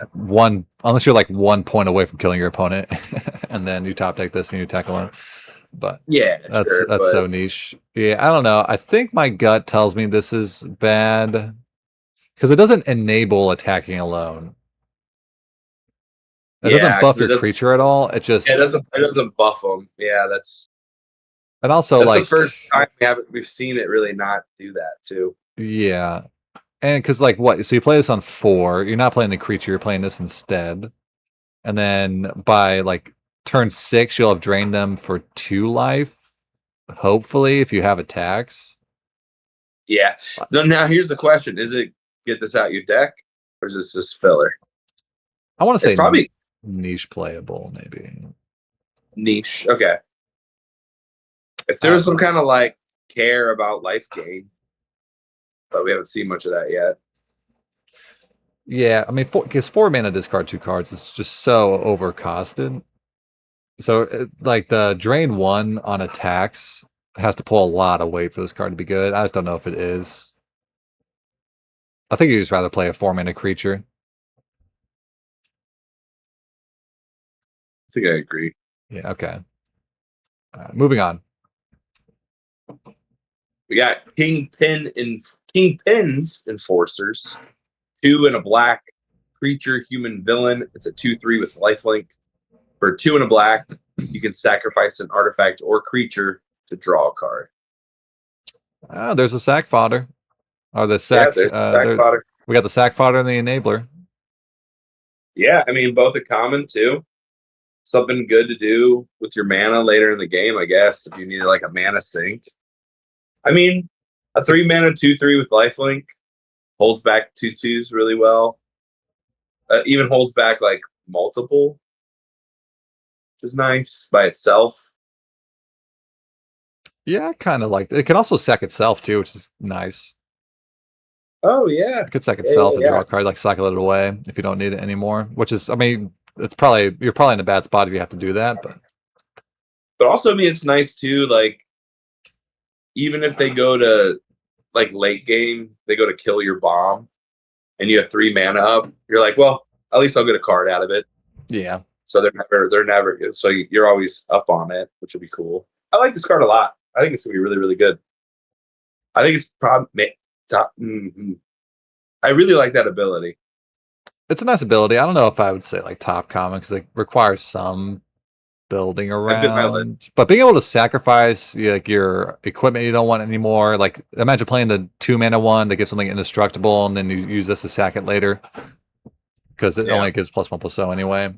unless you're like 1 point away from killing your opponent, and then you top deck this and you attack alone. But yeah, that's sure, so niche. Yeah, I don't know. I think my gut tells me this is bad because it doesn't enable attacking alone. It doesn't buff your creature at all. It just it doesn't buff them. Yeah, that's and also like the first time we've seen it really not do that too. Yeah. And because, like, what? So you play this on 4. You're not playing the creature. You're playing this instead. And then by, like, turn 6, you'll have drained them for 2 life. Hopefully, if you have attacks. Yeah. Now, here's the question. Is it get this out your deck? Or is this just filler? I want to say it's probably niche playable, maybe. Niche. Okay. If there was some kind of, like, care about life gain. But we haven't seen much of that yet. Yeah, I mean, because 4 mana discard 2 cards is just so overcosted. So, like, the drain 1 on attacks has to pull a lot of weight for this card to be good. I just don't know if it is. I think you'd just rather play a 4 mana creature. I think I agree. Yeah, okay. Moving on. We got Kingpin's Enforcers. 2 and a black creature, human villain. It's a 2/3 with lifelink. For 2 and a black, you can sacrifice an artifact or creature to draw a card. There's a sack fodder. Or the sack. Yeah, there's sack fodder. We got the sack fodder and the enabler. Yeah, I mean, both are common too. Something good to do with your mana later in the game, I guess, if you need like a mana sink. I mean, a 3 mana 2/3 with lifelink holds back 2/2s really well. Even holds back like multiple, which is nice by itself. Yeah, I kind of like it. It can also sack itself too, which is nice. Oh yeah, it could sack itself and draw a card, like cycle it away if you don't need it anymore. Which is, I mean, you're probably in a bad spot if you have to do that. But also, I mean, it's nice too. Like, even if they go to like late game, they go to kill your bomb, and you have 3 mana up. You're like, well, at least I'll get a card out of it. Yeah. So they're never. So you're always up on it, which would be cool. I like this card a lot. I think it's gonna be really, really good. I think it's probably top. I really like that ability. It's a nice ability. I don't know if I would say like top common because it requires some building around. But being able to sacrifice like your equipment you don't want anymore. Like imagine playing the 2 mana one that gives something indestructible, and then you use this to sack it later because it only gives +1/+0 anyway.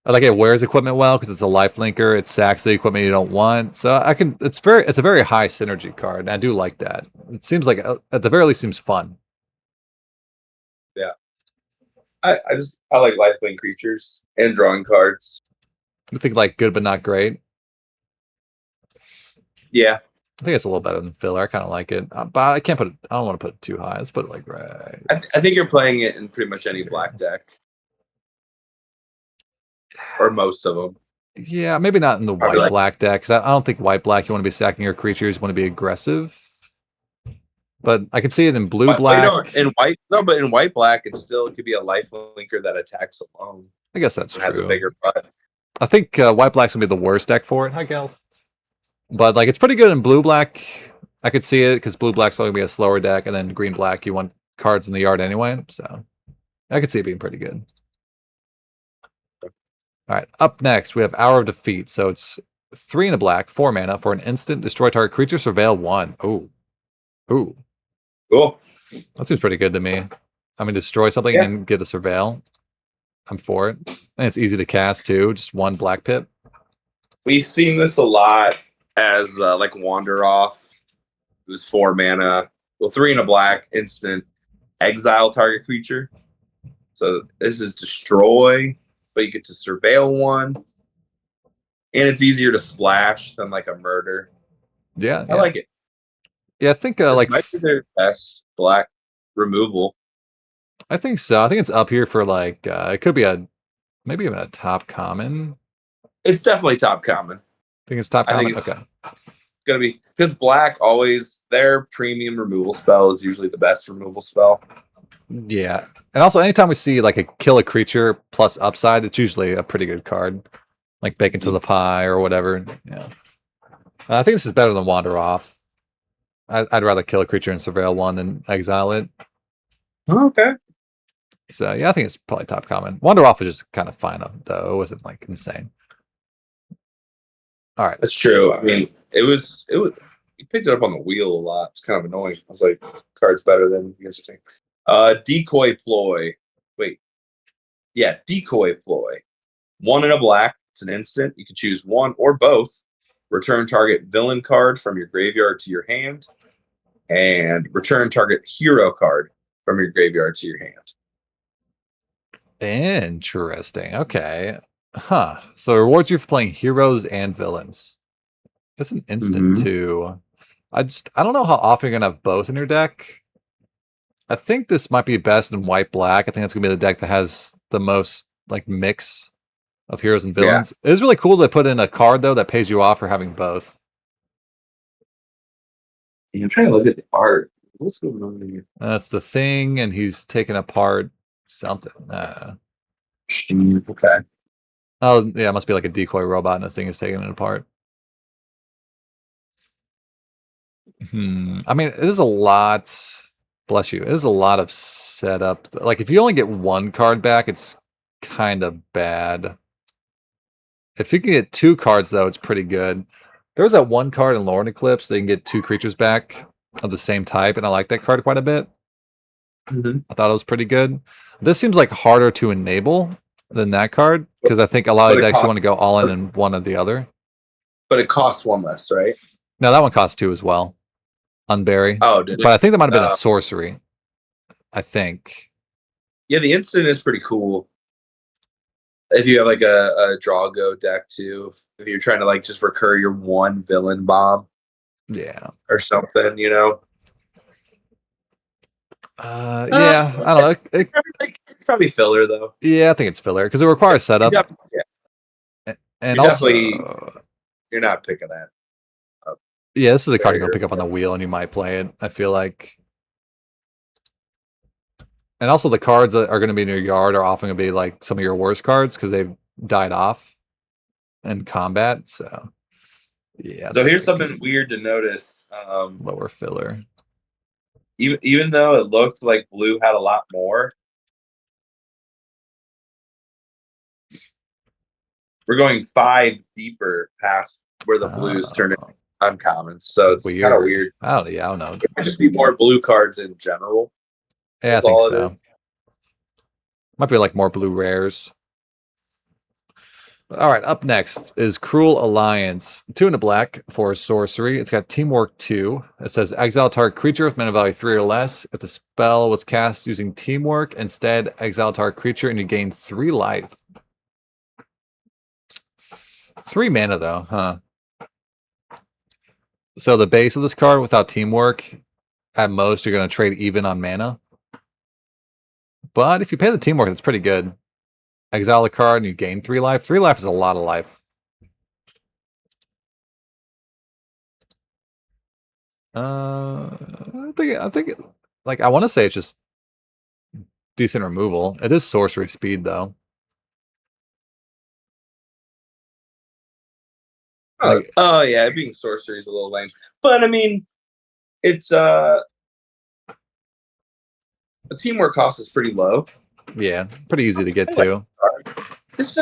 Like it wears equipment well because it's a life linker. It sacks the equipment you don't want. So I can. It's a very high synergy card, and I do like that. It seems like at the very least seems fun. Yeah. I like lifelink creatures and drawing cards. I think like good but not great. Yeah. I think it's a little better than filler. I kind of like it, but I can't put it. I don't want to put it too high. Let's put it like right. I think you're playing it in pretty much any black deck. Or most of them. Yeah, maybe not in the Probably white like- black deck, because I don't think white black you want to be sacking your creatures. You want to be aggressive. But I can see it in blue But, black. but in white black, it could be a life linker that attacks alone. I guess that's It has a true. bigger butt. I think white black's gonna be the worst deck for it. Hi, gals. But like, it's pretty good in blue black. I could see it because blue black's probably gonna be a slower deck, and then green black you want cards in the yard anyway. So I could see it being pretty good. All right, up next we have Hour of Defeat. So it's 3 in a black, 4 mana for an instant. Destroy target creature. Surveil 1. Ooh, Cool. that seems pretty good to me. I mean, destroy something Yeah. and get a surveil. I'm for it, and it's easy to cast too. Just 1 black pip. We've seen this a lot as like Wander Off. It was 4 mana. Well, 3 in a black, instant, exile target creature. So this is destroy, but you get to surveil 1. And it's easier to splash than like a murder. Yeah, I like it. Yeah, I think This like might be their best black removal. I think so. I think it's up here for like it could be maybe even a top common. It's definitely top common. I think it's top I common. think Okay. It's gonna be because black always their premium removal spell is usually the best removal spell. Yeah. And also anytime we see like a kill a creature plus upside, it's usually a pretty good card. Like Bacon to the Pie or whatever. Yeah. I think this is better than Wander Off. I'd rather kill a creature and surveil 1 than exile it. Okay. So yeah, I think it's probably top common. Wander Off is just kind of fine though. It wasn't like insane. All right. That's true. I mean, it was you picked it up on the wheel a lot. It's kind of annoying. I was like, this card's better than you guys are saying. Decoy Ploy. Wait. Yeah, Decoy Ploy. 1 in a black. It's an instant. You can choose 1 or both. Return target villain card from your graveyard to your hand. And return target hero card from your graveyard to your hand. Interesting. Okay. Huh. So it rewards you for playing heroes and villains. That's an instant Mhm. too. I don't know how often you're gonna have both in your deck. I think this might be best in white black. I think that's gonna be the deck that has the most like mix of heroes and villains. It is really cool to put in a card though that pays you off for having both. I'm trying to look at the art. What's going on here? That's the thing, and he's taking apart something. Okay. Oh yeah, it must be like a decoy robot, and the thing is taking it apart. I mean, it is a lot. Bless you. It is a lot of setup. Like if you only get 1 card back, it's kind of bad. If you can get 2 cards though, it's pretty good. There was that 1 card in Lorn Eclipse that you can get 2 creatures back of the same type, and I like that card quite a bit. Mm-hmm. I thought it was pretty good. This seems like harder to enable than that card because I think a lot of decks you want to go all in one or the other. But it costs 1 less, right? No, that one costs 2 as well. Unbury. Oh, did it? But I think that might have been a sorcery. I think. Yeah, the instant is pretty cool. If you have like a draw go deck too, if you're trying to like just recur your 1 villain bomb, Yeah. or something, you know. Yeah, I don't know. It's probably filler though. Yeah, I think it's filler because it requires setup. Yeah, And you're also, you're not picking that. yeah, this is a card you're gonna pick up on the wheel and you might play it. I feel like. And also, the cards that are going to be in your yard are often going to be like some of your worst cards because they've died off in combat. So, yeah. So here's something weird to notice. Lower filler. Even though it looked like blue had a lot more, we're going 5 deeper past where the blues turn into uncommons. So it's kind of weird. I don't know. It might just be more blue cards in general. Yeah, I think so. Might be like more blue rares. All right, up next is Cruel Alliance. 2 in a black for sorcery. It's got Teamwork 2. It says exile target creature with mana value 3 or less. If the spell was cast using Teamwork, instead exile target creature and you gain 3 life. 3 mana though, huh? So the base of this card without Teamwork, at most you're going to trade even on mana. But if you pay the Teamwork, it's pretty good. Exile a card and you gain 3 life. 3 life is a lot of life. I think, like, I want to say it's just decent removal. It is sorcery speed though. Oh yeah, being sorcery is a little lame, but I mean, it's the teamwork cost is pretty low. Yeah, pretty easy to get to. This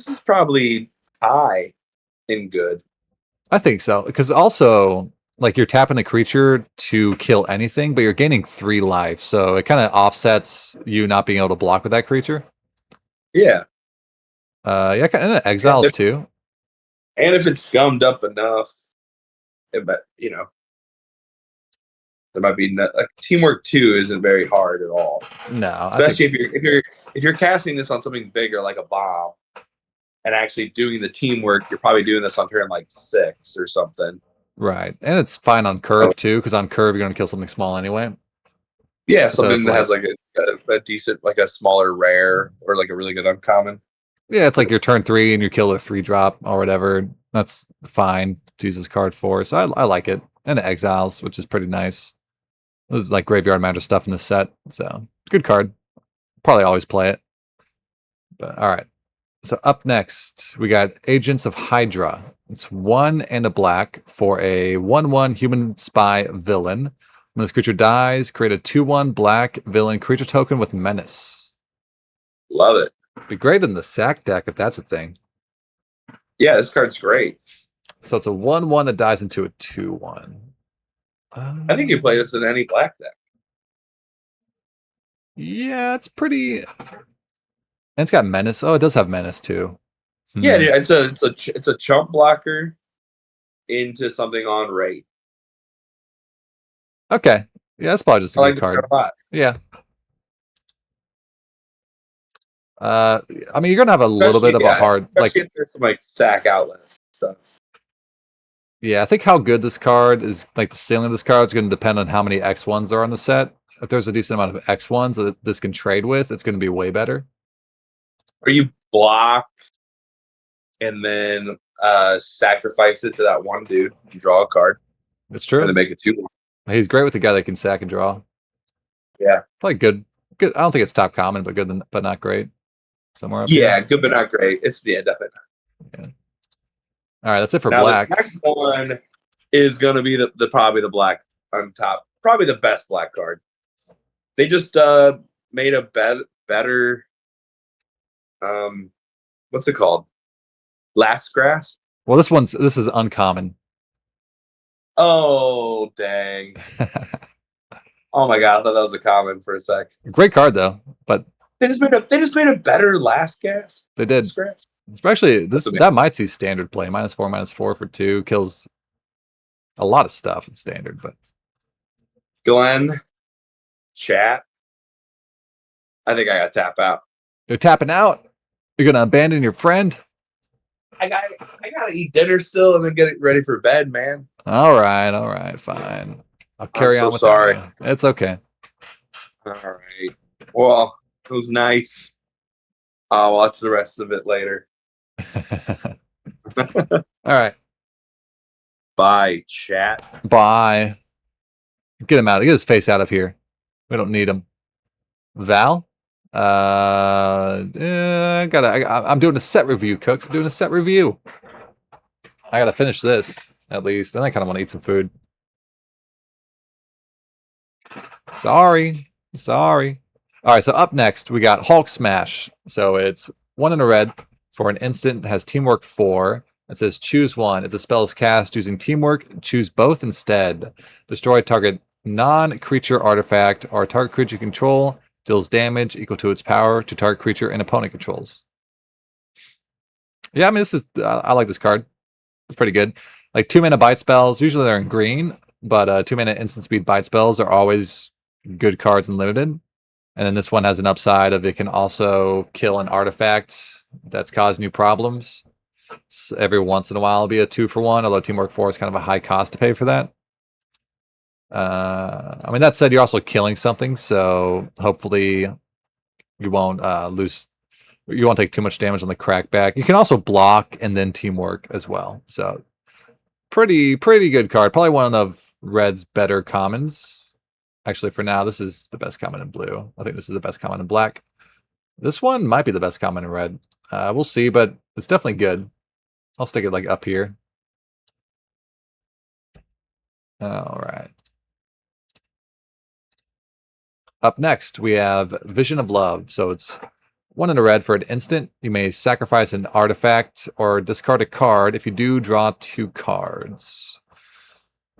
is probably high in good. I think so, because also, like, you're tapping a creature to kill anything, but you're gaining 3 life, so it kind of offsets you not being able to block with that creature. Yeah. Yeah, and it exiles too. And if it's gummed up enough, there might be teamwork 2 isn't very hard at all. No, especially if you're casting this on something bigger like a bomb, and actually doing the teamwork, you're probably doing this on turn like 6 or something. Right, and it's fine on curve too, because on curve you're gonna kill something small anyway. Yeah, something that has like a decent, like a smaller rare or like a really good uncommon. Yeah, it's like your turn 3 and you kill a 3-drop or whatever. That's fine to use this card for. So I like it. And it exiles, which is pretty nice. This is like graveyard magic stuff in the set. So good card. Probably always play it. But all right. So up next, we got Agents of Hydra. It's 1 and a black for a 1/1 human spy villain. When this creature dies, create a 2/1 black villain creature token with menace. Love it. Be great in the sack deck if that's a thing. Yeah, this card's great. So it's a 1/1 that dies into a 2/1. I think you play this in any black deck. Yeah, it's pretty. And it's got menace. Oh, it does have menace too. Yeah, it's a chump blocker into something on rate. Okay. Yeah, that's probably just a good card. Yeah. I mean, you're gonna have a little bit of a hard, like, if there's some like sack outlets and stuff. Yeah, I think how good this card is, like the ceiling of this card is going to depend on how many X1s are on the set. If there's a decent amount of X1s that this can trade with, it's going to be way better. Or you block and then sacrifice it to that one dude and draw a card. It's true. And then make it 2/1. He's great with the guy that can sack and draw. Yeah. Probably good. Good. I don't think it's top common, but good, but not great. Somewhere up Yeah, here. good but not great. It's definitely not. Yeah. All right, that's it for now, black. The next one is going to be the probably the black on top. Probably the best black card. They just made a better what's it called? Last Grasp? Well, this is uncommon. Oh, dang. Oh my god, I thought that was a common for a sec. Great card though, but they just made a better Last Gasp. They did. Especially that might see standard play. -4/-4 for 2 kills a lot of stuff in standard, but Glenn, chat. I think I got to tap out. You're tapping out? You're gonna abandon your friend? I gotta eat dinner still and then get ready for bed, man. All right, fine. I'll carry on with sorry. that. It's okay. All right. Well, it was nice. I'll watch the rest of it later. All right. Bye, chat. Bye. Get him out. Get his face out of here. We don't need him. Val? I'm doing a set review, Cooks. I'm doing a set review. I gotta finish this, at least. And I kind of want to eat some food. Sorry. All right, so up next, we got Hulk Smash. So it's 1 in a red for an instant. It has Teamwork 4. It says choose one. If the spell is cast using Teamwork, choose both instead. Destroy target non-creature artifact or target creature you control. Deals damage equal to its power to target creature and opponent controls. Yeah, I mean, this is I like this card. It's pretty good. Like 2 mana bite spells. Usually they're in green, but 2 mana instant speed bite spells are always good cards in limited. And then this one has an upside of it can also kill an artifact that's causing you problems. So every once in a while, it'll be a 2-for-1. Although Teamwork 4 is kind of a high cost to pay for that. I mean, that said, you're also killing something, so hopefully you won't lose. You won't take too much damage on the crackback. You can also block and then teamwork as well. So pretty good card. Probably one of Red's better commons. Actually, for now, this is the best common in blue. I think this is the best common in black. This one might be the best common in red. We'll see, but it's definitely good. I'll stick it like up here. All right. Up next, we have Vision of Love. So it's 1 in a red for an instant. You may sacrifice an artifact or discard a card. If you do, draw 2 cards.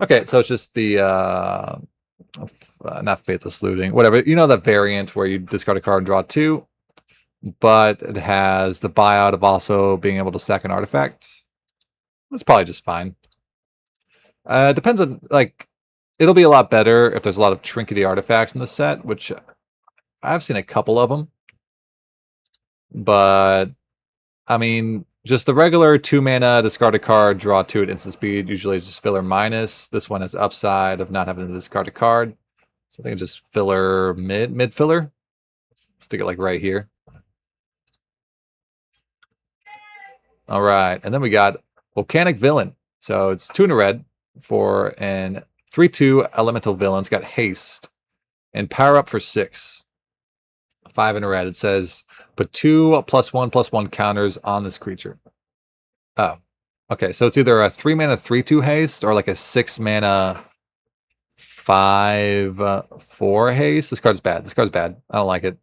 Okay, so it's just the not Faithless Looting, whatever. You know that variant where you discard a card and draw 2, but it has the buyout of also being able to sack an artifact. That's probably just fine. It depends on, like, it'll be a lot better if there's a lot of trinkety artifacts in the set, which I've seen a couple of them. But I mean, just the regular 2 mana, discard a card, draw 2 at instant speed. Usually it's just filler minus. This one has upside of not having to discard a card. So I think it's just filler mid filler. Stick it like right here. All right, and then we got Volcanic Villain. So it's 2 in a red for an 3/2 elemental villain. It's got haste and power up for 6. 5 in a red. It says put 2 +1/+1 counters on this creature. Oh, okay. So it's either a 3 mana 3/2 haste or like a 6 mana 5/4 haste. This card's bad. This card's bad. I don't like it.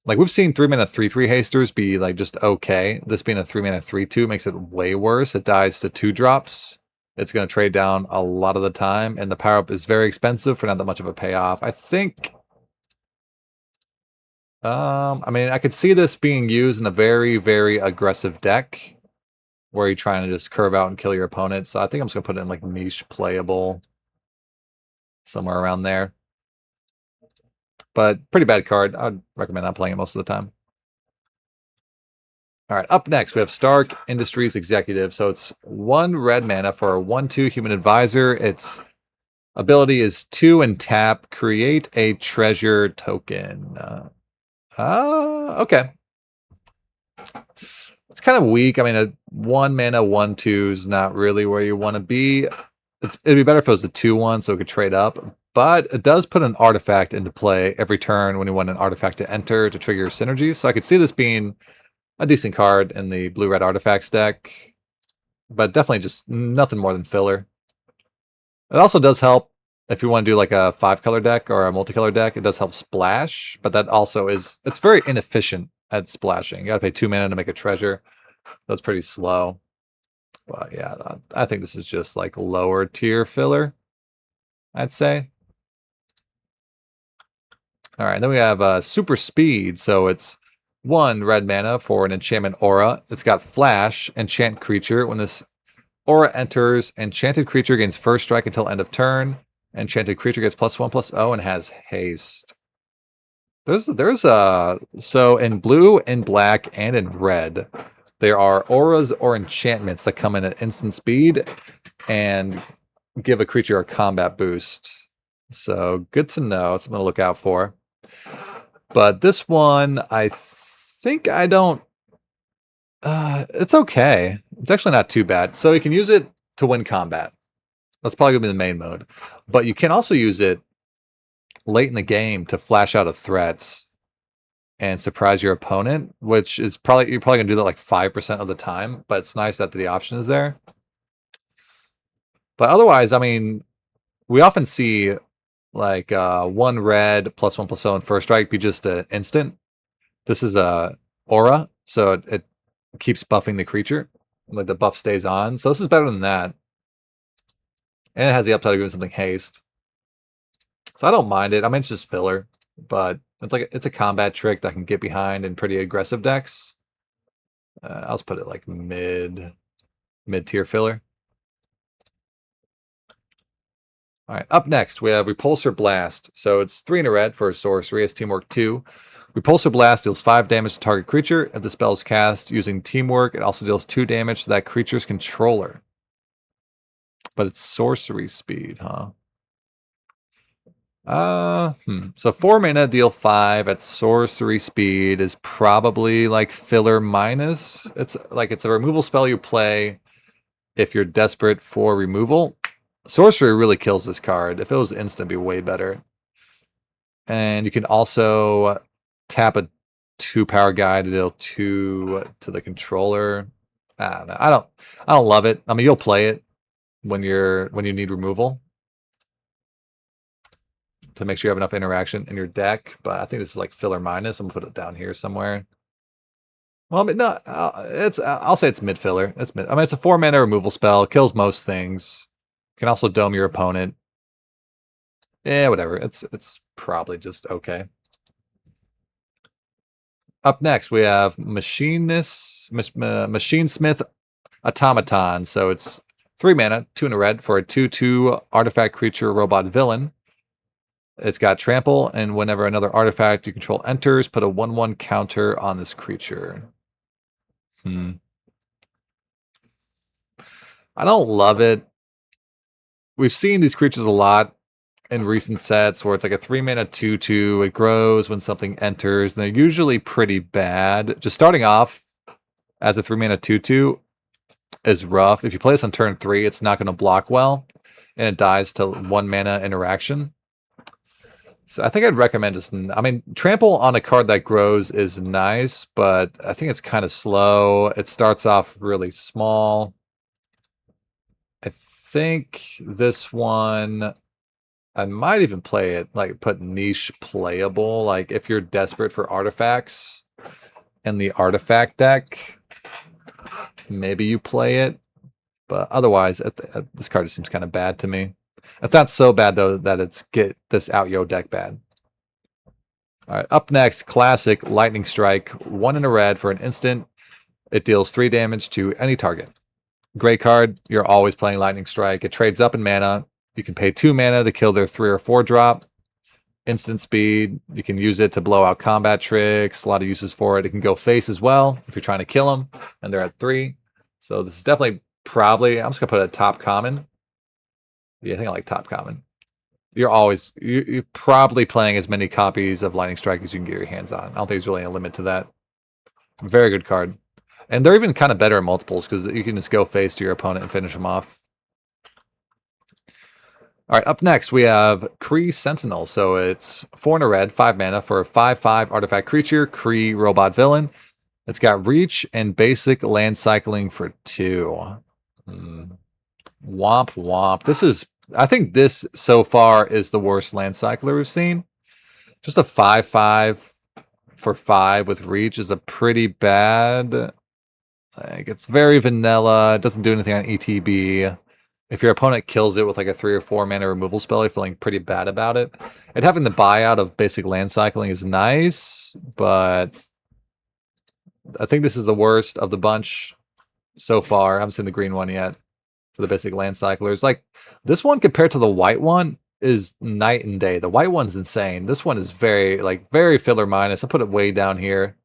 Like we've seen 3 mana 3/3 hasters be like just okay. This being a 3 mana 3/2 makes it way worse. It dies to 2 drops. It's going to trade down a lot of the time, and the power up is very expensive for not that much of a payoff. I think. I mean, I could see this being used in a very aggressive deck where you're trying to just curve out and kill your opponent. So I think I'm just gonna put it in like niche playable, somewhere around there. But pretty bad card. I'd recommend not playing it most of the time. All right, up next we have Stark Industries Executive. So it's 1 red mana for a 1/2 human advisor. Its ability is 2 and tap, create a treasure token. Okay. It's kind of weak. I mean, a 1 mana 1/2 is not really where you want to be. It'd be better if it was a 2/1, so it could trade up. But it does put an artifact into play every turn when you want an artifact to enter to trigger synergies. So I could see this being a decent card in the blue-red artifacts deck, but definitely just nothing more than filler. It also does help if you want to do like a 5-color deck or a multicolor deck. It does help splash, but that also it's very inefficient at splashing. You got to pay 2 mana to make a treasure. That's pretty slow. But yeah, I think this is just like lower tier filler, I'd say. All right, then we have super speed. So it's 1 red mana for an enchantment aura. It's got flash, enchant creature. When this aura enters, enchanted creature gains first strike until end of turn. Enchanted creature gets +1/+0 and has haste. So in blue, in black, and in red, there are auras or enchantments that come in at instant speed and give a creature a combat boost. So good to know. Something to look out for. But this one, I think I don't. It's okay. It's actually not too bad. So you can use it to win combat. That's probably gonna be the main mode. But you can also use it late in the game to flash out a threat and surprise your opponent, which is you're probably gonna do that like 5% of the time. But it's nice that the option is there. But otherwise, I mean, we often see like 1 red +1/+0 and first strike be just an instant. This is a aura, so it keeps buffing the creature. Like the buff stays on. So this is better than that. And it has the upside of doing something haste. So I don't mind it. I mean, it's just filler, but it's a combat trick that can get behind in pretty aggressive decks. I'll just put it like mid-tier filler. All right, up next, we have Repulsor Blast. So it's 3 in a red for a sorcery. It's Teamwork 2. Repulsor Blast deals 5 damage to target creature. If the spell is cast using Teamwork, it also deals 2 damage to that creature's controller. But it's sorcery speed, huh? So 4 mana, deal 5 at sorcery speed is probably like filler minus. It's a removal spell you play if you're desperate for removal. Sorcery really kills this card. If it was instant, it'd be way better. And you can also tap a 2-power guy to deal 2 to the controller. I don't know. I don't love it. I mean, you'll play it when you need removal to make sure you have enough interaction in your deck. But I think this is like filler minus. I'm gonna put it down here somewhere. Well, I mean, no, I'll say it's mid filler. It's mid. I mean, it's a 4 mana removal spell. Kills most things. Can also dome your opponent. Yeah, whatever. It's probably just okay. Up next, we have Machinesmith Automaton. So it's 3 mana, 2 in a red for a 2/2 artifact creature robot villain. It's got trample, and whenever another artifact you control enters, put a 1/1 counter on this creature. I don't love it. We've seen these creatures a lot in recent sets where it's like a 3 mana 2/2. It grows when something enters, and they're usually pretty bad. Just starting off as a 3 mana 2/2 is rough. If you play this on turn 3, it's not going to block well, and it dies to 1 mana interaction. So I think I'd recommend just, I mean, trample on a card that grows is nice, but I think it's kind of slow. It starts off really small. I think this one, I might even play it, like put niche playable. Like if you're desperate for artifacts in the artifact deck, maybe you play it. But otherwise, this card just seems kind of bad to me. It's not so bad though that it's get this out yo deck bad. All right, up next, classic Lightning Strike, 1 in a red for an instant. It deals 3 damage to any target. Great card. You're always playing Lightning Strike. It trades up in mana. You can pay 2 mana to kill their 3 or 4 drop. Instant speed. You can use it to blow out combat tricks. A lot of uses for it. It can go face as well if you're trying to kill them, and they're at 3. So this is definitely probably, I'm just gonna put a top common. Yeah, I think I like top common. You're probably playing as many copies of Lightning Strike as you can get your hands on. I don't think there's really a limit to that. Very good card. And they're even kind of better in multiples because you can just go face to your opponent and finish them off. All right, up next we have Kree Sentinel. So it's 4 in a red, 5 mana for a 5/5 artifact creature, Kree robot villain. It's got reach and basic land cycling for 2. Womp womp. I think this so far is the worst land cycler we've seen. Just a 5/5 for 5 with reach is a pretty bad. Like it's very vanilla. It doesn't do anything on ETB. If your opponent kills it with like a 3 or 4 mana removal spell, you're feeling pretty bad about it. And having the buyout of basic land cycling is nice, but I think this is the worst of the bunch so far. I haven't seen the green one yet for the basic land cyclers. Like this one compared to the white one is night and day. The white one's insane. This one is very filler minus. I'll put it way down here.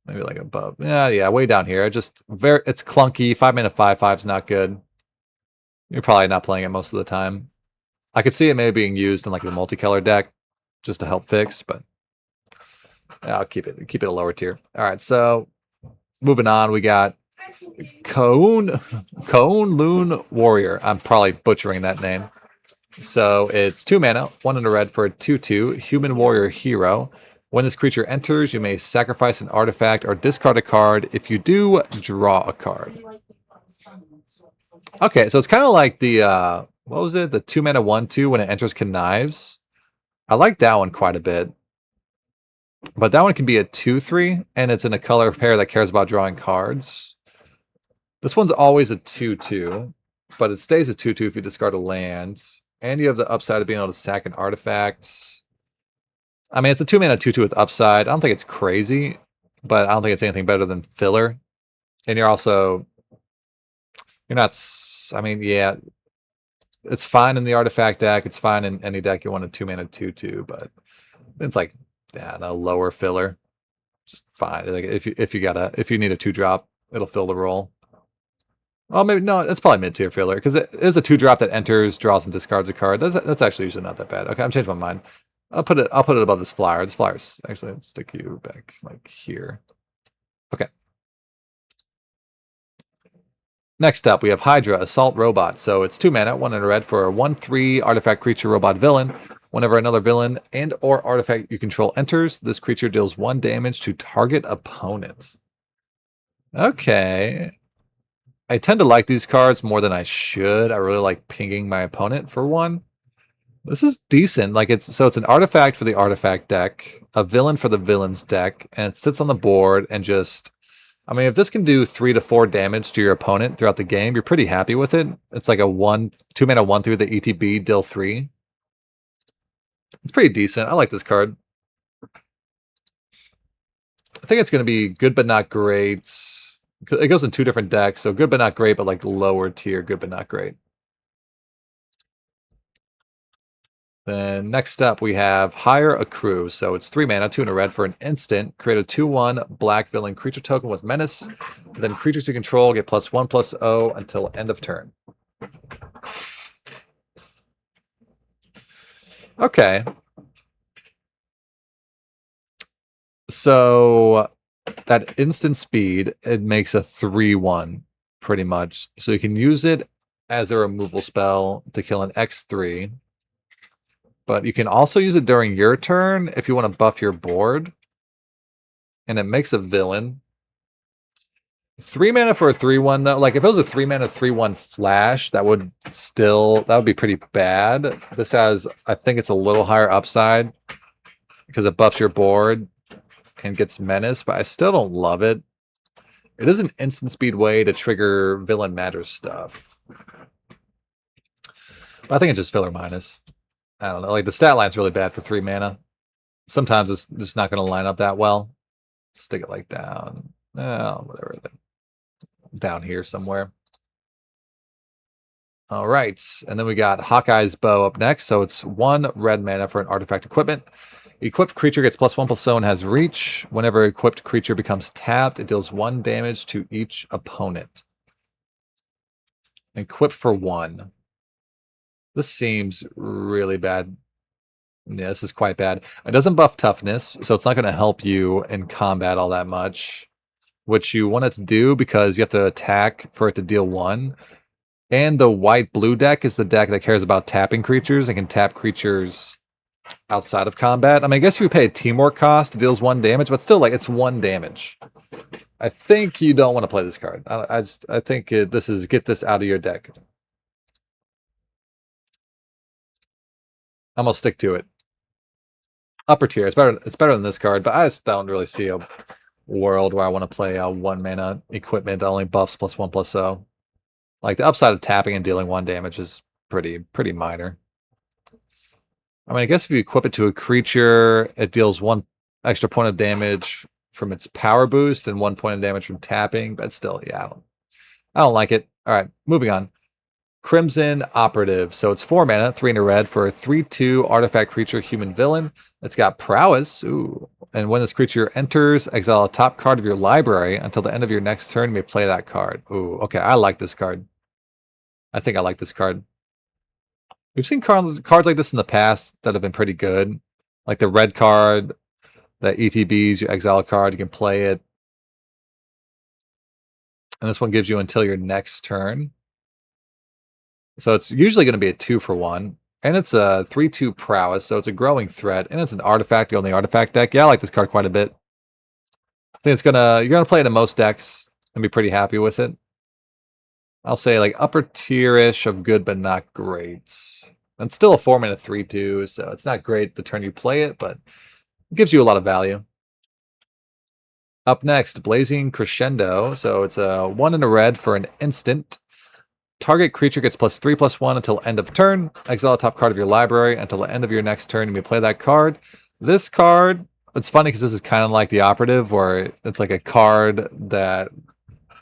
Maybe like above. Yeah, way down here. It's clunky. 5 mana 5/5 is not good. You're probably not playing it most of the time. I could see it maybe being used in like the multicolor deck just to help fix, but yeah, I'll keep it a lower tier. All right, so moving on, we got K'un Lune Warrior. I'm probably butchering that name. So it's 2 mana, 1 in a red for a 2/2 human warrior hero. When this creature enters, you may sacrifice an artifact or discard a card. If you do, draw a card. Okay, so it's kind of like the what was it? The 2 mana 1/2 when it enters connives. I like that one quite a bit. But that one can be a 2/3, and it's in a color pair that cares about drawing cards. This one's always a 2/2, but it stays a 2/2 if you discard a land. And you have the upside of being able to sack an artifact. I mean, it's a 2 mana 2/2 with upside. I don't think it's crazy, but I don't think it's anything better than filler. And you're not. I mean, yeah, it's fine in the artifact deck. It's fine in any deck you want a 2-mana 2/2, but it's like, yeah, no lower filler, just fine. Like if you need a 2-drop, it'll fill the role. Oh, maybe no, it's probably mid-tier filler because it is a 2-drop that enters, draws, and discards a card. That's actually usually not that bad. Okay, I'm changing my mind. I'll put it above this flyer. This flyer's actually, let's stick you back like here. Okay. Next up, we have Hydra, Assault Robot. So it's 2 mana, 1 in a red for a 1/3 artifact creature robot villain. Whenever another villain and or artifact you control enters, this creature deals 1 damage to target opponent. Okay. I tend to like these cards more than I should. I really like pinging my opponent for 1. This is decent. Like it's an artifact for the artifact deck, a villain for the villains deck, and it sits on the board and just, I mean, if this can do 3 to 4 damage to your opponent throughout the game, you're pretty happy with it. It's like a 2 mana 1 through the ETB, deal 3. It's pretty decent. I like this card. I think it's going to be good but not great. It goes in 2 different decks, so good but not great, but like lower tier, good but not great. Then next up, we have Hire a Crew. So it's 3 mana, 2 in a red for an instant. Create a 2/1 black villain creature token with menace. Then creatures you control get +1/+0 until end of turn. Okay. So that instant speed, it makes a 3/1 pretty much. So you can use it as a removal spell to kill an X3. But you can also use it during your turn if you want to buff your board. And it makes a villain. 3 mana for a 3/1 though. Like if it was a 3 mana 3/1 flash, that would be pretty bad. This has, I think it's a little higher upside because it buffs your board and gets menace, but I still don't love it. It is an instant speed way to trigger villain matters stuff. But I think it's just filler minus. I don't know. Like the stat line's really bad for 3 mana. Sometimes it's just not going to line up that well. Stick it like down. Whatever. Down here somewhere. All right. And then we got Hawkeye's Bow up next. So it's 1 red mana for an artifact equipment. Equipped creature gets +1/+0 and has reach. Whenever equipped creature becomes tapped, it deals 1 damage to each opponent. Equipped for 1. This seems really bad. Yeah, this is quite bad. It doesn't buff toughness, so it's not going to help you in combat all that much. Which you want it to do because you have to attack for it to deal 1. And the white-blue deck is the deck that cares about tapping creatures and can tap creatures outside of combat. I mean, I guess if you pay a teamwork cost, it deals 1 damage, but still, like, it's 1 damage. I think you don't want to play this card. I think this is get this out of your deck. I'm gonna stick to it. Upper tier. It's better than this card, but I just don't really see a world where I want to play a 1 mana equipment that only buffs +1/+0. Like the upside of tapping and dealing 1 damage is pretty minor. I mean, I guess if you equip it to a creature, it deals 1 extra point of damage from its power boost and 1 point of damage from tapping, but still, yeah, I don't like it. All right, moving on. Crimson Operative. So it's 4 mana, 3 in a red for a 3/2 artifact creature human villain. It's got prowess. Ooh. And when this creature enters, exile a top card of your library. Until the end of your next turn, you may play that card. Ooh, okay, I like this card. I think I like this card. We've seen cards like this in the past that have been pretty good. Like the red card, the ETBs, you exile a card, you can play it. And this one gives you until your next turn. So it's usually going to be a 2-for-1. And it's a 3/2 prowess, so it's a growing threat. And it's an artifact on the artifact deck. Yeah, I like this card quite a bit. I think you're gonna play it in most decks and be pretty happy with it. I'll say like upper tier-ish of good but not great. And still a 4 mana 3/2, so it's not great the turn you play it, but it gives you a lot of value. Up next, Blazing Crescendo. So it's a 1 in a red for an instant. Target creature gets +3/+1 until end of turn. Exile a top card of your library. Until the end of your next turn, you may play that card. This card, it's funny because this is kind of like the operative, where it's like a card that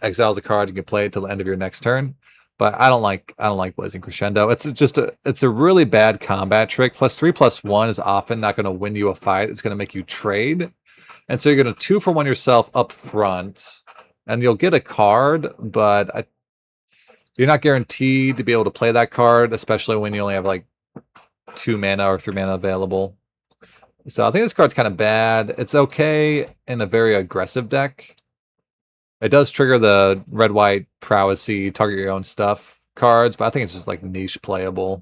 exiles a card. You can play it till the end of your next turn. But I don't like Blazing Crescendo. It's a really bad combat trick. +3/+1 is often not going to win you a fight. It's going to make you trade, and so you're going to 2-for-1 yourself up front, and you'll get a card, but you're not guaranteed to be able to play that card, especially when you only have like 2 mana or 3 mana available. So I think this card's kind of bad. It's okay in a very aggressive deck. It does trigger the red-white prowessy target your own stuff cards, but I think it's just like niche playable.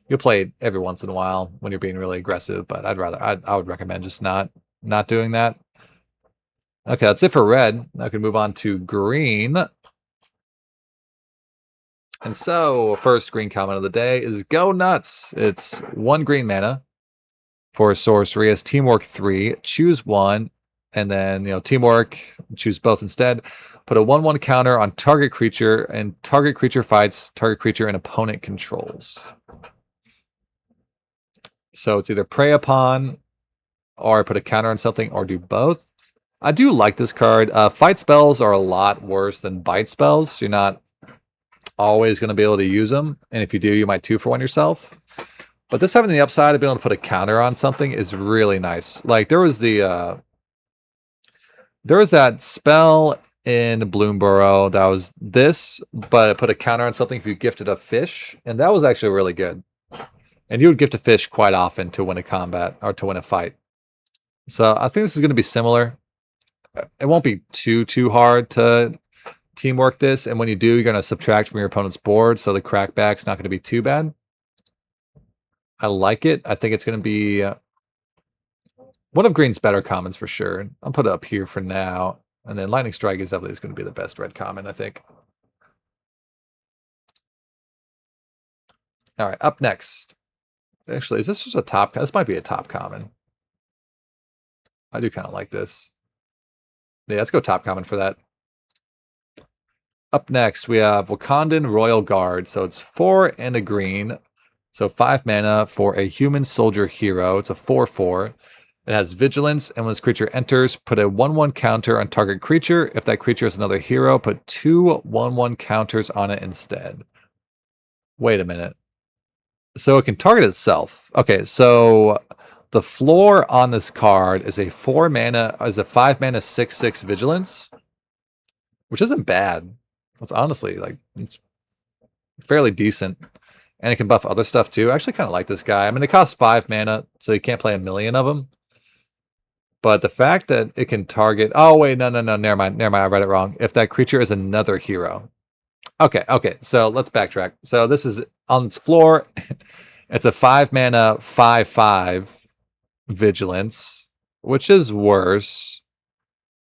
You'll play it every once in a while when you're being really aggressive, but I would recommend just not doing that. Okay, that's it for red. Now we can move on to green. And so, first green comment of the day is Go Nuts. It's 1 green mana for sorcery as Teamwork 3. Choose one, and then Teamwork, choose both instead. Put a 1/1 counter on target creature, and target creature fights target creature and opponent controls. So it's either prey upon, or put a counter on something, or do both. I do like this card. Fight spells are a lot worse than bite spells. You're not always going to be able to use them, and if you do, you might 2-for-1 yourself. But this having the upside of being able to put a counter on something is really nice. Like there was that spell in Bloomburrow that was this, but it put a counter on something if you gifted a fish, and that was actually really good. And you would gift a fish quite often to win a combat or to win a fight. So I think this is going to be similar. It won't be too hard to teamwork this, and when you do, you're going to subtract from your opponent's board, so the crackback's not going to be too bad. I like it. I think it's going to be one of green's better commons for sure. I'll put it up here for now, and then Lightning Strike is definitely going to be the best red common, I think. All right, up next. Actually, is this just a top? This might be a top common. I do kind of like this. Yeah, let's go top common for that. Up next, we have Wakandan Royal Guard. So it's 4 and a green. So 5 mana for a human soldier hero. It's a 4/4. It has vigilance, and when this creature enters, put a 1/1 counter on target creature. If that creature is another hero, put 2 1/1 counters on it instead. Wait a minute. So it can target itself. Okay, so the floor on this card is a 5 mana 6/6 vigilance, which isn't bad. It's honestly it's fairly decent. And it can buff other stuff too. I actually kind of like this guy. I mean, it costs 5 mana, so you can't play a million of them. But the fact that it can target... Oh, wait, no, never mind. I read it wrong. If that creature is another hero. Okay, so let's backtrack. So this is on its floor. It's a 5 mana 5/5 vigilance, which is worse.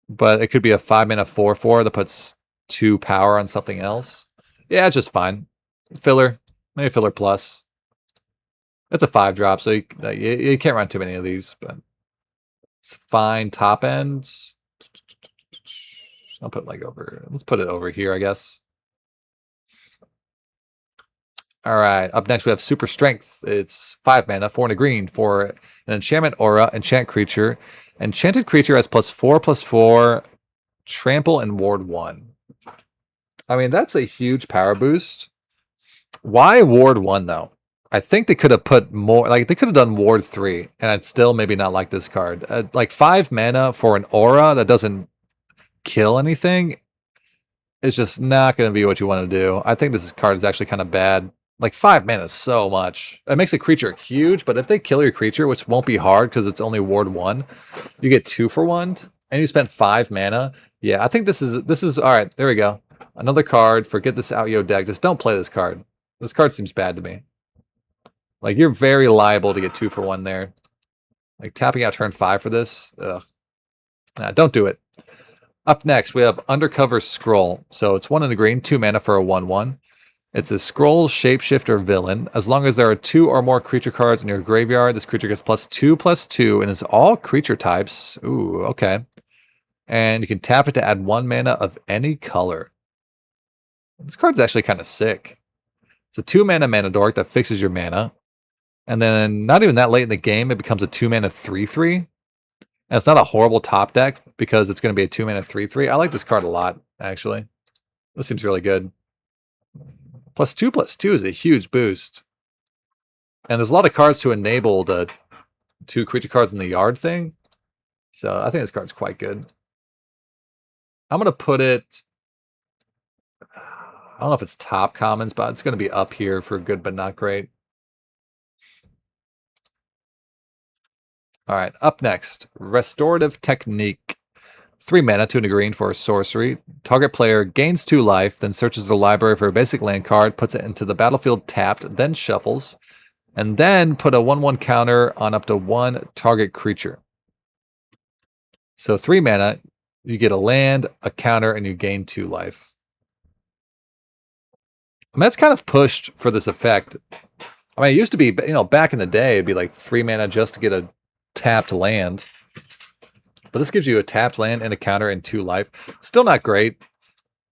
But it could be a 5 mana 4/4 that puts 2 power on something else. Yeah, it's just fine. Filler. Maybe filler plus. It's a 5-drop, so you can't run too many of these, but it's fine top end. I'll put let's put it over here, I guess. All right, up next we have Super Strength. It's 5 mana, 4 and a green for an enchantment aura, enchant creature. Enchanted creature has +4/+4, trample, and ward 1. I mean, that's a huge power boost. Why ward 1 though? I think they could have put more, they could have done ward 3, and I'd still maybe not like this card. 5 mana for an aura that doesn't kill anything is just not going to be what you want to do. I think this card is actually kind of bad. 5 mana is so much. It makes a creature huge, but if they kill your creature, which won't be hard because it's only ward 1, you get 2-for-1, and you spend 5 mana. Yeah, I think this is all right. There we go. Another card. Forget this out yo deck. Just don't play this card. This card seems bad to me. You're very liable to get 2-for-1 there. Tapping out turn 5 for this. Ugh. Nah, don't do it. Up next, we have Undercover Scroll. So it's 1 and a green, 2 mana for a 1/1. It's a Scroll Shapeshifter villain. As long as there are 2 or more creature cards in your graveyard, this creature gets +2/+2, and it's all creature types. Ooh, okay. And you can tap it to add 1 mana of any color. This card's actually kind of sick. It's a 2 mana dork that fixes your mana. And then not even that late in the game, it becomes a 2 mana 3/3. And it's not a horrible top deck because it's going to be a 2-mana 3/3. I like this card a lot, actually. This seems really good. +2/+2 is a huge boost. And there's a lot of cards to enable the 2 creature cards in the yard thing. So I think this card's quite good. I'm going to put it... I don't know if it's top commons, but it's going to be up here for good but not great. All right, up next, Restorative Technique. 3 mana, 2 and a green for a sorcery. Target player gains 2 life, then searches the library for a basic land card, puts it into the battlefield tapped, then shuffles, and then put a 1/1 counter on up to 1 target creature. So 3 mana, you get a land, a counter, and you gain 2 life. I mean, that's kind of pushed for this effect. I mean, it used to be, back in the day, it'd be like 3 mana just to get a tapped land. But this gives you a tapped land and a counter and 2 life. Still not great.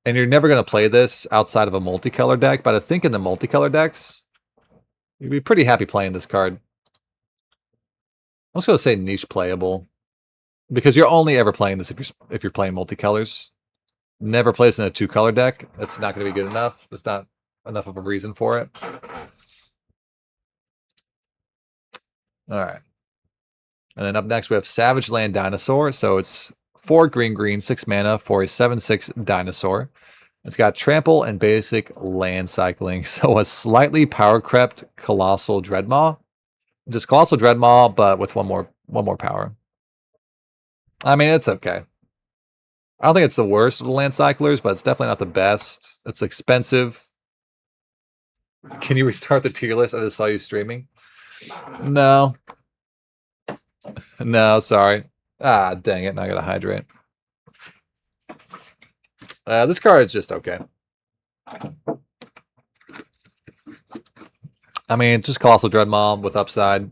And you're never going to play this outside of a multicolor deck. But I think in the multicolor decks, you'd be pretty happy playing this card. I'm just going to say niche playable. Because you're only ever playing this if you're playing multicolors. Never plays in a 2-color deck. That's not going to be good enough. It's not enough of a reason for it. All right. And then up next, we have Savage Land Dinosaur. So it's 4 green, 6 mana for a 7/6 dinosaur. It's got trample and basic land cycling. So a slightly power crept Colossal Dreadmaw. Just Colossal Dreadmaw, but with one more power. I mean, it's okay. I don't think it's the worst of the land cyclers, but it's definitely not the best. It's expensive. Can you restart the tier list? I just saw you streaming. No. No, sorry. Ah, dang it. Now I gotta hydrate. This card is just okay. I mean, just Colossal Dreadmaw with upside.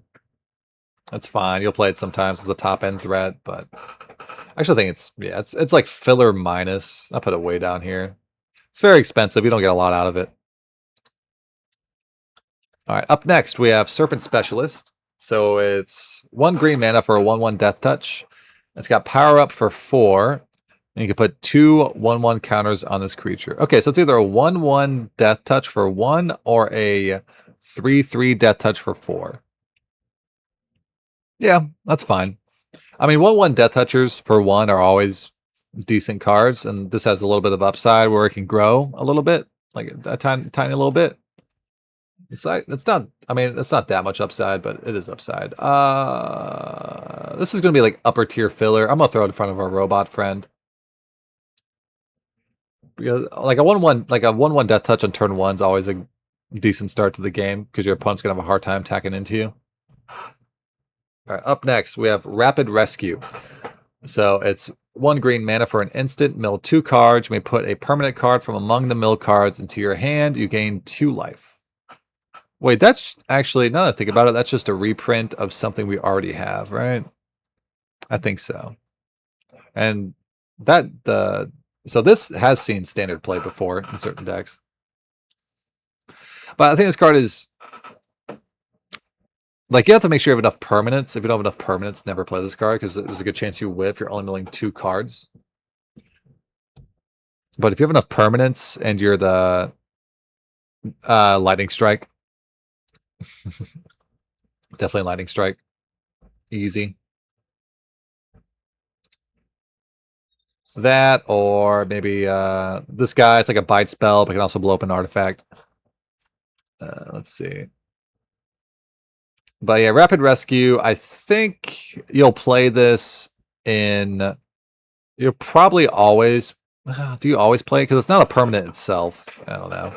That's fine. You'll play it sometimes as a top-end threat, but I actually think it's like filler minus. I'll put it way down here. It's very expensive. You don't get a lot out of it. All right, up next, we have Serpent Specialist. So it's 1 green mana for a 1/1 Death Touch. It's got power up for 4. And you can put 2 1/1 counters on this creature. Okay, so it's either a 1/1 Death Touch for 1 or a 3/3 Death Touch for 4. Yeah, that's fine. I mean, 1/1 Death Touchers for 1 are always decent cards, and this has a little bit of upside where it can grow a little bit, like a tiny little bit. It's not that much upside, but it is upside. This is gonna be like upper tier filler. I'm gonna throw it in front of our robot friend. Because like a 1/1 Death Touch on turn 1 is always a decent start to the game because your opponent's gonna have a hard time attacking into you. All right, up next we have Rapid Rescue. So it's 1 green mana for an instant, mill 2 cards. You may put a permanent card from among the mill cards into your hand. You gain 2 life. Wait, that's actually, now that I think about it, that's just a reprint of something we already have, right? I think so. And so this has seen standard play before in certain decks. But I think this card is, like, you have to make sure you have enough permanents. If you don't have enough permanents, never play this card because there's a good chance you whiff. You're only milling 2 cards. But if you have enough permanents and you're the Lightning Strike, definitely Lightning Strike. Easy. That, or maybe this guy, it's like a bite spell, but can also blow up an artifact. Let's see. But yeah, Rapid Rescue, I think you'll play this in... You'll probably always... Do you always play it? Because it's not a permanent itself. I don't know.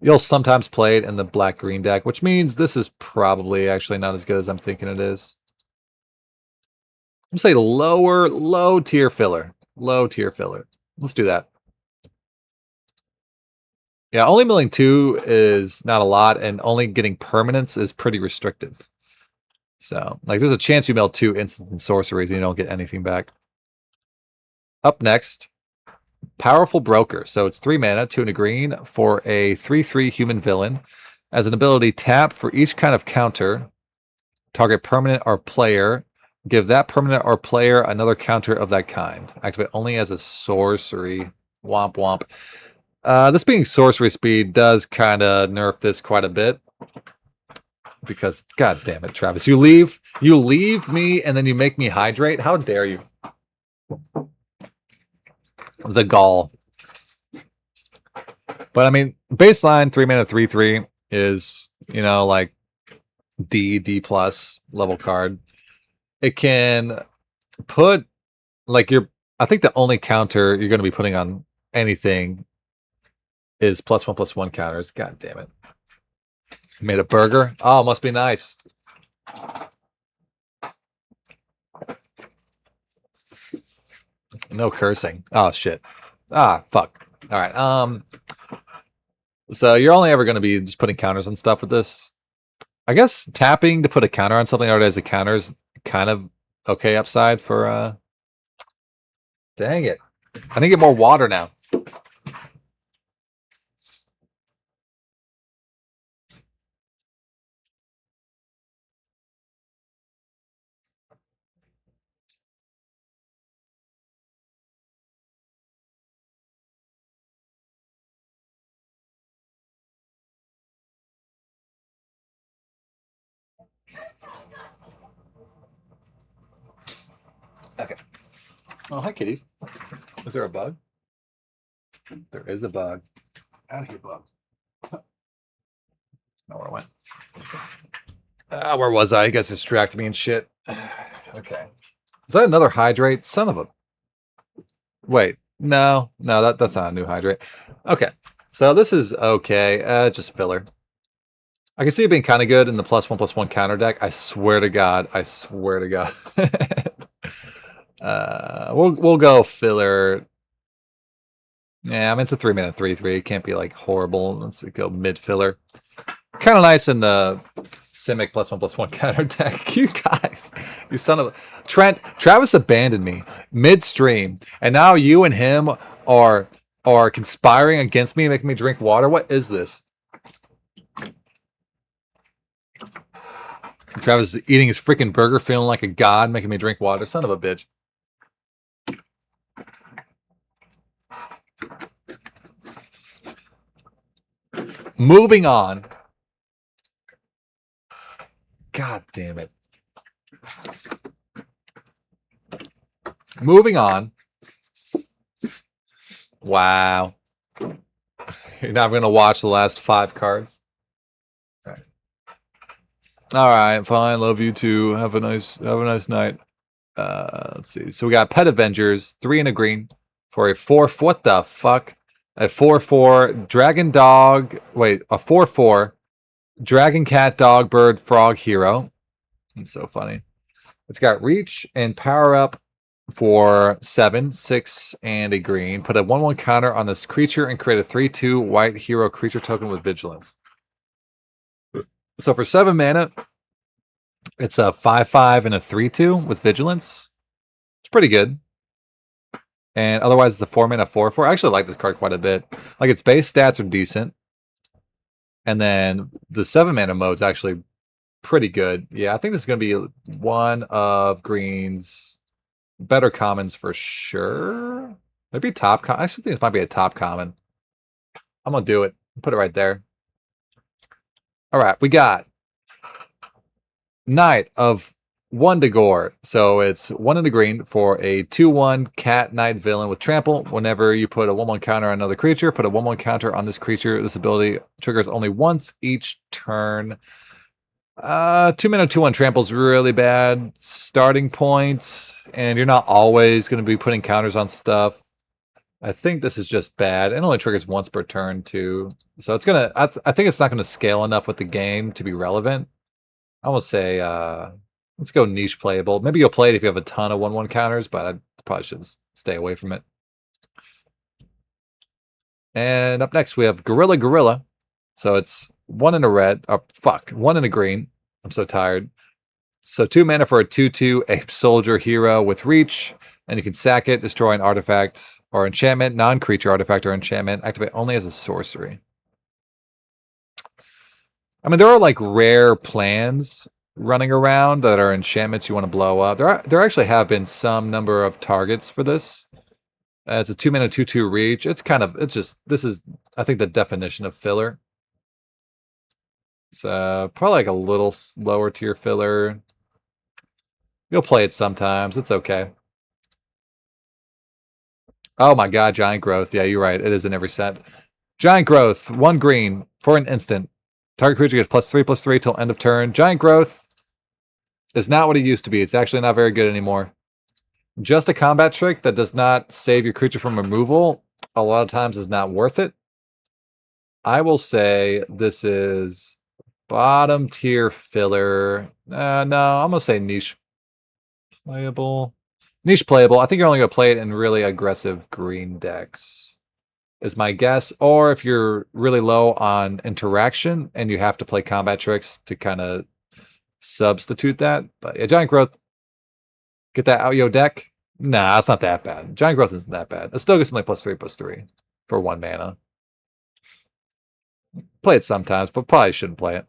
You'll sometimes play it in the black-green deck, which means this is probably actually not as good as I'm thinking it is. I'm going to say low-tier filler. Low-tier filler. Let's do that. Yeah, only milling 2 is not a lot, and only getting permanents is pretty restrictive. So, like, there's a chance you mill 2 instants and sorceries and you don't get anything back. Up next, Powerful Broker. So it's 3 mana, 2 and a green for a 3/3 human villain. As an ability, tap for each kind of counter, target permanent or player Give that permanent or player another counter of that kind. Activate only as a sorcery. Womp womp. This being sorcery speed does kind of nerf this quite a bit. Because, god damn it, Travis. You leave me and then you make me hydrate? How dare you? The gall. But I mean, baseline 3 mana 3/3 is, you know, like D plus level card. It can put like I think the only counter you're going to be putting on anything is +1/+1 counters. God damn it. Made a burger. Oh, must be nice. No cursing. Oh shit. Ah, fuck. All right. So you're only ever going to be just putting counters on stuff with this. I guess tapping to put a counter on something already as a counter is kind of okay upside for dang it. I need to get more water now. Okay. Oh, hi, kitties. Is there a bug? There is a bug. Out of here, bug. Know where I went. Where was I? You guys distracted me and shit. Okay. Is that another hydrate? Son of a... Wait. No, that's not a new hydrate. Okay. So this is okay. Just filler. I can see it being kind of good in the +1/+1 counter deck. I swear to God. I swear to God. We'll go filler. Yeah, I mean it's a 3 mana 3/3. It can't be like horrible. Let's go mid filler. Kind of nice in the Simic +1/+1 counter deck. You guys, you son of a... Travis abandoned me midstream, and now you and him are conspiring against me, making me drink water. What is this? Travis is eating his freaking burger, feeling like a god, making me drink water. Son of a bitch. Moving on. God damn it. Moving on. Wow. You're not going to watch the last 5 cards? All right, fine. Love you too. Have a nice night. Let's see. So we got Pet Avengers, 3 and a green for a 4. What the fuck? A 4/4 Dragon Dog. Wait, a 4/4 Dragon Cat Dog Bird Frog Hero. It's so funny. It's got reach and power up for 7, 6, and a green. Put a 1/1 counter on this creature and create a 3/2 white hero creature token with vigilance. So for 7 mana, it's a 5/5 and a 3/2 with vigilance. It's pretty good. And otherwise, it's a 4 mana 4/4. I actually like this card quite a bit. Like its base stats are decent. And then the 7 mana mode is actually pretty good. Yeah, I think this is going to be one of Green's better commons for sure. Maybe top. I actually think this might be a top common. I'm going to do it. Put it right there. All right, we got Knight of Wundagore. So it's 1 in the green for a 2/1 cat knight villain with trample. Whenever you put a 1/1 counter on another creature, put a 1/1 counter on this creature. This ability triggers only once each turn. 2 mana 2/1 trample is really bad starting point, and you're not always going to be putting counters on stuff. I think this is just bad. It only triggers once per turn too, so it's gonna. I think it's not going to scale enough with the game to be relevant. I will say, let's go niche playable. Maybe you'll play it if you have a ton of 1/1 counters, but I probably should stay away from it. And up next we have Gorilla. So it's 1 in a red. Oh fuck, 1 in a green. I'm so tired. So 2 mana for a 2/2 ape soldier hero with reach, and you can sack it, destroy an artifact or enchantment, non-creature artifact or enchantment, activate only as a sorcery. I mean, there are like rare plans running around that are enchantments you want to blow up. There actually have been some number of targets for this. As a 2-mana 2/2 reach, it's just this is I think the definition of filler. So probably like a little lower tier filler. You'll play it sometimes. It's okay. Oh my god, Giant Growth. Yeah, you're right. It is in every set. Giant Growth, 1 green for an instant. Target creature gets +3/+3 till end of turn. Giant Growth is not what it used to be. It's actually not very good anymore. Just a combat trick that does not save your creature from removal a lot of times is not worth it. I will say this is bottom tier filler. No, I'm going to say niche playable. Niche playable. I think you're only going to play it in really aggressive green decks, is my guess. Or if you're really low on interaction and you have to play combat tricks to kind of substitute that. But yeah, Giant Growth, get that out your deck. Nah, it's not that bad. Giant Growth isn't that bad. It still gets me +3/+3 for 1 mana. Play it sometimes, but probably shouldn't play it.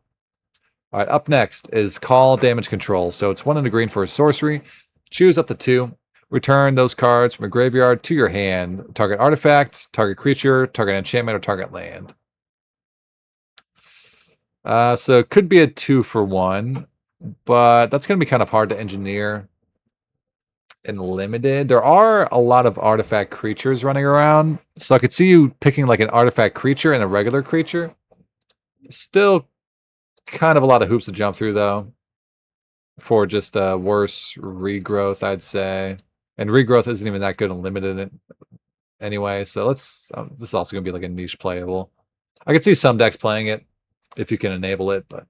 All right, up next is Call Damage Control. So it's 1 and a green for a sorcery. Choose up to 2. Return those cards from a graveyard to your hand. Target artifact, target creature, target enchantment, or target land. So it could be a 2 for 1, but that's going to be kind of hard to engineer in limited. There are a lot of artifact creatures running around, so I could see you picking like an artifact creature and a regular creature. Still kind of a lot of hoops to jump through, though, for just a worse regrowth, I'd say. And regrowth isn't even that good in limited anyway, so let's... this is also going to be like a niche playable. I could see some decks playing it if you can enable it, but...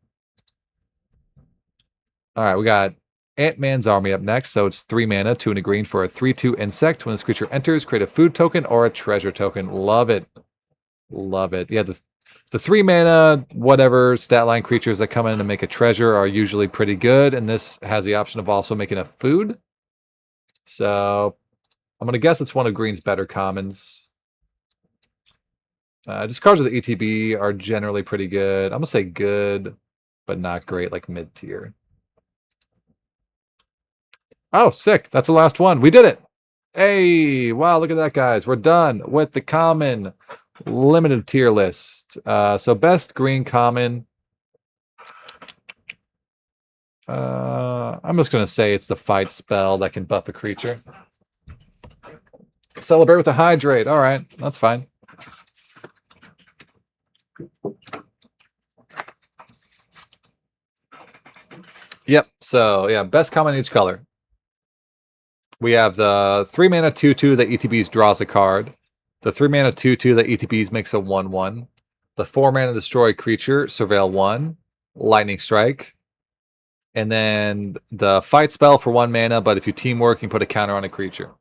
Alright, we got Ant-Man's Army up next, so it's 3 mana, 2 and a green for a 3/2 insect. When this creature enters, create a food token or a treasure token. Love it. Love it. Yeah, the 3 mana, whatever, stat line creatures that come in and make a treasure are usually pretty good, and this has the option of also making a food. So, I'm going to guess it's one of green's better commons. Just cards with the ETB are generally pretty good. I'm going to say good, but not great, like mid-tier. Oh, sick. That's the last one. We did it. Hey, wow, look at that, guys. We're done with the common limited tier list. So best green common. I'm just going to say it's the fight spell that can buff a creature. Celebrate with a hydrate. All right, that's fine. Yep, so yeah, best common each color. We have the 3 mana 2/2 that ETBs draws a card. The 3 mana 2/2 that ETBs makes a 1/1. The 4 mana destroy creature, Surveil 1, Lightning Strike. And then the fight spell for 1 mana, but if you teamwork, you can put a counter on a creature.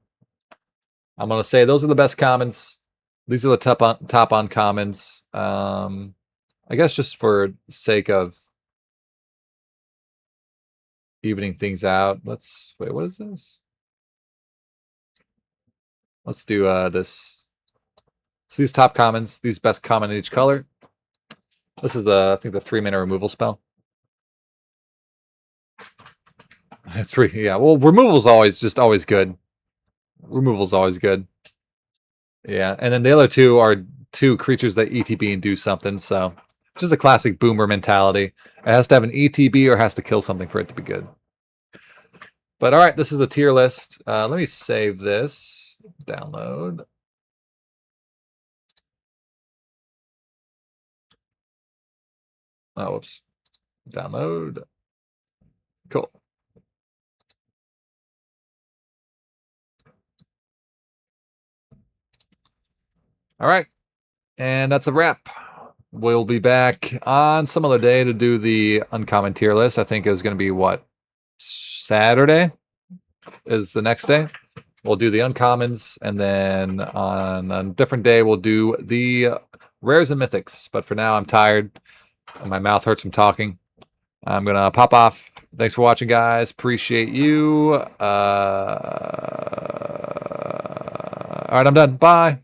I'm going to say those are the best commons. These are the top on commons. I guess just for sake of evening things out, let's... Wait, what is this? Let's do this. So these top commons, these best common in each color. This is I think the 3 mana removal spell. 3, yeah. Well, removal's always good. Removal's always good. Yeah, and then the other 2 are 2 creatures that ETB and do something, so just a classic boomer mentality. It has to have an ETB or has to kill something for it to be good. But all right, this is the tier list. Let me save this. Download. Oh, whoops. Download. Cool. All right. And that's a wrap. We'll be back on some other day to do the uncommon tier list. I think it was going to be what? Saturday is the next day. We'll do the uncommons, and then on a different day, we'll do the rares and mythics. But for now, I'm tired. My mouth hurts from talking. I'm going to pop off. Thanks for watching, guys. Appreciate you. All right, I'm done. Bye.